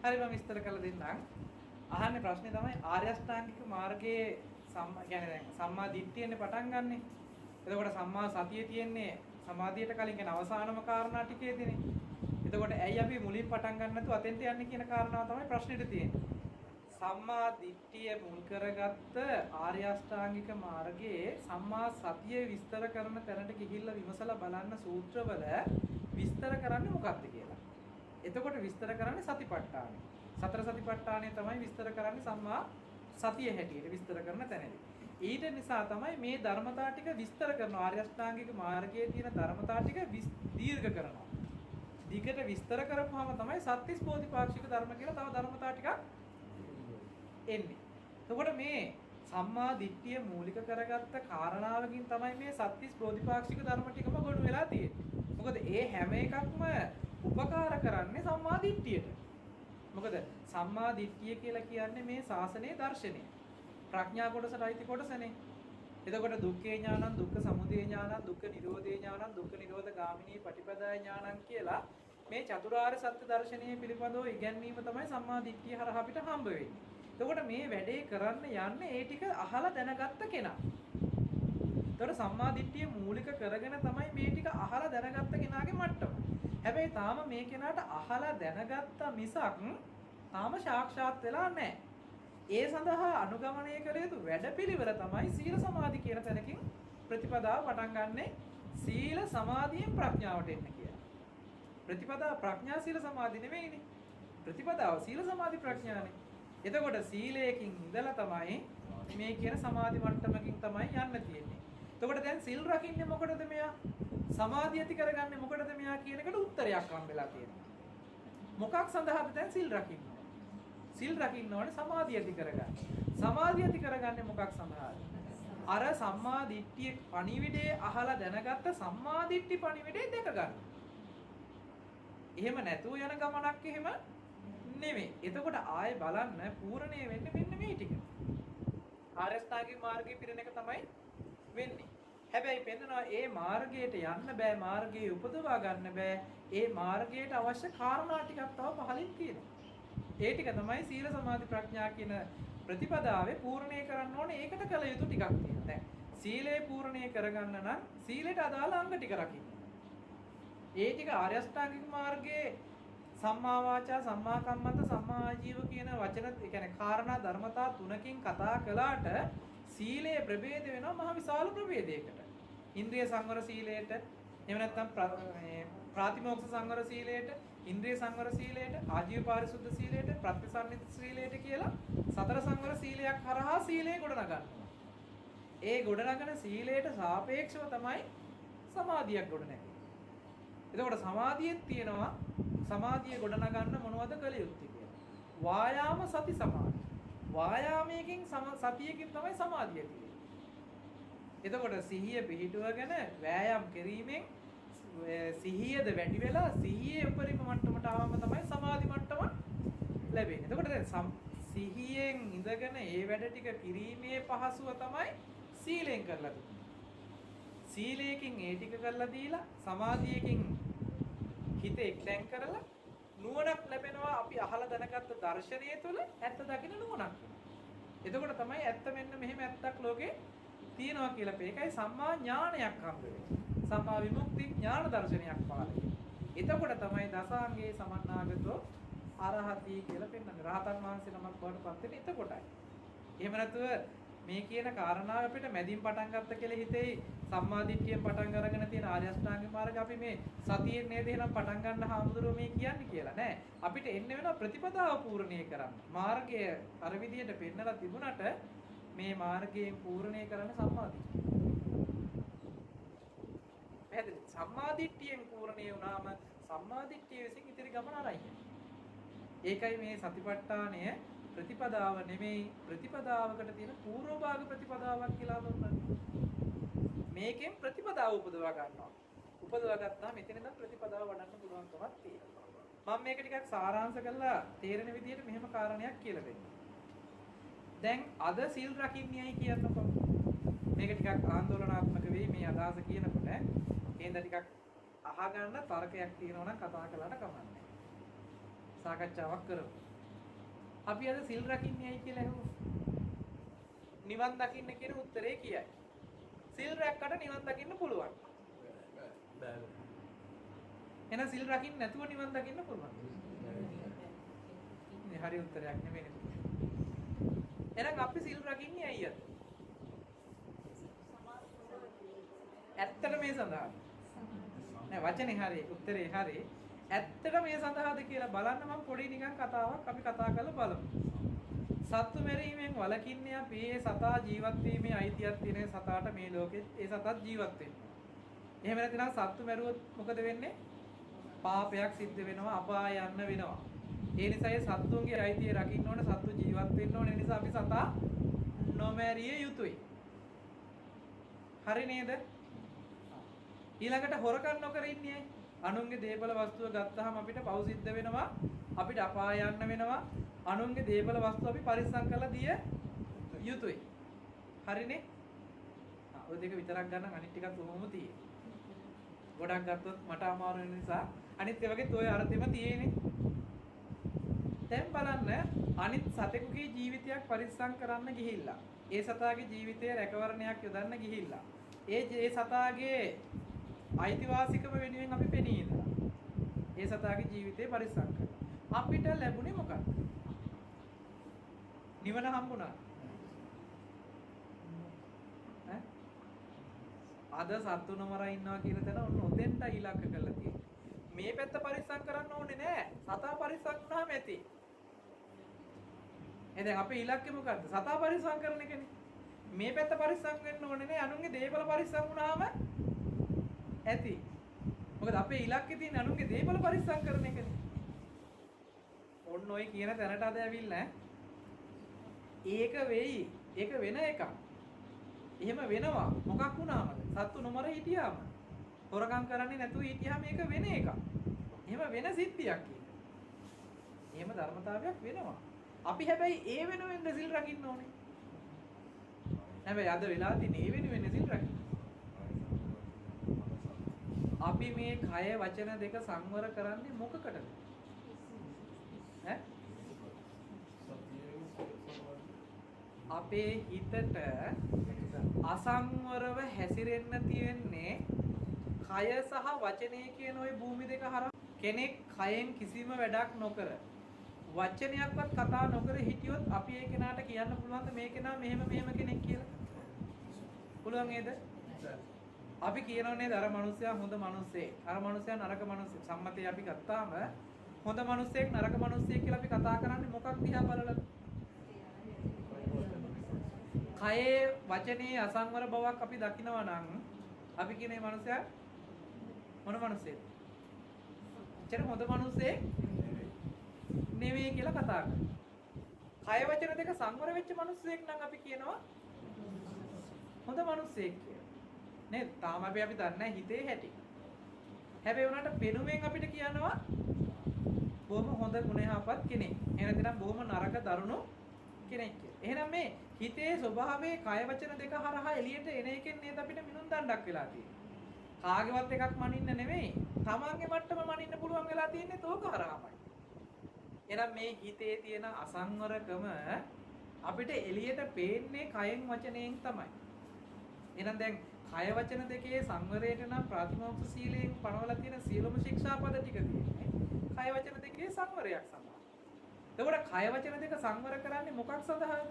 හරි මම විස්තර කරලා දෙන්නම්. අහන්නේ ප්‍රශ්නේ තමයි ආර්ය අෂ්ටාංගික මාර්ගයේ කියන්නේ දැන් සම්මා දිට්ඨියනේ පටන් ගන්නෙ. එතකොට සම්මා සතිය තියෙන්නේ සමාධියට කලින් කියන අවසානම කාරණා ටිකේදීනේ. එතකොට ඇයි අපි මුලින් පටන් ගන්න නැතුව අතෙන්ට යන්නේ කියන කාරණාව තමයි ප්‍රශ්නෙට තියෙන්නේ. සම්මා දිට්ඨිය මුල් කරගත්ත ආර්ය අෂ්ටාංගික මාර්ගයේ සම්මා සතිය විස්තර කරන තැනට ගිහිල්ලා විමසලා බලන්න සූත්‍රවල විස්තර කරන්නේ මොකක්ද කියලා. එතකොට විස්තර කරන්නේ සතිපට්ඨානය. සතර සතිපට්ඨානය තමයි විස්තර කරන්නේ සම්මා සතිය හැටියට විස්තර කරන තැනදී. ඊට නිසා තමයි මේ ධර්මතා ටික විස්තර කරනවා. ආර්ය අෂ්ටාංගික මාර්ගයේ තියෙන ධර්මතා ටික දීර්ඝ කරනවා. දිගට විස්තර කරපුවාම තමයි සත්‍තිස් බෝධිපාක්ෂික ධර්ම කියලා තව ධර්මතා ටිකක් එන්නේ. එතකොට මේ සම්මා දිට්ඨිය මූලික කරගත්ත කාරණාවකින් තමයි මේ සත්‍තිස් බෝධිපාක්ෂික ධර්ම ටිකම ගොනු වෙලා තියෙන්නේ. මොකද ඒ හැම එකක්ම උපකාර කරන්නේ සම්මා දිට්ඨියට. මොකද සම්මා දිට්ඨිය කියලා කියන්නේ මේ ශාසනයේ දර්ශනය. ප්‍රඥා කොටසට අයිති කොටසනේ. එතකොට දුක්ඛේ ඥානං, දුක්ඛ සමුදය ඥානං, දුක්ඛ නිරෝධේ ඥානං, දුක්ඛ නිරෝධ ගාමිනී පටිපදාය ඥානං කියලා මේ චතුරාර්ය සත්‍ය දර්ශනීය පිළිබඳව ඉගැන්වීම තමයි සම්මා දිට්ඨිය හරහා අපිට හම්බ වෙන්නේ. එතකොට මේ වැඩේ කරන්න යන්නේ ඒ ටික අහලා දැනගත්ත කෙනා. එතකොට සම්මා දිට්ඨිය මූලික කරගෙන තමයි මේ ටික අහලා දැනගත්ත කෙනාගේ මට්ටම. හැබැයි තාම මේ කෙනාට අහලා දැනගත්ත මිසක් තාම සාක්ෂාත් වෙලා නැහැ. ඒ සඳහා අනුගමනය කළ යුතු වැඩපිළිවෙල තමයි සීල සමාධි කියන තැනකින් ප්‍රතිපදාව පටන් ගන්නෙ සීල සමාධියෙන් ප්‍රඥාවට එන්න කියලා. ප්‍රතිපදාව ප්‍රඥා සීල සමාධි නෙවෙයිනේ. ප්‍රතිපදාව සීල සමාධි ප්‍රඥානේ. එතකොට සීලයකින් ඉඳලා තමයි මේ කියන සමාධි මට්ටමකින් තමයි යන්න තියෙන්නේ. එතකොට දැන් සිල් රකින්නේ මොකටද මෙයා? සමාධිය ඇති කරගන්නේ මොකටද මෙයා කියන එකට උත්තරයක් හම්බෙලා තියෙනවා. මොකක් සඳහාද දැන් සිල් රකින්නේ? සිල් රකින්න ඕනේ සමාධිය ඇති කරගන්න. සමාධිය ඇති කරගන්නේ මොකක් සඳහාද? අර සම්මා දිට්ඨිය පණිවිඩේ අහලා දැනගත්ත සම්මා දිට්ඨි පණිවිඩේ දෙක ගන්න. එහෙම නැතුව යන ගමනක් එහෙම නෙමෙයි. එතකොට ආයේ බලන්න පූර්ණේ වෙන්නේ මෙන්න මේ ටික. ආර්ය අෂ්ටාංගික මාර්ගයේ පිරෙන එක තමයි වෙන්නේ. හැබැයි පෙන්නනවා ඒ මාර්ගයට යන්න බෑ, මාර්ගයේ උපදවා ගන්න බෑ. ඒ මාර්ගයට අවශ්‍ය කාරණා ටිකක් තව පහලින් තියෙනවා. ඒ ටික තමයි සීල සමාධි ප්‍රඥා කියන ප්‍රතිපදාවේ පූර්ණේ කරන්න ඕනේ. ඒකට කළ යුතු ටිකක් තියෙනවා. දැන් සීලේ පූර්ණේ කරගන්න නම් සීලයට අදාළ අංග ටික රකින්න. ඒ ටික ආර්ය අෂ්ටාංගික මාර්ගයේ සම්මා වාචා, සම්මා කම්මන්ත, සම්මා ආජීව කියන වචන, ඒ කියන්නේ කාරණා ධර්මතා තුනකින් කතා කළාට සීලයේ ප්‍රභේද වෙනවා මහ විශාල ප්‍රභේදයකට. ඉන්ද්‍රිය සංවර සීලයට, එහෙම නැත්නම් ප්‍රාතිමෝක්ෂ සංවර සීලයට, ඉන්ද්‍රිය සංවර සීලයට, ආජීව පාරිශුද්ධ සීලයට, ප්‍රතිසන්නිත සීලයට කියලා සතර සංවර සීලයක් හරහා සීලය ගොඩනගනවා. ඒ ගොඩනගන සීලයට සාපේක්ෂව තමයි සමාධියක් ගොඩනැගෙන්නේ. එතකොට සමාධියෙත් තියෙනවා සමාධිය ගොඩනගන්න මොනවද කළ යුත්තේ කියලා. වායාම සති සමාධි. වායාමයෙන් සතියකින් තමයි සමාධිය තියෙන්නේ. එතකොට සිහිය පිහිටුවගෙන වෑයම් කිරීමෙන් සිහියද වැඩි වෙලා සිහියේ උපරිම මට්ටමට ආවම තමයි සමාධි මට්ටම ලැබෙන්නේ. එතකොට දැන් සිහියෙන් ඉඳගෙන ඒ වැඩ ටික කිරීමේ පහසුව තමයි සීලෙන් කරලා දුන්නේ. සීලයෙන් ඒ ටික කරලා දීලා සමාධියකින් හිත එක්තැන් කරලා නුවණක් ලැබෙනවා. අපි අහලා දැනගත්ත දර්ශනය තුළ ඇත්ත දකින්න නුවණක්. එතකොට තමයි ඇත්ත මෙන්න මෙහෙම ඇත්තක් ලෝකේ තියෙනවා කියලා. ඒකයි සම්මා ඥානයක් හම්බ වෙන්නේ. සම්මා විමුක්ති ඥාන දර්ශනයක් පහළ වෙනවා. එතකොට තමයි දසාංගේ සමන්නාගතෝ අරහති කියලා පෙන්වන්නේ. රහතන් වහන්සේ නමක් බවට පත් වෙන්නේ එතකොටයි. එහෙම නැතුව මේ කියන කාරණාව අපිට මැදින් පටන් ගත්ත කියලා හිතෙයි සම්මා දිට්ඨියෙන් පටන් අරගෙන තියෙන ආර්ය අෂ්ටාංගික මාර්ගය අපි මේ සතියෙන් නේද එහෙනම් පටන් ගන්න හාමුදුරුවෝ මේ කියන්නේ කියලා නෑ. අපිට එන්න වෙනවා ප්‍රතිපදාව පූර්ණේ කරන්න. මාර්ගය අර විදියට පෙන්නලා තිබුණට මේ මාර්ගයෙන් පූර්ණේ කරන්න සම්මා දිට්ඨිය. පැහැදිලි. සම්මා දිට්ඨියෙන් පූර්ණේ වුණාම සම්මාදිට්ඨිය විසින් ඉදිරි ගමන ආරයි. ඒකයි මේ සතිපට්ඨානය ප්‍රතිපදාව නෙමෙයි ප්‍රතිපදාවකට තියෙන පූර්ව භාග ප්‍රතිපදාවක් කියලා හඳුන්වන්නේ. මේකෙන් ප්‍රතිපදාව උපදවා ගන්නවා. උපදවා ගත්තාම මෙතන ඉඳන් ප්‍රතිපදාව වඩන්න පුළුවන්කමක් තියෙනවා. මම මේක ටිකක් සාරාංශ කරලා තේරෙන විදිහට මෙහෙම කාරණයක් කියලා දෙන්නම්. දැන් අද සීල් රකින්නේයි කියන්නකො. මේක ටිකක් ආందోලනාත්මක වෙයි මේ අදහස කියනකොට. එහෙනම් ටිකක් අහගන්න තර්කයක් තියෙනවා නම් කතා කළාට කමන්නේ. සාකච්ඡාවක් කරමු. අපි අද සීල් රකින්නේයි කියලා අහුවොත් නිවන් දකින්න කියන උත්තරේ කියයි. සීල් රැක්කට නිවන් දකින්න පුළුවන්. බෑ. එහෙනම් සීල් රකින්න නැතුව නිවන් දකින්න පුළුවන්. මේ හරි උත්තරයක් නෙමෙයි. එහෙනම් අපි සීල් රකින්නේ අයියද? ඇත්තට මේ සඳහා. නෑ වචනේ හරි උත්තරේ හරි. ඇත්තට මේ සඳහාද කියලා බලන්න මම පොඩි නිකන් කතාවක් අපි කතා කරලා බලමු. සත්තු මෙරීමෙන් වළකින්නේ අපි ඒ සතා ජීවත් වීමේ අයිතියක් තියෙන සතාට මේ ලෝකෙත් ඒ සතත් ජීවත් වෙනවා. එහෙම නැත්නම් සත්තු මැරුවොත් මොකද වෙන්නේ? පාපයක් සිද්ධ වෙනවා, අපාය යන්න වෙනවා. ඒ නිසා ඒ සත්තුන්ගේ අයිතිය රකින්න ඕන, සත්තු ජීවත් වෙන්න ඕන. ඒ නිසා අපි සතා නොමැරිය යුතුයි. හරි නේද? ඊළඟට හොරකම් නොකර ඉන්නේ. අනුන්ගේ දේපල වස්තුව ගත්තාම අපිට පව් සිද්ධ වෙනවා, අපිට අපාය යන්න වෙනවා. අනුන්ගේ දේපල වස්තු අපි පරිස්සම් කරලා දිය යුතුයි. හරිනේ? ඔය දෙක විතරක් ගන්න අනිත් ටිකත් කොහොමද තියෙන්නේ? ගොඩක් ගත්තොත් මට අමාරු වෙන නිසා අනිත් ඒ වගේත් ඔය අර්ථෙම තියෙන්නේ. දැන් බලන්න අනිත් සතෙකුගේ ජීවිතයක් පරිස්සම් කරන්න ගිහිල්ලා ඒ සතාගේ ජීවිතයේ රැකවරණයක් යොදන්න ගිහිල්ලා ඒ සතාගේ අයිතිවාසිකම වෙනුවෙන් අපි පෙනී ඉඳලා ඒ සතාගේ ජීවිතේ පරිස්සම් කරනවා. අපිට ලැබුණේ මොකක්ද? නිවන හම්බුණා. ඈ? අද සත්තු නොමරා ඉන්නවා කියන තැන ඔන්න ඔතෙන්ට ඉලක්ක කරලා තියෙනවා. මේ පැත්ත පරිස්සම් කරන්න ඕනේ නෑ. සතා පරිස්සම් වුණාම ඇති. එහෙනම් අපේ ඉලක්කය මොකද්ද? සතා පරිස්සම් කරන එකනේ. මේ පැත්ත පරිස්සම් වෙන්න ඕනේ නේ. අනුන්ගේ දේපල පරිස්සම් වුණාම ඇති. මොකද අපේ ඉලක්කේ තියෙන අනුන්ගේ දේපල පරිස්සම් කරන එකනේ. ඔන්න ඔය කියන තැනට අද ඇවිල්ලා ඒක වෙයි. ඒක වෙන එකක්. එහෙම වෙනවා. මොකක් වුණාමද? සත්තු නොමර හිටියාම. හොරකම් කරන්නේ නැතුව හිටියාම ඒක වෙන එකක්. එහෙම වෙන සිද්ධියක් ඒක. එහෙම ධර්මතාවයක් වෙනවා. අපි හැබැයි ඒ වෙනුවෙන් සිල් රකින්න ඕනේ. හැබැයි අද වෙලා තියෙන ඒ වෙනුවෙන් සිල් රකින්න. අපි මේ කය වචන දෙක සංවර කරන්නේ මොකකටද? ඈ? අපේ හිතට අසංවරව හැසිරෙන්න තියෙන්නේ කය සහ වචනය කියන ওই භූමි දෙක හරහා. කෙනෙක් කයෙන් කිසිම වැඩක් නොකර වචනයක්වත් කතා නොකර හිටියොත් අපි ඒ කෙනාට කියන්න පුළුවන්ද මේ කෙනා මෙහෙම කෙනෙක් කියලා? පුළුවන් නේද? අපි කියනවා නේද අර මිනිස්සයා හොඳ මිනිස්සෙක්, අර මිනිස්සයා නරක මිනිස්සෙක්. සම්මතය අපි ගත්තාම හොඳ මිනිස්සෙක් නරක මිනිස්සෙක් කියලා අපි කතා කරන්නේ මොකක් දිහා බලලාද? කයේ වචනේ අසංවර බවක් අපි දකිනවා නම් අපි කියන්නේ මිනිස්සයා මොන මිනිස්සෙක්ද? එච්චර හොඳ මිනිස්සෙක් නෙවෙයි කියලා කතා කරනවා. කය වචන දෙක සංවර වෙච්ච මිනිස්සෙක් නම් අපි කියනවා හොඳ මිනිස්සෙක් කියලා. නේද? තාම අපි දන්නේ හිතේ හැටි. හැබැයි උනාට පෙනුමෙන් අපිට කියනවා බොහොම හොඳ ගුණයහපත් කෙනෙක්. එහෙනම් දෙනම් බොහොම නරක දරුණු කෙනෙක් කියලා. එහෙනම් මේ හිතේ ස්වභාවයේ කය වචන දෙක හරහා එළියට එන එකෙන් නේද අපිට මිනුම් දණ්ඩක් වෙලා තියෙන්නේ. කාගේවත් එකක් මනින්න නෙමෙයි. තමන්ගේ මට්ටම මනින්න පුළුවන් වෙලා තියෙන්නේ තෝක හරහාමයි. එහෙනම් මේ හිතේ තියෙන අසංවරකම අපිට එළියට පේන්නේ කයෙන් වචනයෙන් තමයි. එහෙනම් දැන් කය වචන දෙකේ සංවරයට නම් ප්‍රාතිමෝක්ෂ සීලයෙන් පනවලා තියෙන සියලුම ශික්ෂාපද ටික තියෙන්නේ කය වචන දෙකේ සංවරයක් සඳහා. එතකොට කය වචන දෙක සංවර කරන්නේ මොකක් සඳහාද?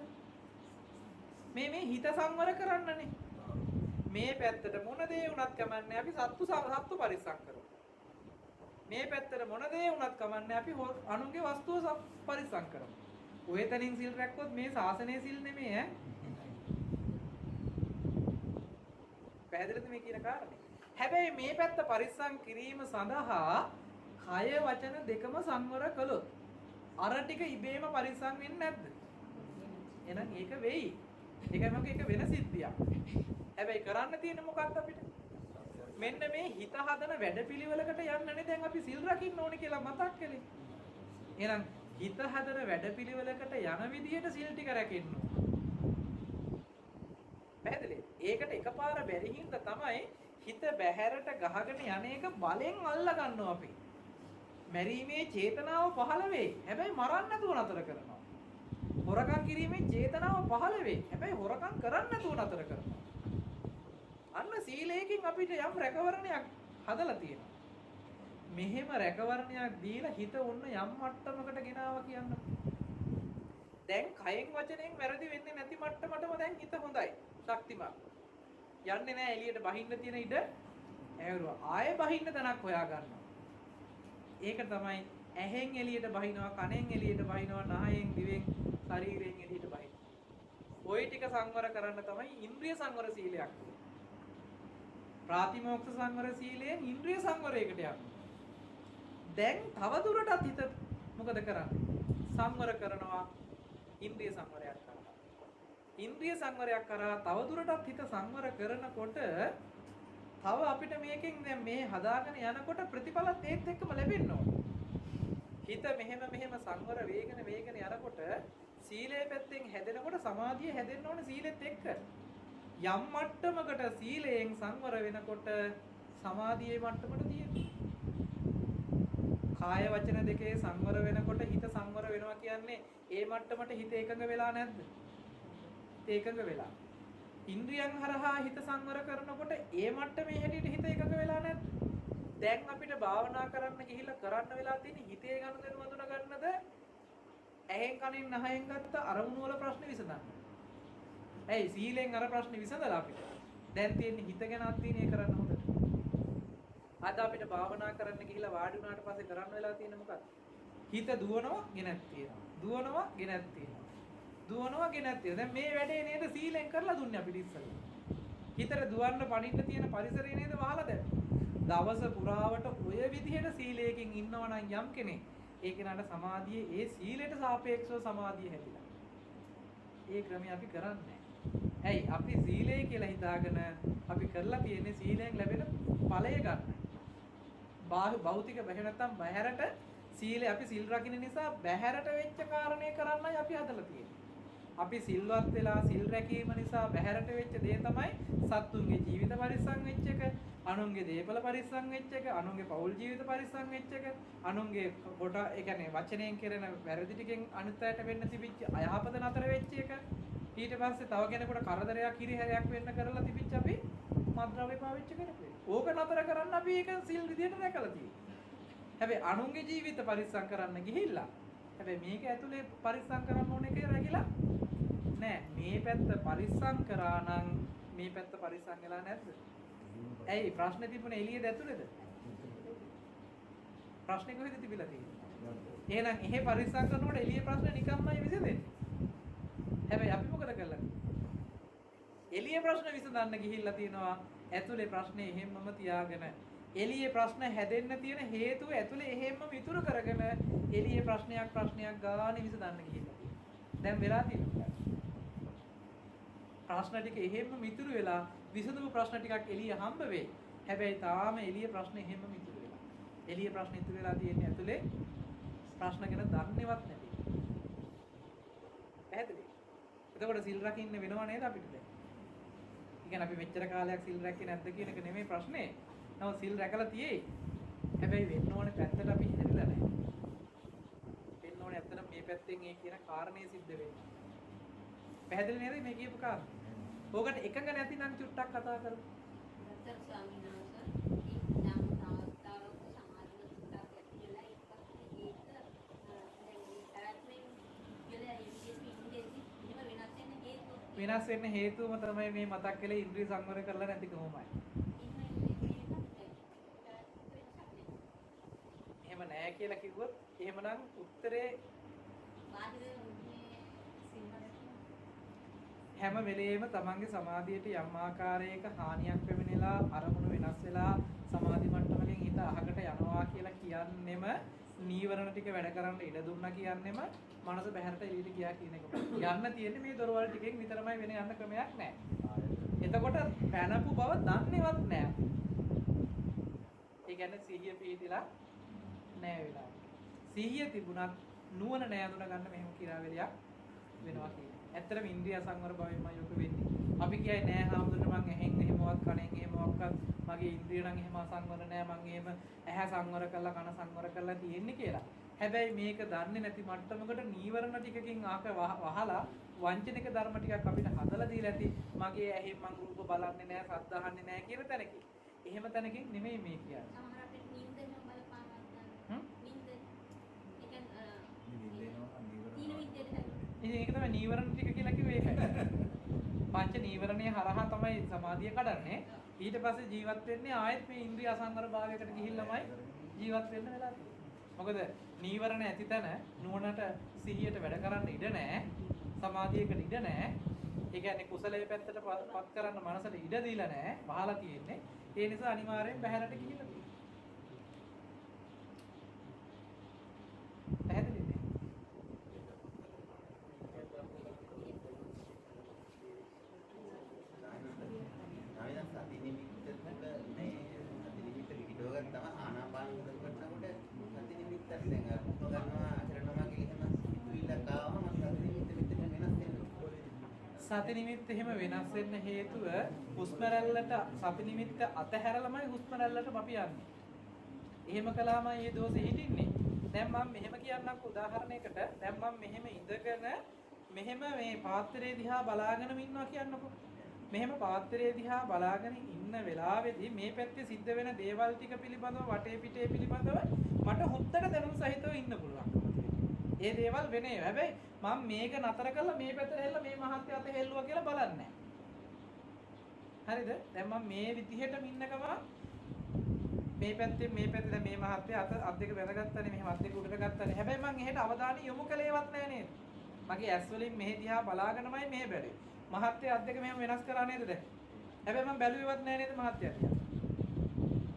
මේ හිත සංවර කරන්නනේ. මේ පැත්තට මොන දේ වුණත් කමන්නේ අපි සත්තු පරිස්සම් කරමු. මේ පැත්තට මොන දේ වුණත් කමන්නේ අපි අනුන්ගේ වස්තුව පරිස්සම් කරමු. ඔය තනින් සිල් රැක්කොත් මේ ශාසනයේ සිල් නෙමෙයි ඈ. පැහැදිලිද මේ කියන කාරණේ? හැබැයි මේ පැත්ත පරිස්සම් කිරීම සඳහා කය වචන දෙකම සංවර කළොත් අර ටික ඉබේම පරිස්සම් වෙන්නේ නැද්ද? එහෙනම් ඒක වෙයි. ඒකයි මම ඒක වෙන සිද්ධියක්. හැබැයි කරන්න තියෙන්නේ මොකක්ද අපිට? මෙන්න මේ හිත හදන වැඩපිළිවෙලකට යන්නනේ දැන් අපි සිල් රකින්න ඕනේ කියලා මතක් කළේ. එහෙනම් හිත හදන වැඩපිළිවෙලකට යන විදිහට සිල් ටික රැකෙන්න ඕනේ. පැහැදිලි? ඒකට එකපාර බැරි හින්දා තමයි හිත බැහැරට ගහගෙන යන එක බලෙන් අල්ලා ගන්නවා අපි. මැරීමේ චේතනාව පහළ වෙයි. හැබැයි මරන්න නැතුව නතර කරනවා. හොරකම් කිරීමේ චේතනාව පහළ වෙයි. හැබැයි හොරකම් කරන්න නැතුව නතර කරනවා. අන්න සීලයෙන් අපිට යම් රැකවරණයක් හදලා තියෙනවා. මෙහෙම රැකවරණයක් දීලා හිත ඔන්න යම් මට්ටමකට ගෙනාවා කියන්න. දැන් කයෙන් වචනයෙන් වැරදි වෙන්නේ නැති මට්ටමටම දැන් හිත හොඳයි. ශක්තිමත්. යන්නේ නැහැ එළියට බහින්න තියෙන ඉඩ ඇවරුවා. ආයෙ බහින්න තැනක් හොයා ගන්නවා. ඒක තමයි ඇහෙන් එළියට බහිනවා, කනෙන් එළියට බහිනවා, නහයෙන්, දිවෙන්, ශරීරයෙන් එළියට බහිනවා. ওই ටික සංවර කරන්න තමයි ඉන්ද්‍රිය සංවර සීලයක්. ප්‍රාතිමෝක්ෂ සංවර සීලයෙන් ඉන්ද්‍රිය සංවරයකට යනවා. දැන් තව දුරටත් හිත මොකද කරන්නේ? සංවර කරනවා ඉන්ද්‍රිය සංවරයක් කරනවා. ඉන්ද්‍රිය සංවරයක් කරා තව දුරටත් හිත සංවර කරනකොට තව අපිට මේකෙන් දැන් මේ හදාගෙන යනකොට ප්‍රතිඵලත් ඒත් එක්කම ලැබෙන්න ඕන. හිත මෙහෙම සංවර වේගන යනකොට සීලයේ පැත්තෙන් හැදෙනකොට සමාධිය හැදෙන්න ඕනේ සීලෙත් එක්ක. යම් මට්ටමකට සීලයෙන් සංවර වෙනකොට සමාධියේ මට්ටමට තියෙනවා. කාය වචන දෙකේ සංවර වෙනකොට හිත සංවර වෙනවා කියන්නේ ඒ මට්ටමට හිත එකඟ වෙලා නැද්ද? ඒකඟ වෙලා. ඉන්ද්‍රියන් හරහා හිත සංවර කරනකොට ඒ මට්ටමේ හැටියට හිත එකඟ වෙලා නැද්ද? දැන් අපිට භාවනා කරන්න ගිහිල්ලා කරන්න වෙලා තියෙන්නේ හිතේ ගනුදෙනු වඳුන ගන්නද? ඇහෙන් කනෙන් නහයෙන් ගත්ත අරමුණු වල ප්‍රශ්න විසඳන්න. ඇයි සීලෙන් අර ප්‍රශ්නේ විසඳලා අපිට. දැන් තියෙන්නේ හිත ගැන අධ්‍යයනය කරන්න හොඳට. අද අපිට භාවනා කරන්න ගිහිල්ලා වාඩි වුණාට පස්සේ කරන්න වෙලා තියෙන්නේ මොකක්ද? හිත දුවනවා ගෙනත් තියෙනවා. දුවනවා ගෙනත් තියෙනවා. දුවනවා ගෙනත් තියෙනවා. දැන් මේ වැඩේ නේද සීලෙන් කරලා දුන්නේ අපිට ඉස්සෙල්ලා. හිතට දුවන්න පණින්න තියෙන පරිසරය නේද වහලා දැම්මේ. දවස පුරාවට ඔය විදිහට සීලයකින් ඉන්නවා නම් යම් කෙනෙක් ඒ කෙනාට සමාධියේ ඒ සීලයට සාපේක්ෂව සමාධිය හැදිලා. ඒ ක්‍රමය අපි කරන්නේ. ඇයි අපි සීලය කියලා හිතාගෙන අපි කරලා තියෙන්නේ සීලයෙන් ලැබෙන ඵලය ගන්න. භෞතික බැහැ නැත්තම් බහැරට සීලය අපි සිල් රකින්න නිසා බහැරට වෙච්ච කාරණේ කරන්නයි අපි හදලා තියෙන්නේ. අපි සිල්වත් වෙලා සිල් රැකීම නිසා බහැරට වෙච්ච දේ තමයි සත්තුන්ගේ ජීවිත පරිස්සම් වෙච්ච එක, අනුන්ගේ දේපල පරිස්සම් වෙච්ච එක, අනුන්ගේ පෞල් ජීවිත පරිස්සම් වෙච්ච එක, අනුන්ගේ කොට ඒ කියන්නේ වචනයෙන් කරන වැරදි ටිකෙන් අනිත්යට වෙන්න තිබිච්ච අයහපත නතර වෙච්ච එක. ඊට පස්සේ තව කෙනෙකුට කරදරයක් හිරිහැරයක් වෙන්න කරලා තිබිච්ච අපි මද්ද්‍රව්‍ය පාවිච්චි කරපේ. ඕක නතර කරන්න අපි ඒක සිල් විදියට රැකලා තියෙනවා. හැබැයි අනුන්ගේ ජීවිත පරිස්සම් කරන්න ගිහිල්ලා හැබැයි මේක ඇතුලේ පරිස්සම් කරන්න ඕන එකේ රැකිලා නෑ. මේ පැත්ත පරිස්සම් කරා නම් මේ පැත්ත පරිස්සම් වෙලා නැද්ද? ඇයි ප්‍රශ්නේ තිබුණේ එළියේද ඇතුලේද? ප්‍රශ්නේ කොහෙද තිබිලා තියෙන්නේ? එහෙනම් එහෙ පරිස්සම් කරනකොට එළියේ ප්‍රශ්නේ නිකම්මයි විසඳෙන්නේ. හැබැයි අපි මොකද කරලා එළියේ ප්‍රශ්න විසඳන්න ගිහිල්ලා තියෙනවා ඇතුලේ ප්‍රශ්නේ එහෙම්මම තියාගෙන එළියේ ප්‍රශ්න හැදෙන්න තියෙන හේතුව ඇතුලේ එහෙම්මම ඉතුරු කරගෙන එළියේ ප්‍රශ්නයක් ගානේ විසඳන්න ගිහිල්ලා තියෙනවා. දැන් වෙලා තියෙනවා ප්‍රශ්න ටික එහෙම්මම ඉතුරු වෙලා විසඳපු ප්‍රශ්න ටිකක් එළිය හම්බ වෙයි. හැබැයි තාම එළියේ ප්‍රශ්න එහෙම්මම ඉතුරු වෙලා. එළියේ ප්‍රශ්න ඉතුරු වෙලා තියෙන්නේ ඇතුලේ ප්‍රශ්න ගැන දන්නේවත් නැති. පැහැදිලි? එතකොට සිල් රකින්න වෙනව නේද අපිට දැන්? කියන්නේ අපි මෙච්චර කාලයක් සිල් රැක්කේ නැද්ද කියන එක නෙමෙයි ප්‍රශ්නේ. නමුත් සිල් රැකලා තියෙයි. හැබැයි වෙන්න ඕනේ පැත්තට අපි හැරිලා නැහැ. වෙන්න ඕනේ ඇත්තටම මේ පැත්තෙන් ඒ කියන කාරණේ සිද්ධ වෙන්නේ. පැහැදිලි නේද මේ කියපු කාරණේ? ඕකට එකඟ නැතිනම් චුට්ටක් කතා කරමු. දත්තර ස්වාමීන් වහන්සේ නම් තාවතාවක සමාධිය සුට්ටක් ඇතිලා ඒක දැන් ආත්මයෙන් කියලා වෙනස් වෙන්න හේතුවම තමයි මේ මතක් කළේ ඉන්ද්‍රිය සංවර කරලා නැති කොහොමයි. එහෙම නෑ කියලා කිව්වොත් එහෙමනම් උත්තරේ හැම වෙලෙම තමන්ගේ සමාධියට යම් ආකාරයක හානියක් වෙමිනලා අරමුණු වෙනස් වෙලා සමාධි මට්ටමකින් හිත අහකට යනවා කියලා කියන්නෙම නීවරණ ටික වැඩ කරන්න ඉඩ දුන්නා කියන්නේම මනස බහැරට එළියට ගියා කියන එක. යන්න තියෙන්නේ මේ දොරවල් ටිකෙන් විතරමයි වෙන යන්න ක්‍රමයක් නැහැ. එතකොට පැනපු බව දන්නේවත් නැහැ. ඒ කියන්නේ සිහිය පිහිටිලා නැහැ වෙලා. සිහිය තිබුණත් නුවණ නැහැ අඳුන ගන්න මෙහෙම කිරාවැලියක් වෙනවා කියන්නේ. ඇත්තටම ඉන්ද්‍රිය සංවර භවෙන්මයි යොක වෙන්නේ. අපි කියයි නෑ හාමුදුරනේ මං ඇහෙන් එහෙමවත් කනෙන් එහෙමවත් මගේ ඉන්ද්‍රිය නම් එහෙම අසංවර නෑ මං එහෙම ඇහැ සංවර කරලා කන සංවර කරලා තියෙන්නේ කියලා. හැබැයි මේක දන්නේ නැති මට්ටමකට නීවරණ ටිකකින් ආක වහලා වංචනික ධර්ම ටිකක් අපිට හදලා දීලා ඇති. මගේ ඇහෙන් මං රූප බලන්නේ නෑ සද්ද අහන්නේ නෑ කියන තැනකින්. එහෙම තැනකින් නෙමෙයි මේ කියන්නේ. සමහර අපිට නිින්ද එහෙම බලපානවා ගන්න. නිින්ද. ඒ කියන්නේ ඉතින් ඒක තමයි නීවරණ ටික කියලා කිව්වේ ඒකයි. පංච නීවරණයේ හරහා තමයි සමාධිය කඩන්නේ. ඊට පස්සේ ජීවත් වෙන්නේ ආයෙත් මේ ඉන්ද්‍රිය අසංවර භාවයකට ගිහිල්ලාමයි ජීවත් වෙන්න වෙලා තියෙන්නේ. මොකද නීවරණ ඇති තැන නුවණට සිහියට වැඩ කරන්න ඉඩ නැහැ. සමාධියකට ඉඩ නැහැ. ඒ කියන්නේ කුසලයේ පැත්තට පත් කරන්න මනසට ඉඩ දීලා නැහැ. වහලා තියෙන්නේ. ඒ නිසා අනිවාර්යෙන් බහැරට ගිහිල්ලා තියෙනවා. පැහැදිලිද? සති නිමිත්ත එහෙම වෙනස් වෙන්න හේතුව හුස්ම රැල්ලට සති නිමිත්ත අතහැරලමයි හුස්ම රැල්ලට අපි යන්නේ. එහෙම කළාමයි මේ දෝෂෙ හිටින්නේ. දැන් මම මෙහෙම කියන්නම්කෝ උදාහරණයකට. දැන් මම මෙහෙම ඉඳගෙන මෙහෙම මේ පාත්‍රයේ දිහා බලාගෙනම ඉන්නවා කියන්නකෝ. මෙහෙම පාත්‍රයේ දිහා බලාගෙන ඉන්න වෙලාවේදී මේ පැත්තේ සිද්ධ වෙන දේවල් ටික පිළිබඳව වටේ පිටේ පිළිබඳව මට හොත්තට දැනුම් සහිතව ඉන්න පුළුවන්. ඒ දේවල් වෙන්නේ. හැබැයි මම මේක නතර කරලා මේ පැත්තට හැල්ලා මේ මහත්ය අත හෙල්ලුවා කියලා බලන්නේ නැහැ. හරිද? දැන් මම මේ විදිහටම ඉන්න ගමන් මේ පැත්තේ මේ මහත්ය අත් දෙක වැදගත්තනේ මෙහෙම අත් දෙක උඩට ගත්තනේ. හැබැයි මම එහෙට අවධානය යොමු කළේවත් නැහැ නේද? මගේ ඇස් වලින් මෙහෙ දිහා බලාගෙනමයි මෙහෙ බැලුවේ. මහත්ය අත් දෙක මෙහෙම වෙනස් කරා නේද දැන්? හැබැයි මම බැලුවේවත් නැහැ නේද මහත්ය දිහා?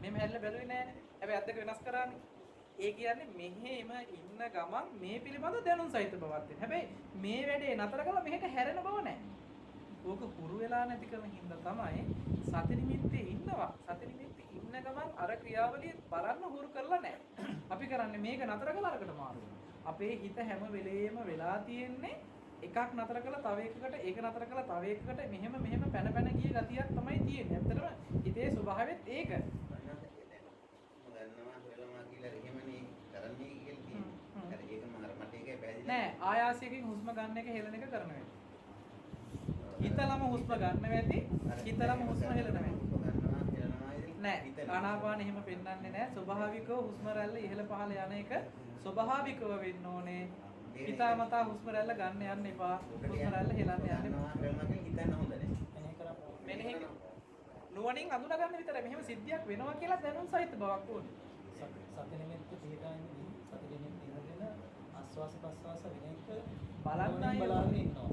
මෙහෙම හැල්ල බැලුවේ නැහැ නේද? හැබැයි අත් දෙක වෙනස් කරානේ. ඒ කියන්නේ මෙහෙම ඉන්න ගමන් මේ පිළිබඳ දැනුම් සහිත බවක් තියෙන. හැබැයි මේ වැඩේ නතර කරලා මෙහෙට හැරෙන බව නැහැ. ඕක පුරු වෙලා නැතිකම හින්දා තමයි සති නිමිත්තේ ඉන්නවා. සති නිමිත්තේ ඉන්න ගමන් අර ක්‍රියාවලිය බලන්න හුරු කරලා නැහැ. අපි කරන්නේ මේක නතර කරලා අරකට මාරු වෙනවා. අපේ හිත හැම වෙලේම වෙලා තියෙන්නේ එකක් නතර කරලා තව එකකට ඒක නතර කරලා තව එකකට මෙහෙම පැන ගිය ගතියක් තමයි තියෙන්නේ. ඇත්තටම හිතේ ස්වභාවයත් ඒක. නෑ ආයාසයෙන් හුස්ම ගන්න එක හෙලන එක කරන වෙයි. හිතලම හුස්ම ගන්න වෙද්දි හිතලම හුස්ම හෙලන වෙයි. නෑ ආනාපාන එහෙම පෙන්වන්නේ නෑ. ස්වභාවිකව හුස්ම රැල්ල ඉහළ පහළ යන එක ස්වභාවිකව වෙන්න ඕනේ. හිතාමතා හුස්ම රැල්ල ගන්න යන්න එපා. හුස්ම රැල්ල හෙලන්න යන්න එපා. මෙනෙහි නුවණින් අඳුන ගන්න විතරයි. මෙහෙම සිද්ධියක් වෙනවා කියලා දැනුම් සහිත බවක් ඕනේ. සති නිමිත්ත පිටායින්දී සති නිමිත්ත ඉඳගෙන ආස්වාස ප්‍රස්වාස වෙන එක බලන්නයි බලන්න ඉන්නවා.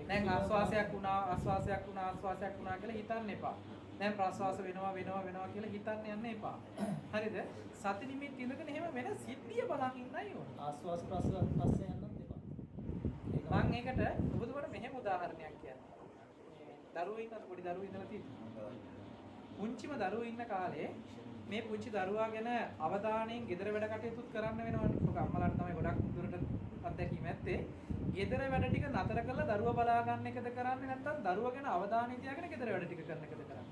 දැන් ආස්වාසයක් වුණා කියලා හිතන්න එපා. දැන් ප්‍රස්වාස වෙනවා කියලා හිතන්න යන්න එපා. හරිද? සති නිමිත්ත ඉඳගෙන එහෙම වෙන සිද්ධිය බලන් ඉන්නයි ඕනේ. ආස්වාස ප්‍රස්වාස පස්සේ යන්නත් එපා. මම ඒකට ඔබතුමාට මෙහෙම උදාහරණයක් කියන්නම්. දරුවෝ ඉන්න පොඩි දරුවෝ ඉඳලා තියෙනවා. පුංචිම දරුවෝ ඉන්න කාලේ මේ පුංචි දරුවා ගැන අවධානයෙන් ගෙදර වැඩ කටයුතු කරන්න වෙනවනේ. ඔක අම්මලාට තමයි ගොඩක් දුරට අත්දැකීම ඇත්තේ. ගෙදර වැඩ ටික නතර කරලා දරුවා බලා ගන්න එකද කරන්නේ නැත්නම් දරුවා ගැන අවධානය තියාගෙන ගෙදර වැඩ ටික කරන එකද කරන්නේ?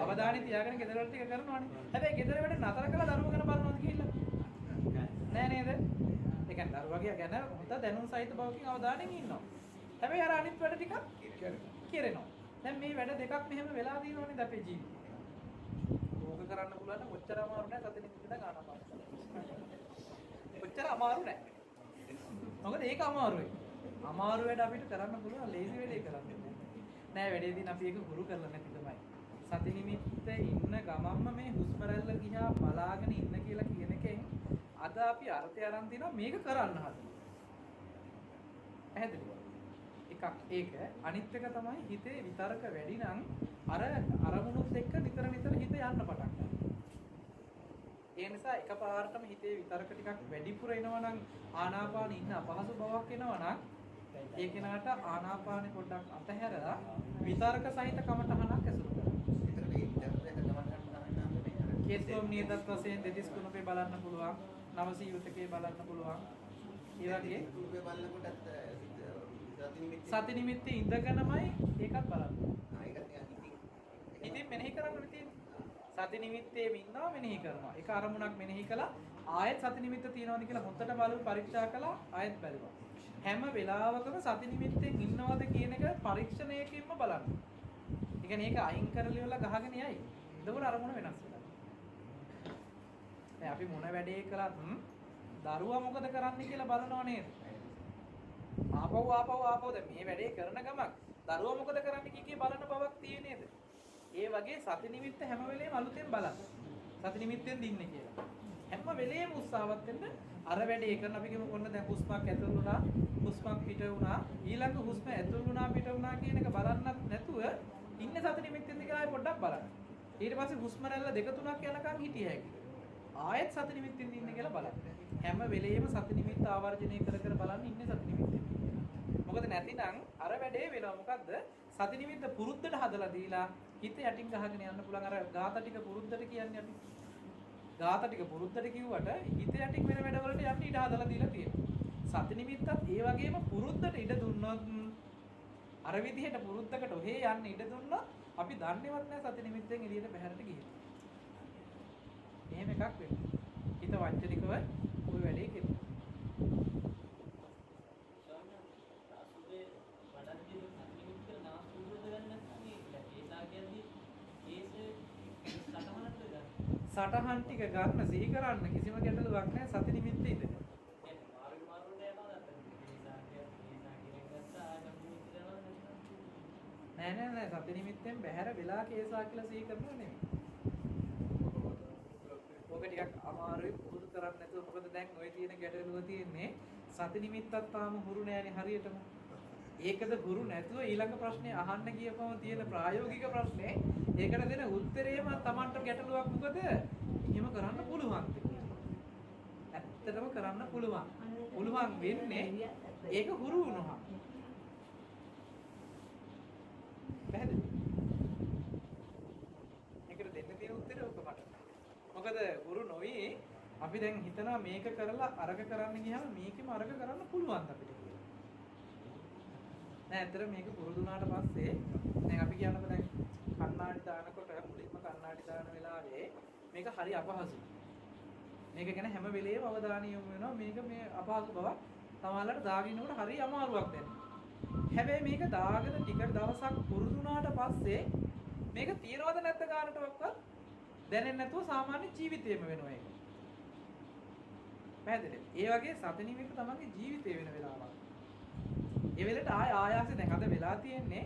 අවධානය තියාගෙන ගෙදර වැඩ ටික කරනවනේ. හැබැයි ගෙදර වැඩ නතර කරලා දරුවා ගැන බලනවද කියලා? නෑ නේද? ඒ කියන්නේ දරුවා ගැන හොඳ දැනුම් සහිත බවකින් අවධානයෙන් ඉන්නවා. හැබැයි අර අනිත් වැඩ ටික කෙරෙනවා. දැන් මේ වැඩ දෙකක් මෙහෙම වෙලා දිනවනේ අපේ ජීවිතේ. ඕක කරන්න පුළුවන් නම් ඔච්චර අමාරු නෑ සතින් ඉඳලා ගන්න පාස්. ඔච්චර අමාරු නෑ. මොකද ඒක අමාරුයි. අමාරු වැඩ අපිට කරන්න පුළුවන් ලේසි වැඩේ කරන්න නෑ. වැඩේදී අපි ඒක හුරු කරලා නැති තමයි. සති නිමිත්ත ඉන්න ගමම්ම මේ හුස්ම රැල්ල දිහා බලාගෙන ඉන්න කියලා කියන එකෙන් අද අපි අර්ථය අරන් තිනවා මේක කරන්න හදනවා. පැහැදිලිද? එකක් ඒක අනිත් එක තමයි හිතේ විතරක වැඩි නම් අර අරමුණුත් එක්ක නිතර හිත යන්න පටන් ගන්නවා. ඒ නිසා එකපාරටම හිතේ විතරක ටිකක් වැඩිපුර එනවා නම් ආනාපාන ඉන්න අපහසු බවක් එනවා නම් ඒ කෙනාට ආනාපානෙ පොඩ්ඩක් අතහැරලා විතරක සහිත කමටහනක් ඇසුරු කරනවා. කේස්ලොම් නියතත් වශයෙන් දෙතිස් කුණපේ බලන්න පුළුවන්, නවසීවිතකේ බලන්න පුළුවන්. ඒ වගේ සති නිමිත්තේ ඉඳගෙනමයි ඒකත් බලන්න. ඉතින් මෙනෙහි කරන්න තියෙන්නේ. සති නිමිත්තේ ඉන්නවා මෙනෙහි කරනවා. ඒක අරමුණක් මෙනෙහි කළා ආයෙත් සති නිමිත්ත තියනවාද කියලා හොත්තට බලමු පරීක්ෂා කළා ආයෙත් බැලුවා. හැම වෙලාවකම සති නිමිත්තෙන් ඉන්නවද කියන එක පරීක්ෂණයකින්ම බලන්න. ඒ කියන්නේ ඒක අයින් කරලා ඉවරලා ගහගෙන යයි. එතකොට අරමුණ වෙනස් වෙනවා. දැන් අපි මොන වැඩේ කළත් දරුවා මොකද කරන්නේ කියලා බලනව නේද? ආපහු දැන් මේ වැඩේ කරන ගමන් දරුවා මොකද කරන්නේ කී බලන බවක් තියෙන්නේ නේද? ඒ වගේ සති නිමිත්ත හැම වෙලේම අලුතෙන් බලන්න. සති නිමිත්තෙන් දින්නේ කියලා. හැම වෙලේම උත්සාහවත් වෙන්න අර වැඩේ කරන අපි කියමු ඔන්න දැන් හුස්මක් ඇතුල් වුණා, හුස්මක් පිට වුණා, ඊළඟ හුස්ම ඇතුල් වුණා පිට වුණා කියන එක බලන්නත් නැතුව ඉන්නේ සති නිමිත්තෙන්ද කියලා ආයෙ පොඩ්ඩක් බලන්න. ඊට පස්සේ හුස්ම රැල්ල දෙක තුනක් යනකම් හිටිය හැකියි. ආයෙත් සති නිමිත්තෙන් ඉන්නේ කියලා බලන්න. හැම වෙලේම සති නිමිත්ත ආවර්ජනය කර කර බලන්න ඉන්නේ සති නිමිත්තෙන්. මොකද නැතිනම් අර වැඩේ වෙනවා. මොකද්ද? සති නිමිත්ත පුරුද්දට හදලා දීලා හිත යටින් ගහගෙන යන්න පුළුවන්. අර ගාත ටික පුරුද්දට කියන්නේ අපි. ගාත ටික පුරුද්දට කිව්වට හිත යටින් වෙන වැඩවලට යන්න ඉඩ හදලා දීලා තියෙනවා. සති නිමිත්තත් ඒ වගේම පුරුද්දට ඉඩ දුන්නොත් අර විදිහට පුරුද්දකට ඔහේ යන්න ඉඩ දුන්නොත් අපි දන්නේවත් නැහැ සති නිමිත්තෙන් එළියට බහැරට ගිහින්. එහෙම එකක් වෙනවා. හිත වංචනිකව ওই වැඩේ කෙරුවා. සටහන් ටික ගන්න සිහි කරන්න කිසිම ගැටලුවක් නැහැ සති නිමිත්තේ ඉඳලා. නෑ සති නිමිත්තෙන් බැහැර වෙලා කේසා කියලා සිහි කරනවා නෙමෙයි. ඔක ටිකක් අමාරුයි පුරුදු කරන්න නැතුව මොකද දැන් ඔය තියෙන ගැටලුව තියෙන්නේ සති නිමිත්තත් තාම හුරු නෑනේ හරියටම. ඒකද හුරු නැතුව ඊළඟ ප්‍රශ්නේ අහන්න ගියපම තියෙන ප්‍රායෝගික ප්‍රශ්නේ ඒකට දෙන උත්තරේම Tamanට ගැටලුවක් මොකද? එහෙම කරන්න පුළුවන්ද කියලා. ඇත්තටම කරන්න පුළුවන්. පුළුවන් වෙන්නේ ඒක හුරු වුණොත්. පැහැදිලි? ඒකට දෙන්න තියෙන උත්තරේ ඔක මට. මොකද හුරු නොවි අපි දැන් හිතනවා මේක කරලා අරක කරන්න ගියාම මේකෙම අරක කරන්න පුළුවන් අපිට කියලා. නෑ ඇත්තට මේක පුරුදු වුණාට පස්සේ දැන් අපි කියනකොට දැන් කණ්ණාඩි දානකොට මුලින්ම කණ්ණාඩි දාන වෙලාවේ මේක හරි අපහසුයි. මේක ගැන හැම වෙලේම අවධානය යොමු වෙනවා. මේක මේ අපහසු බවක් තමයිලට දාගිනකොට හරි අමාරුවක් දැනෙනවා. හැබැයි මේක දාගෙන ටික දවසක් පුරුදු වුණාට පස්සේ මේක තියනවද නැද්ද කාටවත් දැනෙන්නේ නැතුව සාමාන්‍ය ජීවිතේම වෙනවා ඒක. පැහැදිලිද? ඒ වගේ සති නිමිත්ත තමන්ගේ ජීවිතේ වෙන වෙලාවක්. ඒ වෙලෙට ආයාසයෙන් දැන් අද වෙලා තියෙන්නේ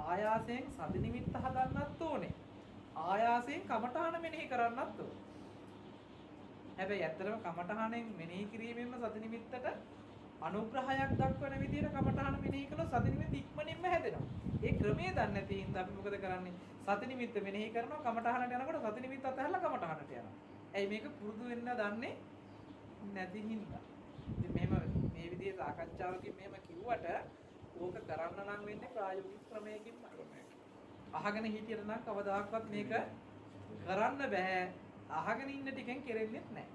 ආයාසයෙන් සති නිමිත්ත හදන්නත් ඕනේ. ආයාසයෙන් කමඨහන මෙනෙහි කරන්නත් ඕනේ. හැබැයි ඇත්තටම කමඨහනෙන් මෙනෙහි කිරීමෙන්ම සති නිමිත්තට අනුග්‍රහයක් දක්වන විදිහට කමඨහන මෙනෙහි කළොත් සති නිමිත්ත ඉක්මනින්ම හැදෙනවා. ඒ ක්‍රමය දන්නේ නැති හින්දා අපි මොකද කරන්නේ? සති නිමිත්ත මෙනෙහි කරනවා කමඨහනට යනකොට සති නිමිත්ත අතහැරලා කමඨහනට යනවා. ඇයි මේක පුරුදු වෙන්න දන්නේ නැති හින්දා. ඉතින් මෙහෙම මේ විදිහේ සාකච්ඡාවකින් මෙහෙම කිව්වට ඕක කරන්න නම් වෙන්නේ ප්‍රායෝගික ක්‍රමයකින්මයි. අහගෙන හිටියට නම් කවදාකවත් මේක කරන්න බෑ. අහගෙන ඉන්න ටිකෙන් කෙරෙන්නේ නැහැ.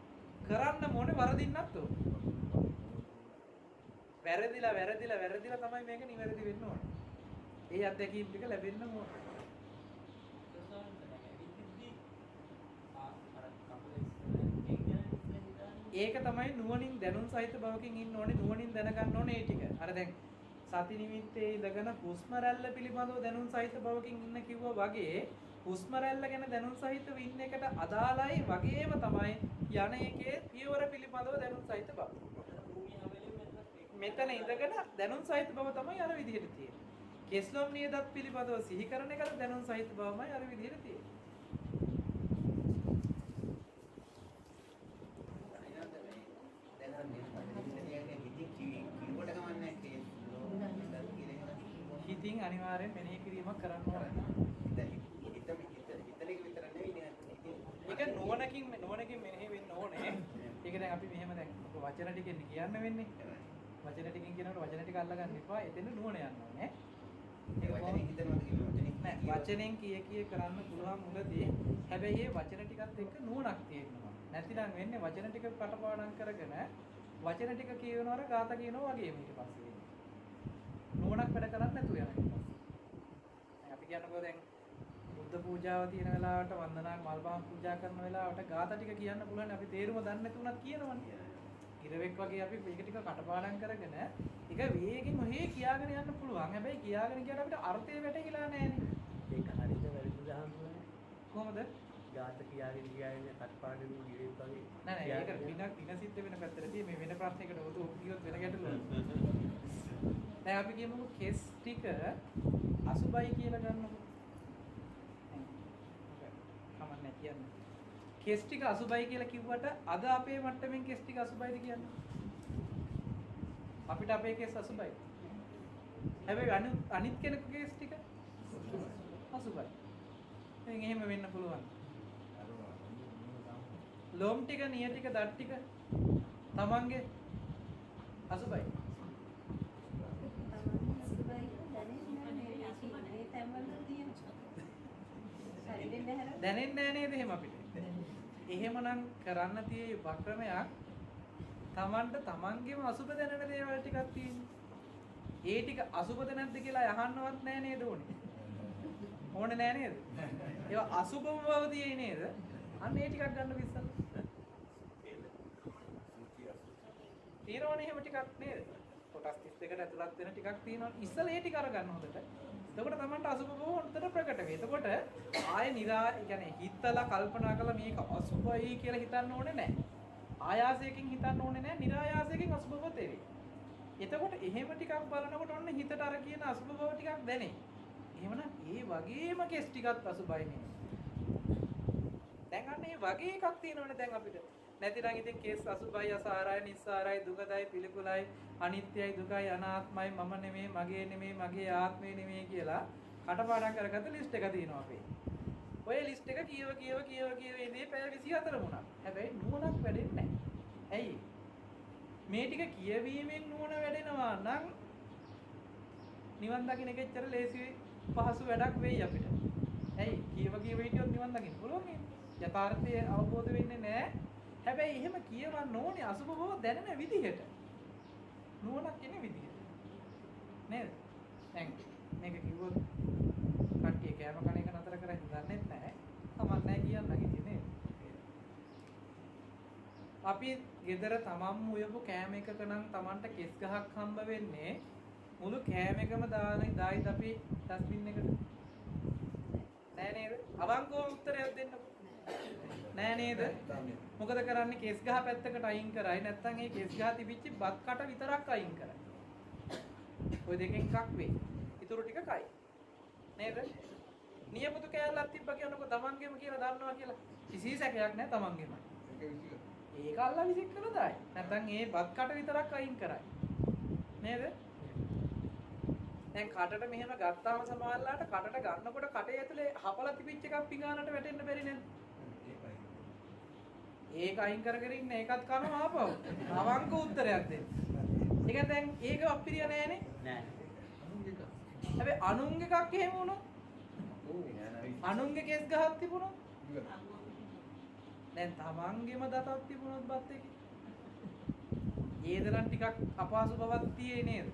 කරන්න ඕනේ වරදින්නත් ඕනේ. වැරදිලා තමයි මේක නිවැරදි වෙන්න ඕනේ. ඒ අත්දැකීම් ටික ලැබෙන්න ඕනේ. ඒක තමයි නුවණින් දැනුම් සහිත බවකින් ඉන්න ඕනේ. නුවණින් දැනගන්න ඕනේ මේ ටික. අර දැන් සති නිමිත්තේ ඉඳගෙන හුස්ම රැල්ල පිළිබඳව දැනුම් සහිත බවකින් ඉන්න කිව්වා වගේ හුස්ම රැල්ල ගැන දැනුම් සහිතව ඉන්න එකට අදාළයි වගේම තමයි යන එකේ පියවර පිළිබඳව දැනුම් සහිත බව. මෙතන ඉඳගෙන දැනුම් සහිත බව තමයි අර විදිහට තියෙන්නේ. කෙස්ලොම් නියදත් පිළිබඳව සිහි කරන එකට දැනුම් සහිත බවමයි අර විදිහට තියෙන්නේ. හිතින් අනිවාර්යෙන් මෙනෙහි කිරීමක් කරන්න ඕනේ. ඒක නුවණ නුවණකින් මෙනෙහි වෙන්න ඕනේ. ඒක දැන් අපි මෙහෙම දැන් වචන ටිකෙන් කියන්න වෙන්නේ. වචන ටිකෙන් කියනකොට වචන ටික අල්ලගන්න එපා. එතන නුවණ යන්න ඕනේ. ඒක වචනේ හිතනවා කියන්නේ වචනෙන් කිය කරන්න පුළුවන් මුලදී. හැබැයි මේ වචන ටිකත් එක්ක නුවණක් තියෙනවා. නැතිනම් වෙන්නේ වචන ටික කටපාඩම් කරගෙන වචන ටික කියනවර ගාත කියනවා වගේම ඊට පස්සේ වෙන්නේ. නුවණක් වැඩ කරන්නේ නැතුව යනවා ඊට පස්සේ. අපි කියනකොට දැන් බුද්ධ පූජාව තියෙන වෙලාවට වන්දනා මල්පාන් පූජා කරන වෙලාවට ගාත ටික කියන්න පුළුවන් අපි තේරුම දන්නේ නැතුණත් කියනවනේ. ඉරවෙක් වගේ අපි මේක ටික කටපාඩම් කරගෙන ඒක වේගෙන් ඔහේ කියාගෙන යන්න පුළුවන්. හැබැයි කියාගෙන ගියාට අපිට අර්ථය වැටහිලා නැහැනේ. ඒක හරියට වැරදිද හම්බුනේ කොහොමද? ගාත කියාගෙන කටපාඩම් ගිරේ වගේ නෑ ඒක පින සිද්ධ වෙන පැත්තටදී මේ වෙන ප්‍රශ්නයකට උතු කිව්වොත් වෙන ගැටලුවක්. දැන් අපි කියමුකෝ කෙස් ටික අසුබයි කියලා ගන්නකො. කමන්නේ කියන්නේ. කෙස් ටික අසුබයි කියලා කිව්වට අද අපේ මට්ටමින් කෙස් ටික අසුබයිද කියන්නේ? අපිට අපේ කෙස් අසුබයි. හැබැයි අනිත් කෙනෙකුගේ කෙස් ටික අසුබයි. දැන් එහෙම වෙන්න පුළුවන්. ලොම් ටික, නිය ටික, දත් ටික තමන්ගේ අසුබයි. දැනෙන්නේ නැහැ නේද එහෙම අපිට? එහෙමනම් කරන්න තියෙ උපක්‍රමයක් තමන්ට තමන්ගේම අසුබ දැනෙන දේවල් ටිකක් තියෙනවා. ඒ ටික අසුබද නැද්ද කියලා අහන්නවත් නැහැ නේද ඕනේ? ඕනේ නැහැ නේද? ඒවා අසුබම බව තියෙයි නේද? අන්න ඒ ටිකක් ගන්න ඉස්සෙල්ලා. තියෙනවනේ එහෙම ටිකක් නේද? කොටස් 32කට ඇතුළත් වෙන ටිකක් තියෙනවා. ඉස්සෙල්ලා ඒ ටික අරගන්න හොඳට. එතකොට තමන්ට අසුබ බව හොඳට ප්‍රකට වෙයි. එතකොට ආයේ يعني හිතලා කල්පනා කළා මේක අසුබයි කියලා හිතන්න ඕනේ නැහැ. ආයාසයෙන් හිතන්න ඕනේ නැහැ. નિરાයාසයෙන් අසුබ බව තේරෙයි. එතකොට එහෙම ටිකක් බලනකොට ඔන්න හිතට අර කියන අසුබ බව ටිකක් දැනේ. එහෙමනම් ඒ වගේම කෙස් ටිකත් අසුබයි නේ. දැන් අන්න ඒ වගේ එකක් තියෙනවනේ දැන් අපිට. නැතිනම් ඉතින් කෙස් අසුබයි අසාරයි නිස්සාරයි දුකදයි පිළිකුලයි අනිත්‍යයි දුකයි අනාත්මයි මම නෙමෙයි මගේ නෙමෙයි මගේ ආත්මය නෙමෙයි කියලා කටපාඩම් කරගත්ත ලිස්ට් එක තියෙනවා අපේ. ඔය ලිස්ට් එක කියව ඉඳී පැය 24 වුණා. හැබැයි නුවණක් වැඩෙන්නේ නැහැ. ඇයි? මේ ටික කියවීමෙන් නුවණ වැඩෙනවා නම් නිවන් දකින්න කෙච්චර ලේසි පහසු වැඩක් වෙයි අපිට. ඇයි? කියව හිටියොත් නිවන් දකින්න පුළුවන් නේ. යථාර්ථය අවබෝධ වෙන්නේ නැහැ. හැබැයි එහෙම කියවන්න ඕනේ අසුබ බව දැනෙන විදිහට. නුවණක් එන විදිහට. නේද? දැන් මේක කිව්වොත් කට්ටිය කෑම කන එක නතර කරලා දන්නේ නැහැ. තමන් නැහැ කියන්න හිතේ අපි ගෙදර තමන්ම උයපු කෑම එකක නම් තමන්ට කෙස් ගහක් හම්බ වෙන්නේ මුළු කෑම එකම දායිද අපි ඩස්බින් එකට? නෑ නේද? අවංකව උත්තරයක් දෙන්නකෝ. නෑ නේද? මොකද කරන්නේ කෙස් ගහ පැත්තකට අයින් කරයි නැත්නම් ඒ කෙස් ගහ තිබිච්ච බත් කට විතරක් අයින් කරයි. ඔය දෙකෙන් එකක් වෙයි. ඊටු ටික කයි. නේද? නියපොතු කෑල්ලක් තිබ්බ කියනකො තමන්ගෙම කියලා දන්නවා කියලා. කිසි සැකයක් නෑ තමන්ගෙම. ඒක අල්ලා විසික් කරලා දායි. නැත්නම් ඒ බත් කට විතරක් අයින් කරයි. නේද? දැන් කටට මෙහෙම ගත්තාම සමහරලාට කටට ගන්නකොට කටේ ඇතුලේ හපලා තිබිච්ච එකක් පිඟානට වැටෙන්න බැරි නේද? ඒක අයින් කරගෙන ඉන්න ඒකත් කනවා ආපහු. අවංක උත්තරයක් දෙන්න. ඒක දැන් ඒක අපිරිය නෑනේ. නෑ. හැබැයි අනුන්ගේ එකක් එහෙම වුණොත් අනුන්ගේ කෙස් ගහක් තිබුණොත් දැන් තමන්ගේම දතක් තිබුණොත් බත් එකේ ඒදලන් ටිකක් අපහසු බවක් තියෙයි නේද?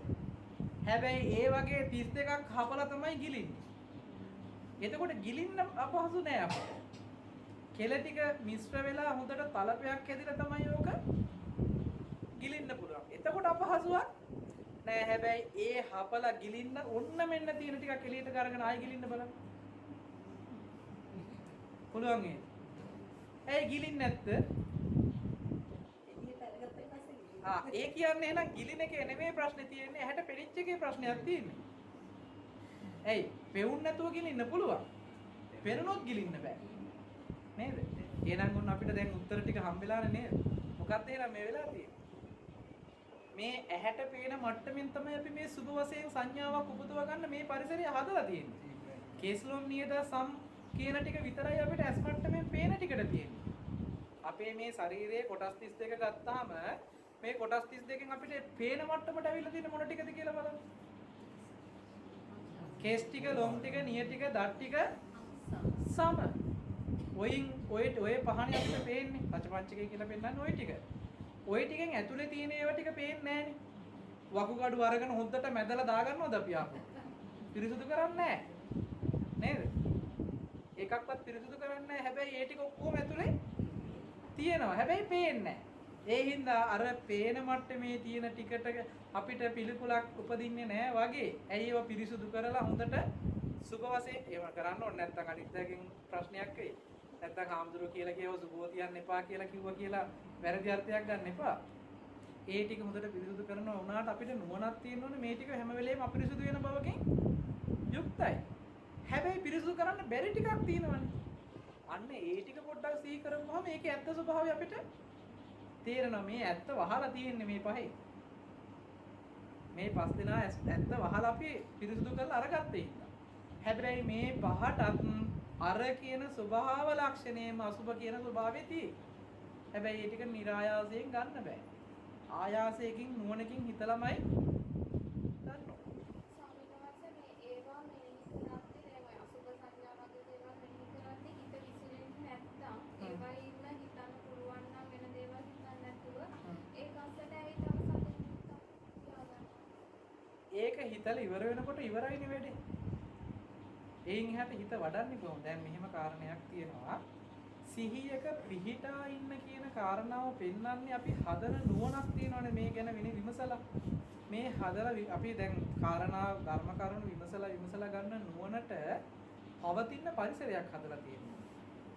හැබැයි ඒ වගේ 32ක් හපලා තමයි ගිලින්නේ. එතකොට ගිලින්න අපහසු නෑ අපට. කෙල ටික මිශ්‍ර වෙලා හොඳට තලපයක් හැදිලා තමයි ඕක ගිලින්න පුළුවන්. එතකොට අපහසුවක් නෑ. හැබැයි ඒ හපලා ගිලින්න ඔන්න මෙන්න තියෙන ටිකක් එළියට ගරගෙන ආයි ගිලින්න බලන්න. පුළුවන් ඒ. ඇයි ගිලින්නේ නැත්ද? ඒ කියන්නේ එහෙනම් ගිලින එකේ නෙමෙයි ප්‍රශ්නේ තියෙන්නේ. ඇහැට පෙනිච්ච එකේ ප්‍රශ්නයක් තියෙන්නේ. ඇයි? පෙවුන් නැතුව ගිලින්න පුළුවන්. පෙනුනොත් ගිලින්න බෑ. නේද? එහෙනම් ඔන්න අපිට දැන් උත්තර ටික හම්බෙලානේ නේද? මොකක්ද එහෙනම් මේ වෙලාව තියෙන්නේ? මේ ඇහැට පේන මට්ටමින් තමයි අපි මේ සුභ වශයෙන් සංඥාවක් උපදව ගන්න මේ පරිසරය හදලා තියෙන්නේ. කේස්ලොම් නියද සම් කියන ටික විතරයි අපිට ඇස් මට්ටමින් පේන ටිකට තියෙන්නේ. අපේ මේ ශරීරයේ කොටස් 32 ගත්තාම මේ කොටස් 32කින් අපිට පේන මට්ටමට අවිල්ලා තියෙන මොන ටිකද කියලා බලන්න. කේස් ටික, ලොම් ටික, නිය ටික, දත් ටික සම. ඔය පහනේ අපිට පේන්නේ පංචපංචකය කියලා පෙන්නන්නේ ඔය ටික. ඔය ටිකෙන් ඇතුලේ තියෙන ඒවා ටික පේන්නේ නැහනේ. වකුගඩු අරගෙන හොද්දට මැදලා දාගන්නවද අපි ආපහු? පිරිසුදු කරන්නේ නැහැ. නේද? එකක්වත් පිරිසුදු කරන්නේ නැහැ. හැබැයි ඒ ටික ඔක්කොම ඇතුලේ තියෙනවා. හැබැයි පේන්නේ නැහැ. ඒ හින්දා අර පේන මට්ටමේ තියෙන ටිකට අපිට පිළිකුලක් උපදින්නේ නැහැ වගේ. ඇයි ඒවා පිරිසුදු කරලා හොඳට සුබ වශයෙන් ඒව කරන්න ඕනේ නැත්නම් අනිත්‍යයෙන් ප්‍රශ්නයක් වෙයි. නැත්නම් හාමුදුරුවෝ කියලා කියව සුබෝ තියන්න එපා කියලා කිව්වා කියලා වැරදි අර්ථයක් ගන්න එපා. ඒ ටික හොඳට පිරිසුදු කරනවා වුණාට අපිට නුවණක් තියෙන්න ඕනේ මේ ටික හැම වෙලේම අපිරිසුදු වෙන බවකින් යුක්තයි. හැබැයි පිරිසුදු කරන්න බැරි ටිකක් තියෙනවනේ. අන්න ඒ ටික පොඩ්ඩක් සිහි කරපුවාම ඒකේ ඇත්ත ස්වභාවය අපිට තේරෙනවා. මේ ඇත්ත වහලා තියෙන්නේ මේ පහේ. මේ පස් දෙනා ඇත්ත වහලා අපි පිරිසුදු කරලා අරගත්තේ. හැබැයි මේ පහටත් අර කියන ස්වභාව ලක්ෂණයම අසුබ කියන ස්වභාවය තියෙයි. හැබැයි ඒ ටික નિરાයාසයෙන් ගන්න බෑ. ආයාසයෙන් නුවණකින් හිතලමයි ගන්න ඕනේ. ස්වාමීන් වහන්සේ මේ ඒවා මෙනෙහි කරද්දී මේ අසුබ සංඥා වගේ දේවල් මෙනෙහි කරද්දී හිත විසිරෙන්නේ නැත්තම් ඒවයින්ම හිතන්න පුළුවන් නම් වෙන දේවල් හිතන්න නැතුව ඒක අස්සට ඇවිත් ඒක හිතලා ඉවර වෙනකොට ඉවරයිනේ වැඩේ. එයින් එහාට හිත වඩන්නේ කොහොමද? දැන් මෙහෙම කාරණයක් තියෙනවා. සිහියක පිහිටා ඉන්න කියන කාරණාව පෙන්වන්නේ අපි හදන නුවණක් තියෙනවානේ මේ ගැන විමසලා. මේ හදලා අපි දැන් කාරණා ධර්ම කරුණු විමසලා ගන්න නුවණට පවතින පරිසරයක් හදලා තියෙනවා.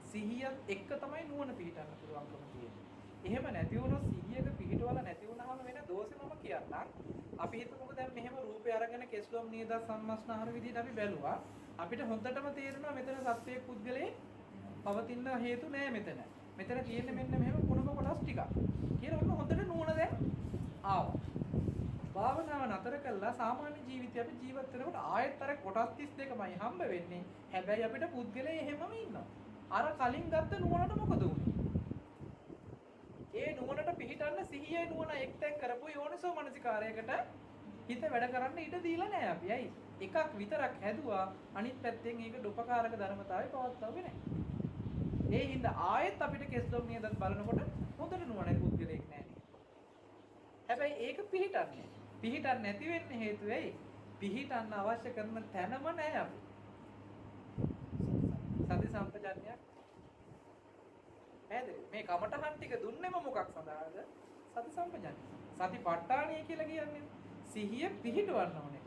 සිහියත් එක්ක තමයි නුවණ පිහිටන්න පුළුවන්කම තියෙන්නේ. එහෙම නැති වුණොත් සිහියක පිහිටවල නැති වුණාම වෙන දෝෂෙ මම කියන්නම්. අපි හිතමුකෝ දැන් මෙහෙම රූපය අරගෙන කෙස්ලොම් නියද සම්මස්නහර විදිහට අපි බැලුවා. අපිට හොඳටම තේරෙනවා මෙතන සත්වයේ පුද්ගලයේ පවතින හේතු නෑ මෙතන. මෙතන තියෙන්නේ මෙන්න මෙහෙම කුණප කොටස් ටිකක්. කියලා ඔන්න හොඳට නුවණ දැන් ආවා. භාවනාව නතර කළා සාමාන්‍ය ජීවිතය අපි ජීවත් වෙනකොට ආයෙත් අර කොටස් 32මයි හම්බ වෙන්නේ. හැබැයි අපිට පුද්ගලයේ එහෙමම ඉන්නවා. අර කලින් ගත්ත නුවණට මොකද උනේ? ඒ නුවණට පිහිටන්න සිහියේ නුවණ එක්තෙන් කරපු යෝනිසෝ මනසිකාරයකට හිත වැඩ කරන්න ඉඩ දීලා නෑ අපි. ඇයි? එකක් විතරක් හැදුවා අනිත් පැත්තෙන් ඒක දුපකාරක ධර්මතාවය පවත්වාවේ නෑ. ඒ හින්දා ආයෙත් අපිට කෙස්ලොම් නියදත් බලනකොට හොඳට නුවණ පුද්ගලෙක් නෑ නේද? හැබැයි ඒක පිහිටන්නේ. පිහිටන්නේ නැති වෙන්නේ හේතුව ඇයි? පිහිටන්න අවශ්‍ය කරන තැනම නෑ අපි. සති සම්පජාන්‍යයක් මේ කමඨහන් ටික දුන්නෙම මොකක් සඳහාද? සති සම්පජාන්‍ය. සතිපට්ඨානය කියලා කියන්නේ සිහිය පිහිටවන්න ඕන එක.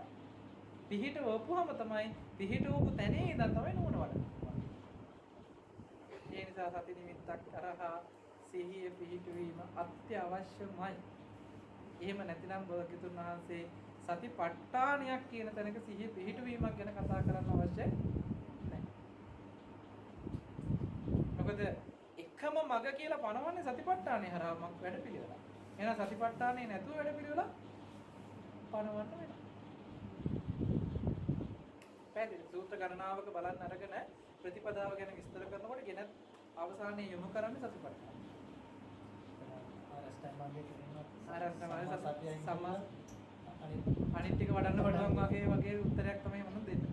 පිහිටවපුවම තමයි පිහිටවපු තැනේ ඉඳන් තමයි නුවණ වඩන්නේ. ඒ නිසා සති නිමිත්තක් කරහා සිහිය පිහිටවීම අත්‍යවශ්‍යමයි. එහෙම නැතිනම් බෝධිතුන් වහන්සේ සතිපට්ඨානයක් කියන තැනක සිහිය පිහිටවීමක් ගැන කතා කරන්න අවශ්‍ය නැහැ. මොකද එකම මග කියලා පනවන්නේ සතිපට්ඨානේ හරහා වැඩ පිළිවෙලක්. එහෙනම් සතිපට්ඨානේ නැතුව වැඩ පිළිවෙලක් පනවන්න වෙනවා. පැහැදිලි සූත්‍ර ගණනාවක බලන්න අරගෙන ප්‍රතිපදාව ගැන විස්තර කරනකොට ගෙන අවසානයේ යොමු කරන්නේ සතිපට්ඨාන. අනිත් ටික වඩන්න පුළුවන් වගේ උත්තරයක් තමයි මම දෙන්නේ.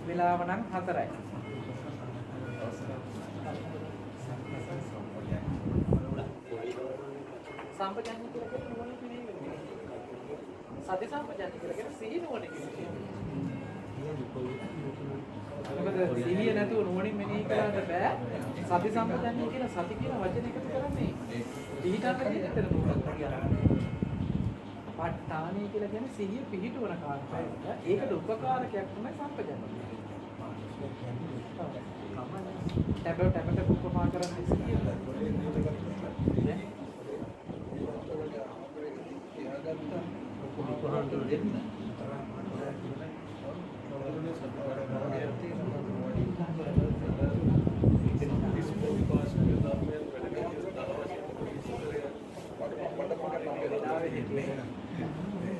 වෙලාව නම් 4යි. සම්පජාන්‍ය කියලා කියන්නේ නුවණ පිළිවෙල. සති සම්පජාන්‍ය කියලා කියන්නේ සිහි නුවණ කියන්නේ. මොකද සිහිය නැතුව නුවණින් මෙනෙහි කරන්න බෑ. සති සම්පජාන්‍ය කියන සති කියන වචනේ එකතු කරන්නේ පිහිටන්න කියන එතන මොකක්ද කියන්නේ. පට්ඨානය කියලා කියන්නේ සිහිය පිහිටවන කාර්යයක්. ඒකට උපකාරකයක් තමයි සම්පජාන්‍ය. ටැබලට් උපමා කරන්නේ සිහිය.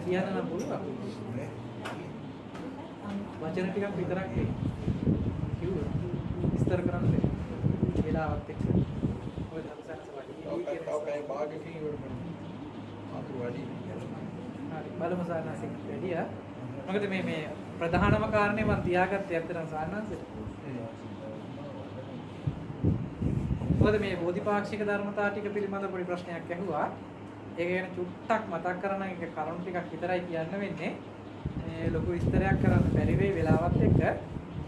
කියන්න නම් පුළුවන්. වචන ටිකක් විතරක් කිව්වා. විස්තර කරන්න බැහැ. වෙලාවත් එක්ක. ඔය දවසට ඔකයි භාගකින් ඉවරම. අතුරු වැඩි. හරි බලමු සාරාංශික වැඩිය. මොකද මේ ප්‍රධානම කාරණේ මම තියාගත්තේ ඇත්තටම සාරාංශෙට. මොකද මේ බෝධිපාක්ෂික ධර්මතා ටික පිළිබඳ පොඩි ප්‍රශ්නයක් ඇහුවා. ඒක ගැන චුට්ටක් මතක් කරන එක කරුණු ටිකක් විතරයි කියන්න වෙන්නේ. මේ ලොකු විස්තරයක් කරන්න බැරි වෙයි වෙලාවත් එක්ක.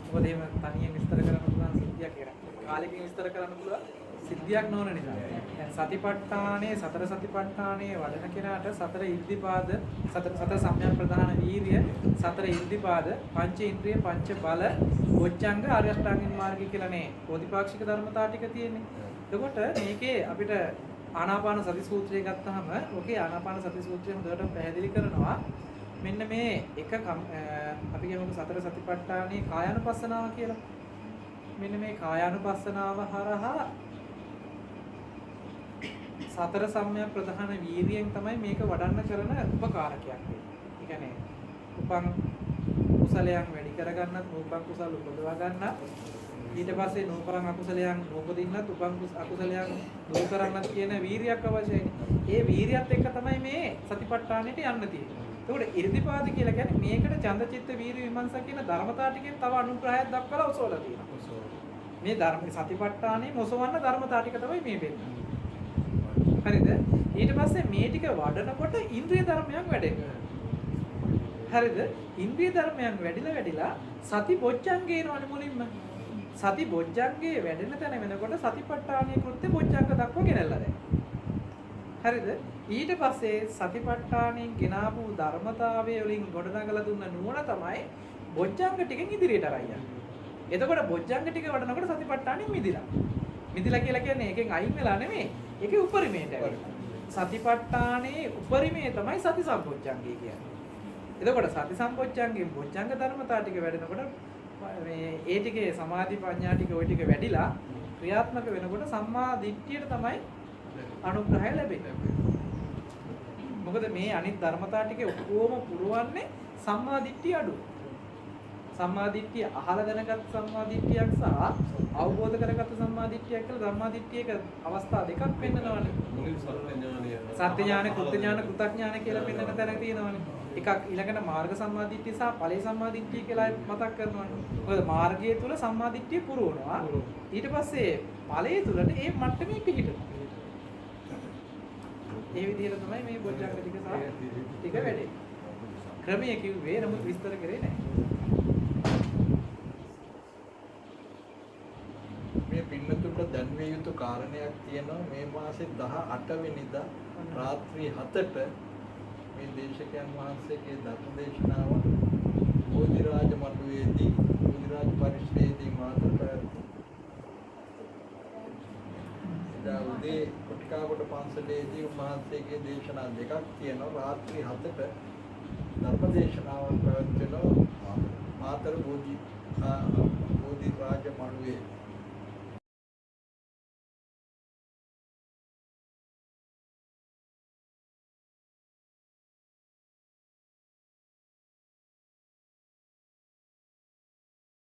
මොකද එහෙම තනියෙන් විස්තර කරන්න පුළුවන් සිද්ධියක් ඒක. කාලෙකින් විස්තර කරන්න පුළුවන් සිද්ධියක් නොවන නිසා. දැන් සතිපට්ඨානේ සතර සතිපට්ඨානේ වඩන කෙනාට සතර ඉර්ධිපාද සතර සම්‍යක් ප්‍රධාන වීර්ය සතර ඉර්ධිපාද පංච ඉන්ද්‍රිය පංච බල බොජ්ජංග ආර්ය අෂ්ටාංගික මාර්ගය කියලානේ බෝධිපාක්ෂික ධර්මතා ටික තියෙන්නේ. එතකොට මේකේ අපිට ආනාපාන සති සූත්‍රය ගත්තාම ඔකේ ආනාපාන සති සූත්‍රය හොඳට පැහැදිලි කරනවා. මෙන්න මේ එක අපි කියමු සතර සතිපට්ඨානේ කායානුපස්සනාව කියලා. මෙන්න මේ කායානුපස්සනාව හරහා සතර සම්‍යක් ප්‍රධාන වීර්යයෙන් තමයි මේක වඩන්න කරන උපකාරකයක් වෙන්නේ. ඒ කියන්නේ උපං කුසලයන් වැඩි කරගන්නත් නූපං කුසල උපදවා ගන්නත් ඊට පස්සේ නූපං අකුසලයන් උපදින්නත් උපං අකුසලයන් දුරු කරන්නත් කියන වීර්යයක් අවශ්‍යයි. ඒ වීර්යයත් එක්ක තමයි මේ සතිපට්ඨානෙට යන්න තියෙන්නේ. ඒකට ඉර්ධිපාද කියලා කියන්නේ මේකට ඡන්දචිත්ත වීර්ය විමර්ශන කියන ධර්මතා ටිකෙන් තව අනුග්‍රහයක් දක්වලා ඔසවලා තියෙනවා. මේ ධර්ම සතිපට්ඨානේ මොසවන්න ධර්මතා ටික තමයි මේ වෙන්නේ. හරිද? ඊට පස්සේ මේ ටික වඩනකොට ඉන්ද්‍රිය ධර්මයන් වැඩෙනවා. හරිද? ඉන්ද්‍රිය ධර්මයන් වැඩිලා සති බොජ්ජංගේ එනවනේ මුලින්ම. සති බොජ්ජංගේ වැඩෙන තැන වෙනකොට සතිපට්ඨානීය කෘත්‍ය බොජ්ජංග දක්වා ගෙනල්ලා දැන්. හරිද? ඊට පස්සේ සතිපට්ඨානෙන් ගෙනාවු ධර්මතාවය වලින් ගොඩනගලා දුන්න නුවණ තමයි බොජ්ජංග ටිකෙන් ඉදිරියට අරන් යන්නේ. එතකොට බොජ්ජංග ටික වඩනකොට සතිපට්ඨානෙ මිදිලා. මිදිලා කියලා කියන්නේ ඒකෙන් අයින් වෙලා නෙමෙයි. ඒකේ උපරිමයට ඇවිල්ලා. සතිපට්ඨානේ උපරිමය තමයි සති සම්පොච්චංගය කියන්නේ. එතකොට සති සම්පොච්චංගයෙන් බොජ්ජංග ධර්මතා ටික වැඩෙනකොට මේ ඒ ටිකේ සමාධි ප්‍රඥා ටික ওই ටික වැඩිලා ක්‍රියාත්මක වෙනකොට සම්මා දිට්ඨියට තමයි අනුග්‍රහය ලැබෙන්නේ. මොකද මේ අනිත් ධර්මතා ටික ඔක්කොම පුරවන්නේ සම්මා දිට්ඨිය අඩු. සම්මා දිට්ඨිය අහලා දැනගත් සම්මා දිට්ඨියක් සහ අවබෝධ කරගත් සම්මා දිට්ඨියක් කියලා ධම්මා දිට්ඨියක අවස්ථා දෙකක් වෙන්නනවනේ. මුලින් සත්‍ය ඥානය. සත්‍ය ඥාන, කෘත්‍ය ඥාන, කෘතඥාන කියලා පෙන්වන තැනක් තියෙනවනේ. එකක් ඊළඟට මාර්ග සම්මා දිට්ඨිය සහ ඵල සම්මා දිට්ඨිය කියලා මතක් කරනවනේ. මොකද මාර්ගය තුල සම්මා දිට්ඨිය පුරවනවා. ඊට පස්සේ ඵලයේ තුලට ඒ මට්ටමේ පිහිටනවා. ඒ විදිහට තමයි මේ බොජ්ජංග ටික සහ ටික වැඩේ. ක්‍රමයේ කිව්වේ නමුත් විස්තර කරේ නැහැ. මේ පින්නතුට දැන්විය යුතු කාරණයක් තියෙනවා. මේ මාසේ 18 වෙනිදා රාත්‍රී 7ට මේ දේශකයන් වහන්සේගේ ධර්ම දේශනාව බෝධිරාජ මණ්ඩලයේදී බෝධිරාජ පරිශ්‍රයේදී මාතෘ පැවැත්වුණා. එදා උදේ කොටිකාකොට පන්සලේදී උන්වහන්සේගේ දේශනා දෙකක් තියෙනවා. රාත්‍රී 7ට ධර්ම දේශනාවක් පැවැත්වෙනවා මාතර බෝධිරාජ මණ්ඩලයේ.